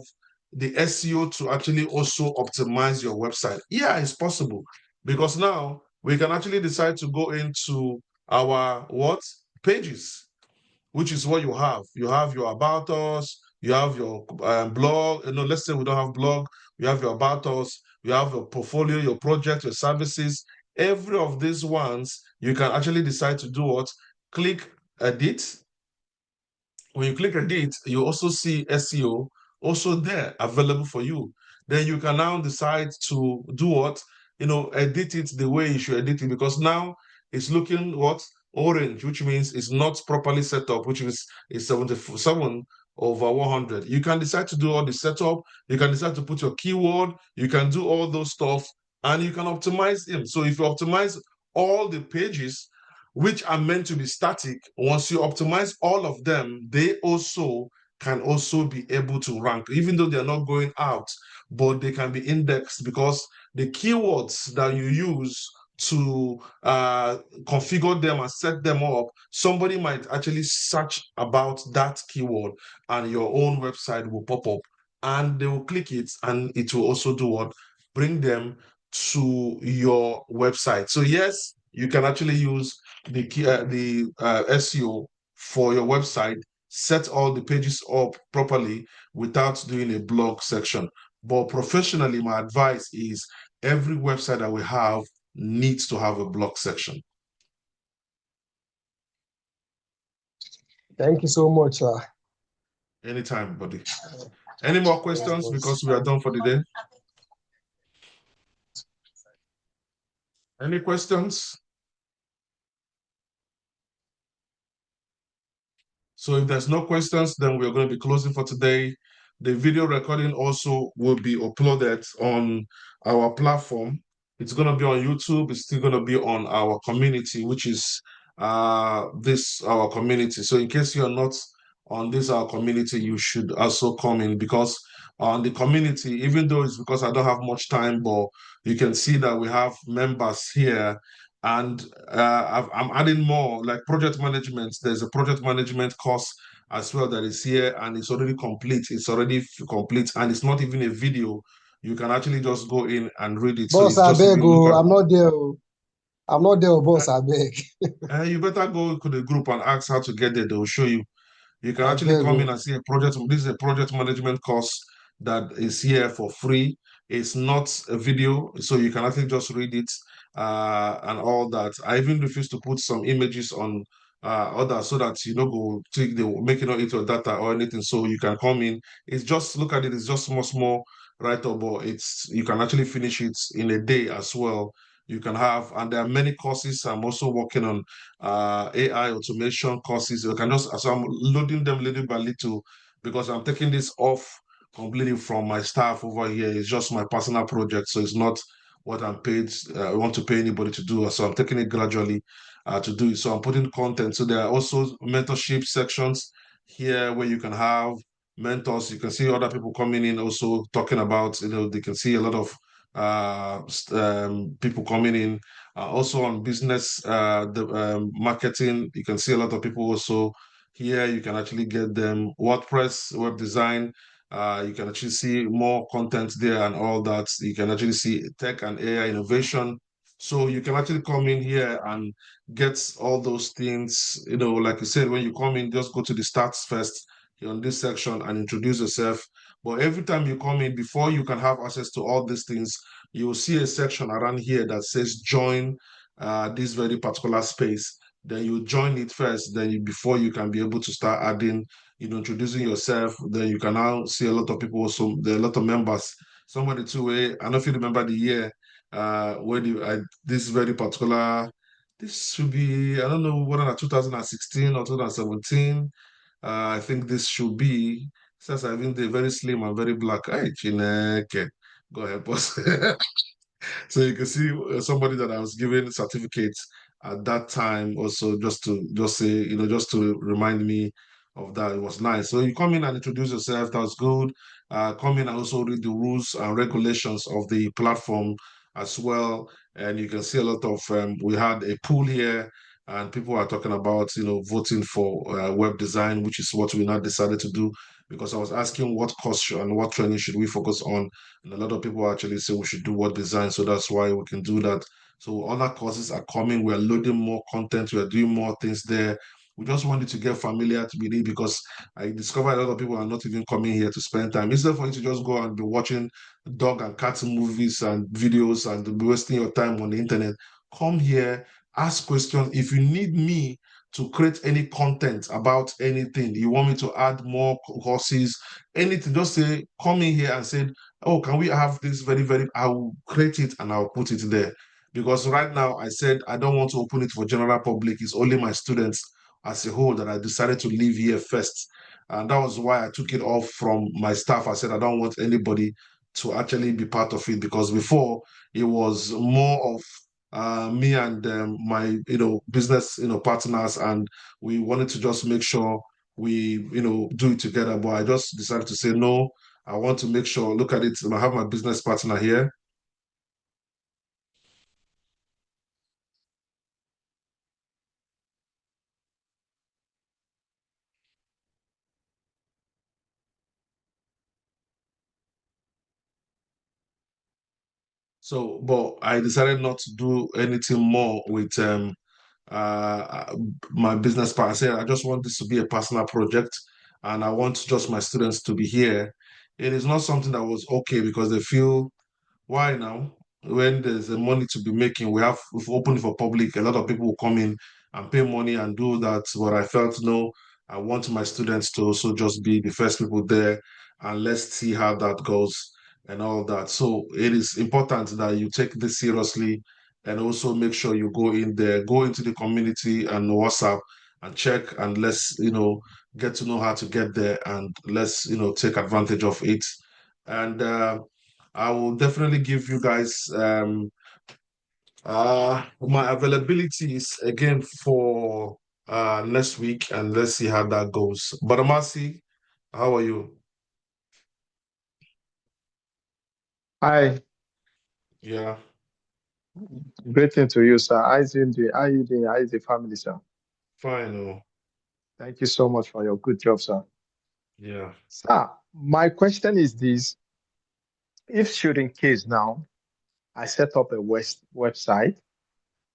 the SEO to actually also optimize your website. Yeah, it's possible, because now we can actually decide to go into our pages, which is what you have. You have your about us, you have your blog. Let's say we don't have blog. You have your about us, you have your portfolio, your project, your services. Every of these ones, you can actually decide to do what? Click edit. When you click edit, you also see SEO also there available for you. Then you can now decide to do what? Edit it the way you should edit it, because now it's looking what? Orange, which means it's not properly set up, which is 77 over 100. You can decide to do all the setup. You can decide to put your keyword. You can do all those stuff, and you can optimize them. So if you optimize all the pages, which are meant to be static, once you optimize all of them, they also can also be able to rank, even though they're not going out, but they can be indexed, because the keywords that you use to configure them and set them up, somebody might actually search about that keyword and your own website will pop up and they will click it and it will also do what? Bring them to your website. So yes, you can actually use the SEO for your website, set all the pages up properly without doing a blog section. But professionally, my advice is every website that we have needs to have a blog section. Thank you so much, sir. Anytime, buddy. Any more questions? Because we are done for the day. Any questions? So if there's no questions, then we're going to be closing for today. The video recording also will be uploaded on our platform. It's going to be on YouTube. It's still going to be on our community, which is our community. So in case you're not on this our community, you should also come in, because on the community, even though it's because I don't have much time, but you can see that we have members here, and I'm adding more like project management. There's a project management course as well that is here, and it's already complete. It's already complete, and it's not even a video. You can actually just go in and read it. So Boss, it's I just, if beg, you look at, I'm not there. I'm not there, boss, I beg. you better go to the group and ask how to get there. They will show you. You can I actually beg. come in and see a project. This is a project management course that is here for free. It's not a video, so you can actually just read it and all that. I even refuse to put some images on others so that you don't go take the make it not eat your data or anything. So you can come in. It's just look at it. It's just small write up, but it's you can actually finish it in a day as well. You can have, and there are many courses. I'm also working on AI automation courses. You can just, so I'm loading them little by little because I'm taking this off completely from my staff over here. It's just my personal project, so it's not what I'm paid. I want to pay anybody to do. So I'm taking it gradually to do it. So I'm putting content. So there are also mentorship sections here where you can have mentors. You can see other people coming in also talking about. They can see a lot of people coming in also on business, the marketing. You can see a lot of people also here. You can actually get them WordPress, web design. You can actually see more content there and all that. You can actually see tech and AI innovation. So you can actually come in here and get all those things. Like you said, when you come in, just go to the stats first on this section and introduce yourself. But every time you come in, before you can have access to all these things, you will see a section around here that says join this very particular space. Then you join it first, then before you can be able to start adding, introducing yourself. Then you can now see a lot of people also. There are a lot of members. Somebody too, I don't know if you remember the year where this very particular, this should be, I don't know whether 2016 or 2017. I think this should be, since I think they're very slim and very black. Hey, Chineke, go ahead, boss. So you can see somebody that I was giving certificates at that time also, just say, just to remind me of that. It was nice. So you come in and introduce yourself. That's good. Come in and also read the rules and regulations of the platform as well. And you can see a lot of, we had a pool here and people are talking about, voting for web design, which is what we now decided to do, because I was asking what course and what training should we focus on, and a lot of people actually say we should do web design, so that's why we can do that. So other courses are coming. We're loading more content. We're doing more things there. We just wanted to get familiar to with it, because I discovered a lot of people are not even coming here to spend time. Instead for you to just go and be watching dog and cat movies and videos and be wasting your time on the internet, come here, ask questions. If you need me to create any content about anything, you want me to add more courses, anything, just say, come in here and say, oh, can we have this I will create it and I'll put it there. Because right now I said I don't want to open it for general public. It's only my students as a whole that I decided to leave here first. And that was why I took it off from my staff. I said I don't want anybody to actually be part of it, because before it was more of me and my business partners, and we wanted to just make sure we do it together. But I just decided to say no. I want to make sure, look at it, I have my business partner here. So, but I decided not to do anything more with my business partner. I said, I just want this to be a personal project and I want just my students to be here. It is not something that was okay because they feel, why now? When there's a money to be making, we've opened for public. A lot of people will come in and pay money and do that. But I felt no, I want my students to also just be the first people there, and let's see how that goes and all that. So it is important that you take this seriously and also make sure you go in there, go into the community and WhatsApp and check and let's get to know how to get there and let's take advantage of it. And I will definitely give you guys my availabilities again for next week and let's see how that goes. But Amasi, how are you? Hi, Yeah, greeting to you, sir. How is it doing? How you doing? How is the family, sir? fine. Oh, Thank you so much for your good job, sir. yeah. Sir, my question is this. If should in case now I set up a website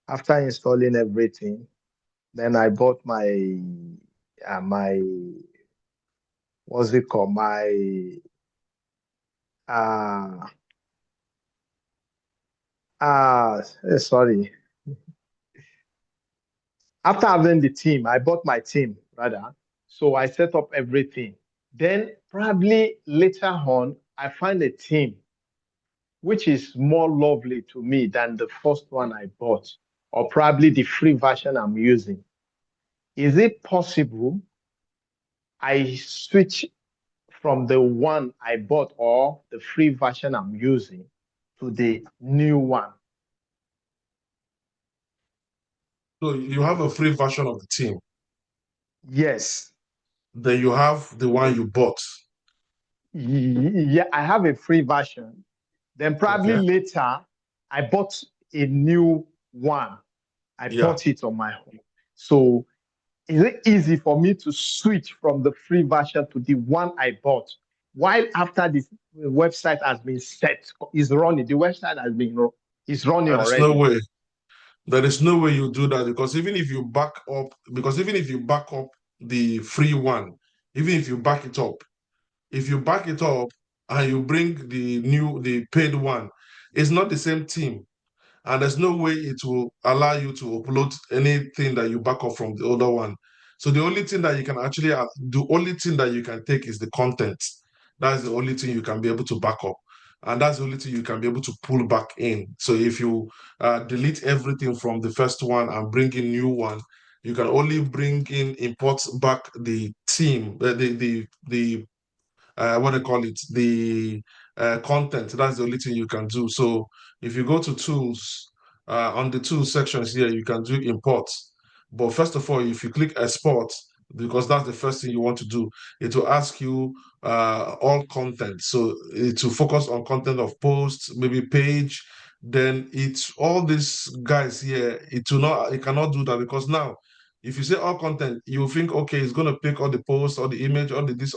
after installing everything, then I bought my what's it called? My uh sorry. After having the team, I bought my team rather. So I set up everything. Then probably later on, I find a team which is more lovely to me than the first one I bought, or probably the free version I'm using. Is it possible I switch from the one I bought or the free version I'm using to the new one? So you have a free version of the team. Yes. Then you have the one you bought. Yeah, I have a free version. Then probably Okay. later, I bought a new one. I Yeah. bought it on my own. So is it easy for me to switch from the free version to the one I bought? While after this website has been set, is running, the website is running There is no already. way. There is no way you do that because even if you back up the free one, even if you back it up, if you back it up and you bring the paid one, it's not the same team. And there's no way it will allow you to upload anything that you back up from the other one. So the only thing that you can actually the only thing that you can take is the content. That's the only thing you can be able to back up. And that's the only thing you can be able to pull back in. So if you delete everything from the first one and bring in new one, you can only bring in import back the team, the what do you call it, the content. That's the only thing you can do. So if you go to tools, on the tools sections here, you can do import. But first of all, if you click export, because that's the first thing you want to do, it will ask you all content. So it will focus on content of posts, maybe page. Then it's all these guys here. It cannot do that because now, if you say all content, you think okay, it's gonna pick all the posts, all the image, all the this.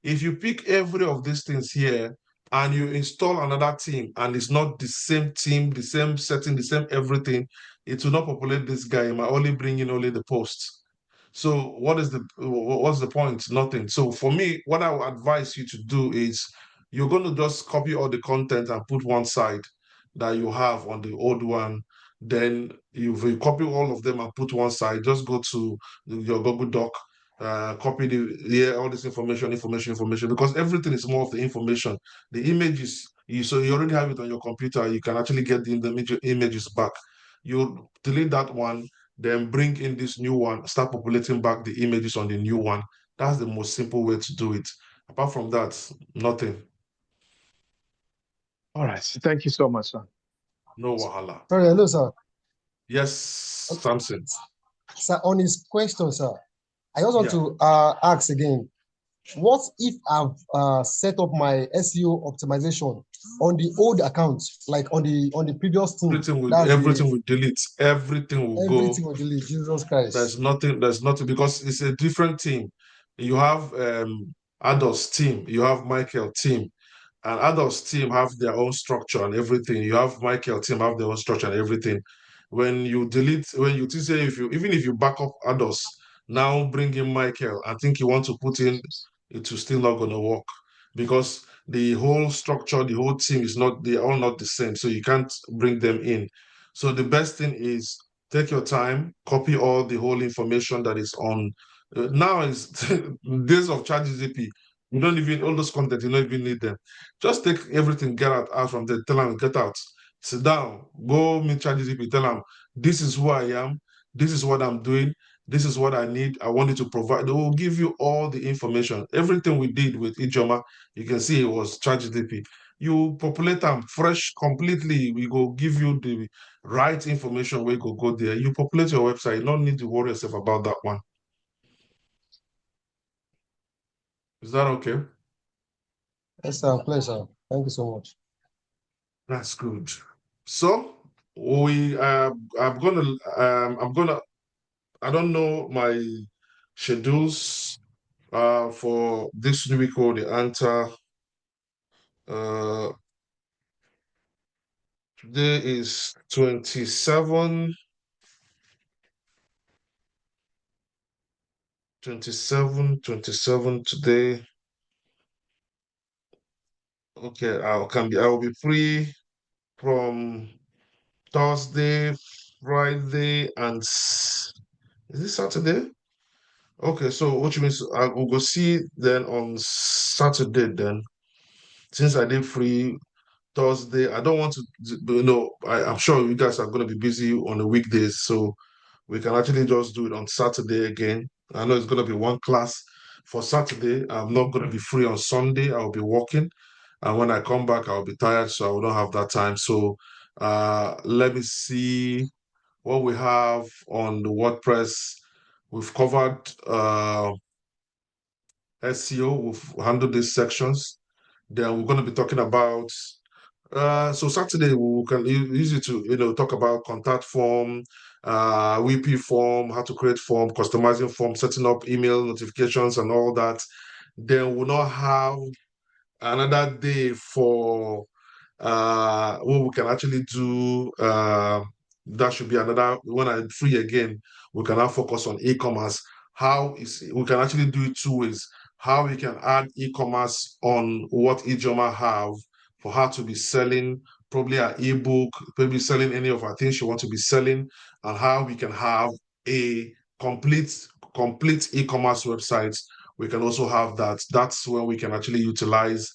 If you pick every of these things here and you install another team and it's not the same team, the same setting, the same everything, it will not populate this guy. It might only bring in only the posts. So what's the point? Nothing. So for me, what I would advise you to do is you're going to just copy all the content and put one side that you have on the old one. Then you copy all of them and put one side. Just go to your Google Doc, copy all this information, because everything is more of the information. The images, so you already have it on your computer. You can actually get the images back. You delete that one, then bring in this new one, start populating back the images on the new one. That's the most simple way to do it. Apart from that, nothing. All right. Thank you so much, sir. No wahala. Sorry, hello, sir. Yes, Samson. Sir, on his question, sir, I just want Yeah. to ask again. What if I've set up my SEO optimization on the old account, like on the previous team? Everything will delete. Everything will go. Everything will delete. Jesus Christ. There's nothing because it's a different team. You have Ados team, you have Michael team. and Adolf's team have their own structure and everything. You have Michael team have their own structure and everything. When you say even if you back up Ados, now bring in Michael, I think you want to put in, it will still not gonna work because the whole structure, the whole team is not, they're all not the same. So you can't bring them in. So the best thing is take your time, copy all the whole information that is on. Now is days of ChatGPT. You don't even, all those content, you don't even need them. Just take everything, get out from there, tell them, get out. Sit down, go meet ChatGPT, tell them, this is who I am, this is what I'm doing, this is what I need, I want you to provide. They will give you all the information. Everything we did with Ijoma, you can see it was ChatGPT. You populate them fresh completely, we go give you the right information where you go there. You populate your website, you don't need to worry yourself about that one. Is that okay? Yes, sir. Pleasure. Thank you so much. That's good. So I'm gonna I don't know my schedules for this new week or the answer. Today is 27 today. Okay, I will be free from Thursday, Friday, and is this Saturday? Okay, so which means I will go see then on Saturday then. Since I did free Thursday, I don't want to, I'm sure you guys are going to be busy on the weekdays, so we can actually just do it on Saturday again. I know it's going to be one class for Saturday. I'm not going to be free on Sunday. I'll be working. And when I come back, I'll be tired, so I will not have that time. So let me see what we have on the WordPress. We've covered SEO, we've handled these sections. Then we're going to be talking about so Saturday we can use it to talk about contact form, WP form, how to create form, customizing form, setting up email notifications and all that. Then we'll not have another day for what we can actually do. That should be another when I'm free again. We can now focus on e-commerce. How is we can actually do it two ways. How we can add e-commerce on what Ijoma have for her to be selling, probably an ebook, maybe selling any of our things she wants to be selling, and how we can have a complete e-commerce website. We can also have that. That's when we can actually utilize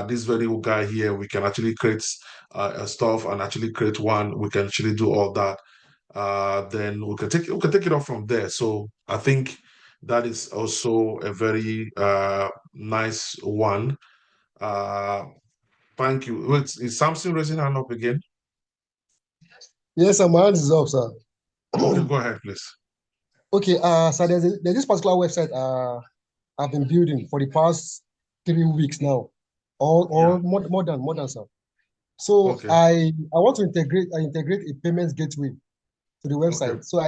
this very guy here. We can actually create stuff and actually create one. We can actually do all that. Then we can take it off from there. So I think that is also a very nice one. Thank you. Wait, is Samson raising hand up again? Yes, sir. My hand is up, sir. Okay, go ahead, please. Okay, so there's this particular website I've been building for the past 3 weeks now, or more than sir. So Okay. I want to integrate a payments gateway to the website. Okay. So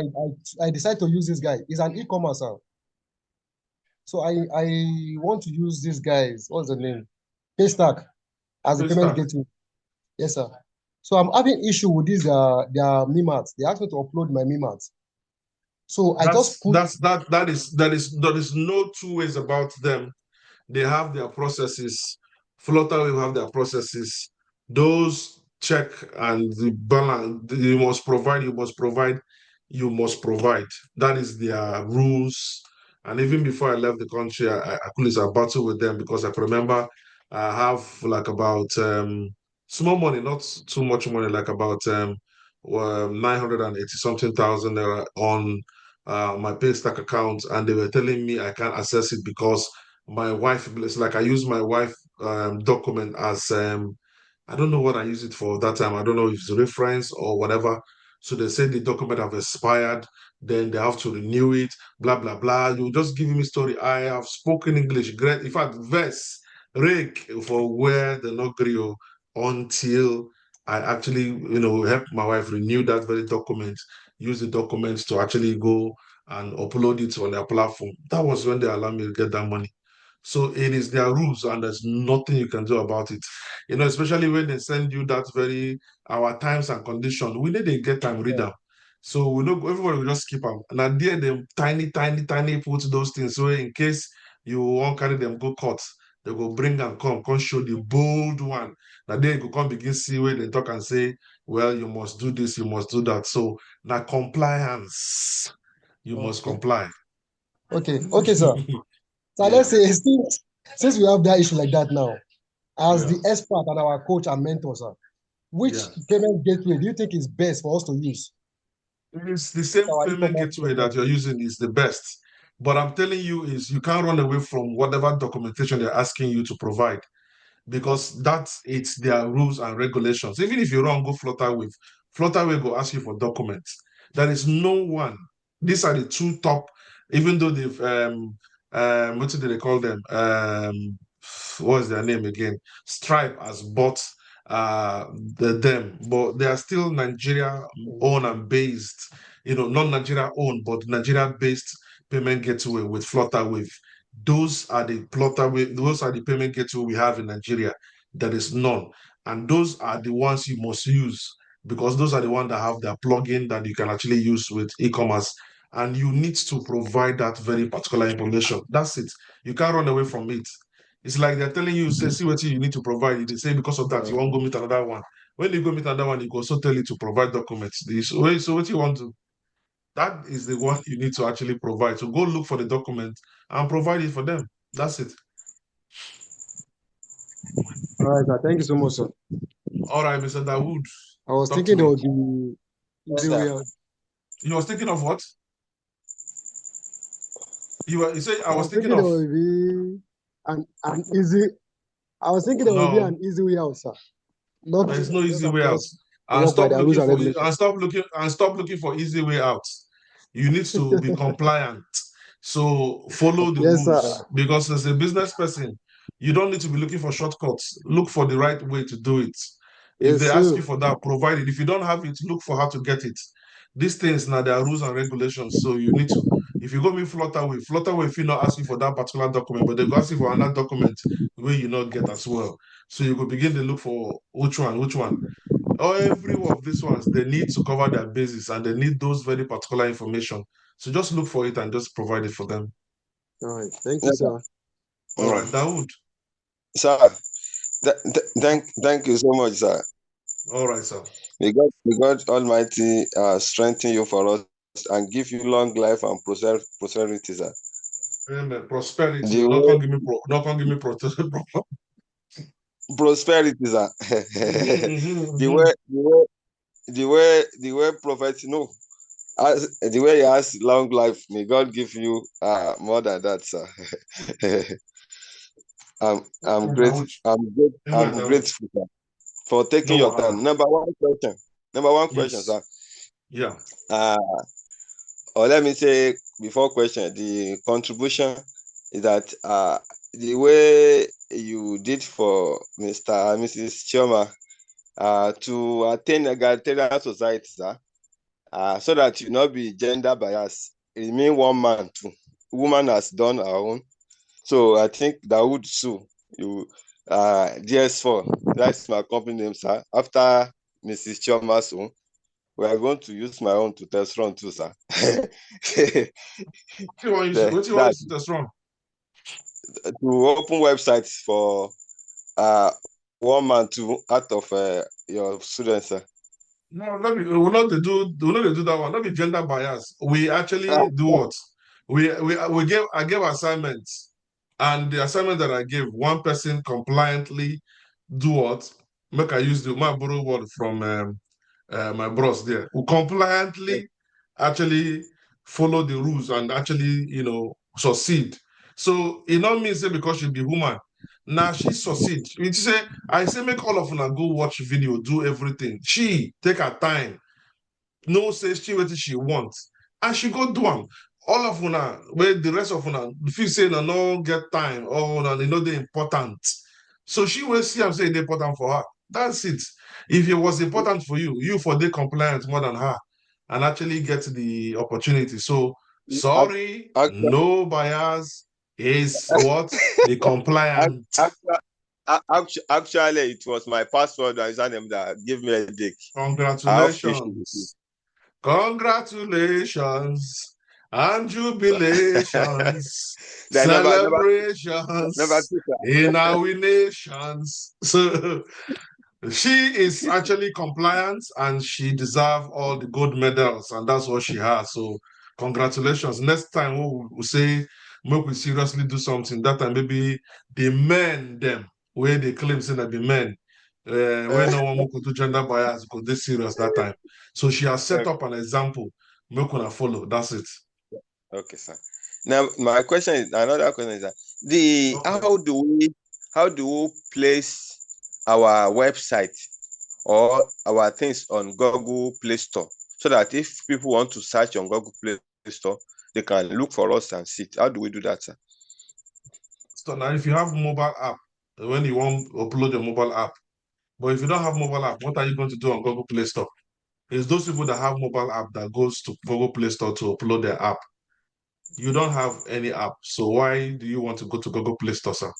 I decided to use this guy. He's an e-commerce, sir. So I want to use this guy's, what's the name? Paystack as a payment Paystack. gateway. Yes, sir. So I'm having issue with this their memats. They asked me to upload my memats. So I just put there is no two ways about them. They have their processes. Flutter will have their processes. Those check and the balance. You must provide. That is their rules. And even before I left the country, I couldn't battle with them because I could remember I have like about small money, not too much money, like about 980 something thousand naira on my Paystack account, and they were telling me I can't access it because my wife, it's like I use my wife document as I don't know what I use it for that time. I don't know if it's a reference or whatever. So they said the document have expired, then they have to renew it, blah blah blah. You just giving me story. I have spoken English great. In fact, verse rake for where the not grill until I actually help my wife renew that very document, use the documents to actually go and upload it on their platform. That was when they allowed me to get that money. So it is their rules, and there's nothing you can do about it. especially when they send you that our terms and conditions, we need to get time read them. So we know everybody will just keep them. And at the end, them tiny put those things. So in case you won't carry them, go court, they go bring and come show the bold one. Now they go come begin see where they talk and say, well, you must do this, you must do that. So now compliance, you must comply. Okay, sir. So Yeah. let's say since we have that issue like that now, as Yeah. the expert and our coach and mentor, sir, which Yeah. payment gateway do you think is best for us to use? It's the same Our payment e-commerce gateway platform. that you're using is the best. But I'm telling you is you can't run away from whatever documentation they're asking you to provide, because it's their rules and regulations. Even if you run go Flutterwave, Flutterwave will ask you for documents. There is no one. These are the two top, even though they've what do they call them? What's their name again? Stripe has bought them, but they are still Nigeria owned and based, not Nigeria owned, but Nigeria based payment gateway with Flutterwave. Those are the payment gateway we have in Nigeria. There is none. And those are the ones you must use, because those are the ones that have their plugin that you can actually use with e-commerce. And you need to provide that very particular information. That's it. You can't run away from it. It's like they're telling you, say, see what you need to provide. They say because of that, you won't go meet another one. When you go meet another one, you can also tell you to provide documents. So what you want to? That is the one you need to actually provide. So go look for the document and provide it for them. That's it. All right, sir. Thank you so much, sir. All right, Mr. Dawood. I was Talk thinking to there me. would be easy way out. You was thinking of what? You said I I was was thinking thinking there of would be an easy. I was thinking there would be no. an easy way out, sir. Not There's no just easy have way to out. just And work by stop the rules looking and for and regulations. stop looking for easy way out. You need to be compliant. So follow the Yes, sir. rules, because as a business person, you don't need to be looking for shortcuts. Look for the right way to do it. If Yes, they ask sir. you for that, provide it. If you don't have it, look for how to get it. These things now, there are rules and regulations. So you need to. If you go with Flutterwave, if you not ask you for that particular document, but they go ask you for another document where you not get as well. So you could begin to look for which one. Every one of these ones, they need to cover their basis and they need those very particular information. So just look for it and just provide it for them. All right. Thank you, sir. All right, Dawood. Sir, thank you so much, sir. All right, sir. May God Almighty strengthen you for us and give you long life and prosperity, sir. Amen. Prosperity. The Not way, gonna give me not gonna give me prosperity, sir. the way prophet, the way he has long life, may God give you more than that, sir. I'm grateful. Amen, I'm Dawood. grateful, sir, for taking No your wahala. time. Number one question, Yes. sir. Yeah. Or let me say before question, the contribution is that the way you did for Mr. and Mrs. Chioma to attain egalitarian society, sir, so that you not be gender biased. It mean one man too. Woman has done her own. So I think that would sue you. DS4, that's my company name, sir. After Mrs. Chioma's own, we are going to use my own to test run too, sir. What you want That to test wrong? to open websites for one man two out of your students, sir. No, we'll not do that one. Not be gender bias. We actually do what? I gave assignments, and the assignment that I gave, one person compliantly do what? Make I use my borrow word from my bros there. Who compliantly actually follow the rules and actually, succeed. So it not means say because she be woman. Now she succeed. I say make all of them go watch video, do everything. She take her time, no say she what she wants, and she go do them. All of una, where the rest of una, if you say no get time, or they know they important. So she will see I'm saying important for her. That's it. If it was important for you for the compliance more than her, and actually get the opportunity. So sorry, Actually, no bias is what the compliant. actually, it was my password and username that gave me a dick. Congratulations. Congratulations and jubilations, celebrations in our nations. So she is actually compliant and she deserves all the gold medals, and that's what she has. So congratulations. Next time we'll say, make we seriously do something. That time maybe the men them where they claim say that the men where no one could do gender bias because they serious that time. So she has set up an example. Make una follow. That's it. Okay, sir. Now my question is, another question is that how do we place our website or our things on Google Play Store so that if people want to search on Google Play Store, they can look for us and see it? How do we do that, sir? So now if you have mobile app, when you want to upload your mobile app, but if you don't have mobile app, what are you going to do on Google Play Store? It's those people that have mobile app that goes to Google Play Store to upload their app. You don't have any app, so why do you want to go to Google Play Store, sir?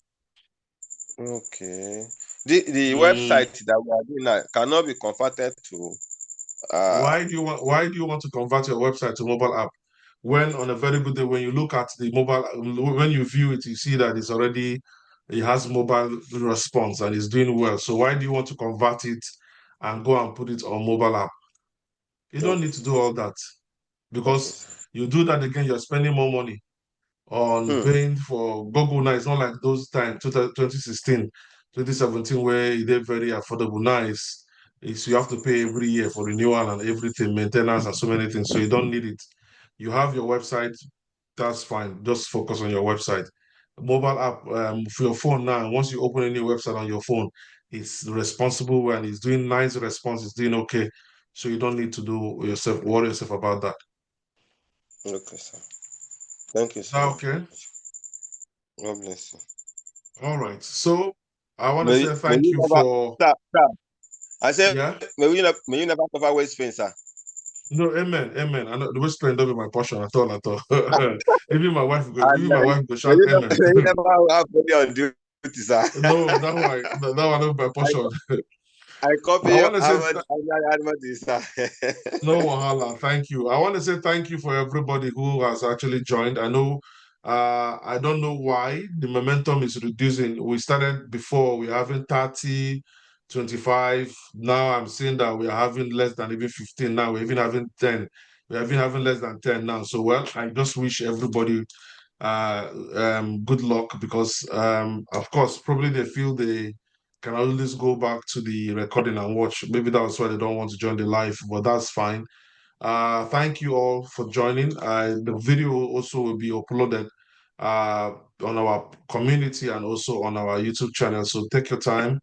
Okay. The website that we are doing now cannot be converted to. Why do you want to convert your website to mobile app? When on a very good day, when you look at the mobile, when you view it, you see that it has mobile response and it's doing well. So why do you want to convert it and go and put it on mobile app? You don't need to do all that, because you do that again, you're spending more money on paying for Google. Now it's not like those times 2016, 2017, where it is very affordable. Now it's you have to pay every year for renewal and everything, maintenance and so many things. So you don't need it. You have your website, that's fine. Just focus on your website. Mobile app for your phone now. Once you open any website on your phone, it's responsible and it's doing nice response. It's doing okay. So you don't need to worry yourself about that. Okay, sir. Thank you, sir. Okay. God bless you. All right. So I want to say thank you for. Sir. I said, Yeah. may you never suffer waist pain, sir. No, amen, amen. I know the waist pain don't be my portion at all, at all. Even my wife go May shout you amen. never have body on duty, sir. No, that one not my portion. I copy I your want to say sir. no wahala. Thank you. I want to say thank you for everybody who has actually joined. I know, I don't know why the momentum is reducing. We started before, we are having 30, 25. Now I'm seeing that we are having less than even 15 now. We're even having 10. We're even having less than 10 now. So, well, I just wish everybody good luck, because, of course, probably they feel they can always go back to the recording and watch. Maybe that's why they don't want to join the live, but that's fine. Thank you all for joining. The video also will be uploaded on our community and also on our YouTube channel. So take your time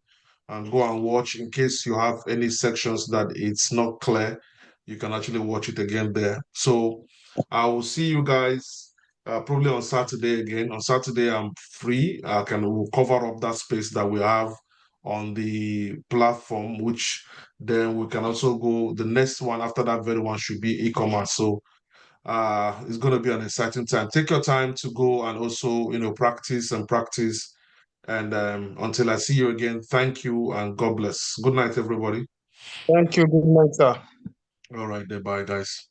and go and watch. In case you have any sections that it's not clear, you can actually watch it again there. So I will see you guys probably on Saturday again. On Saturday, I'm free. We'll cover up that space that we have on the platform, which then we can also go. The next one after that very one should be e-commerce. So it's going to be an exciting time. Take your time to go and also practice and practice. And until I see you again, thank you and God bless. Good night, everybody. Thank you. Good night, sir. All right, then, bye, guys.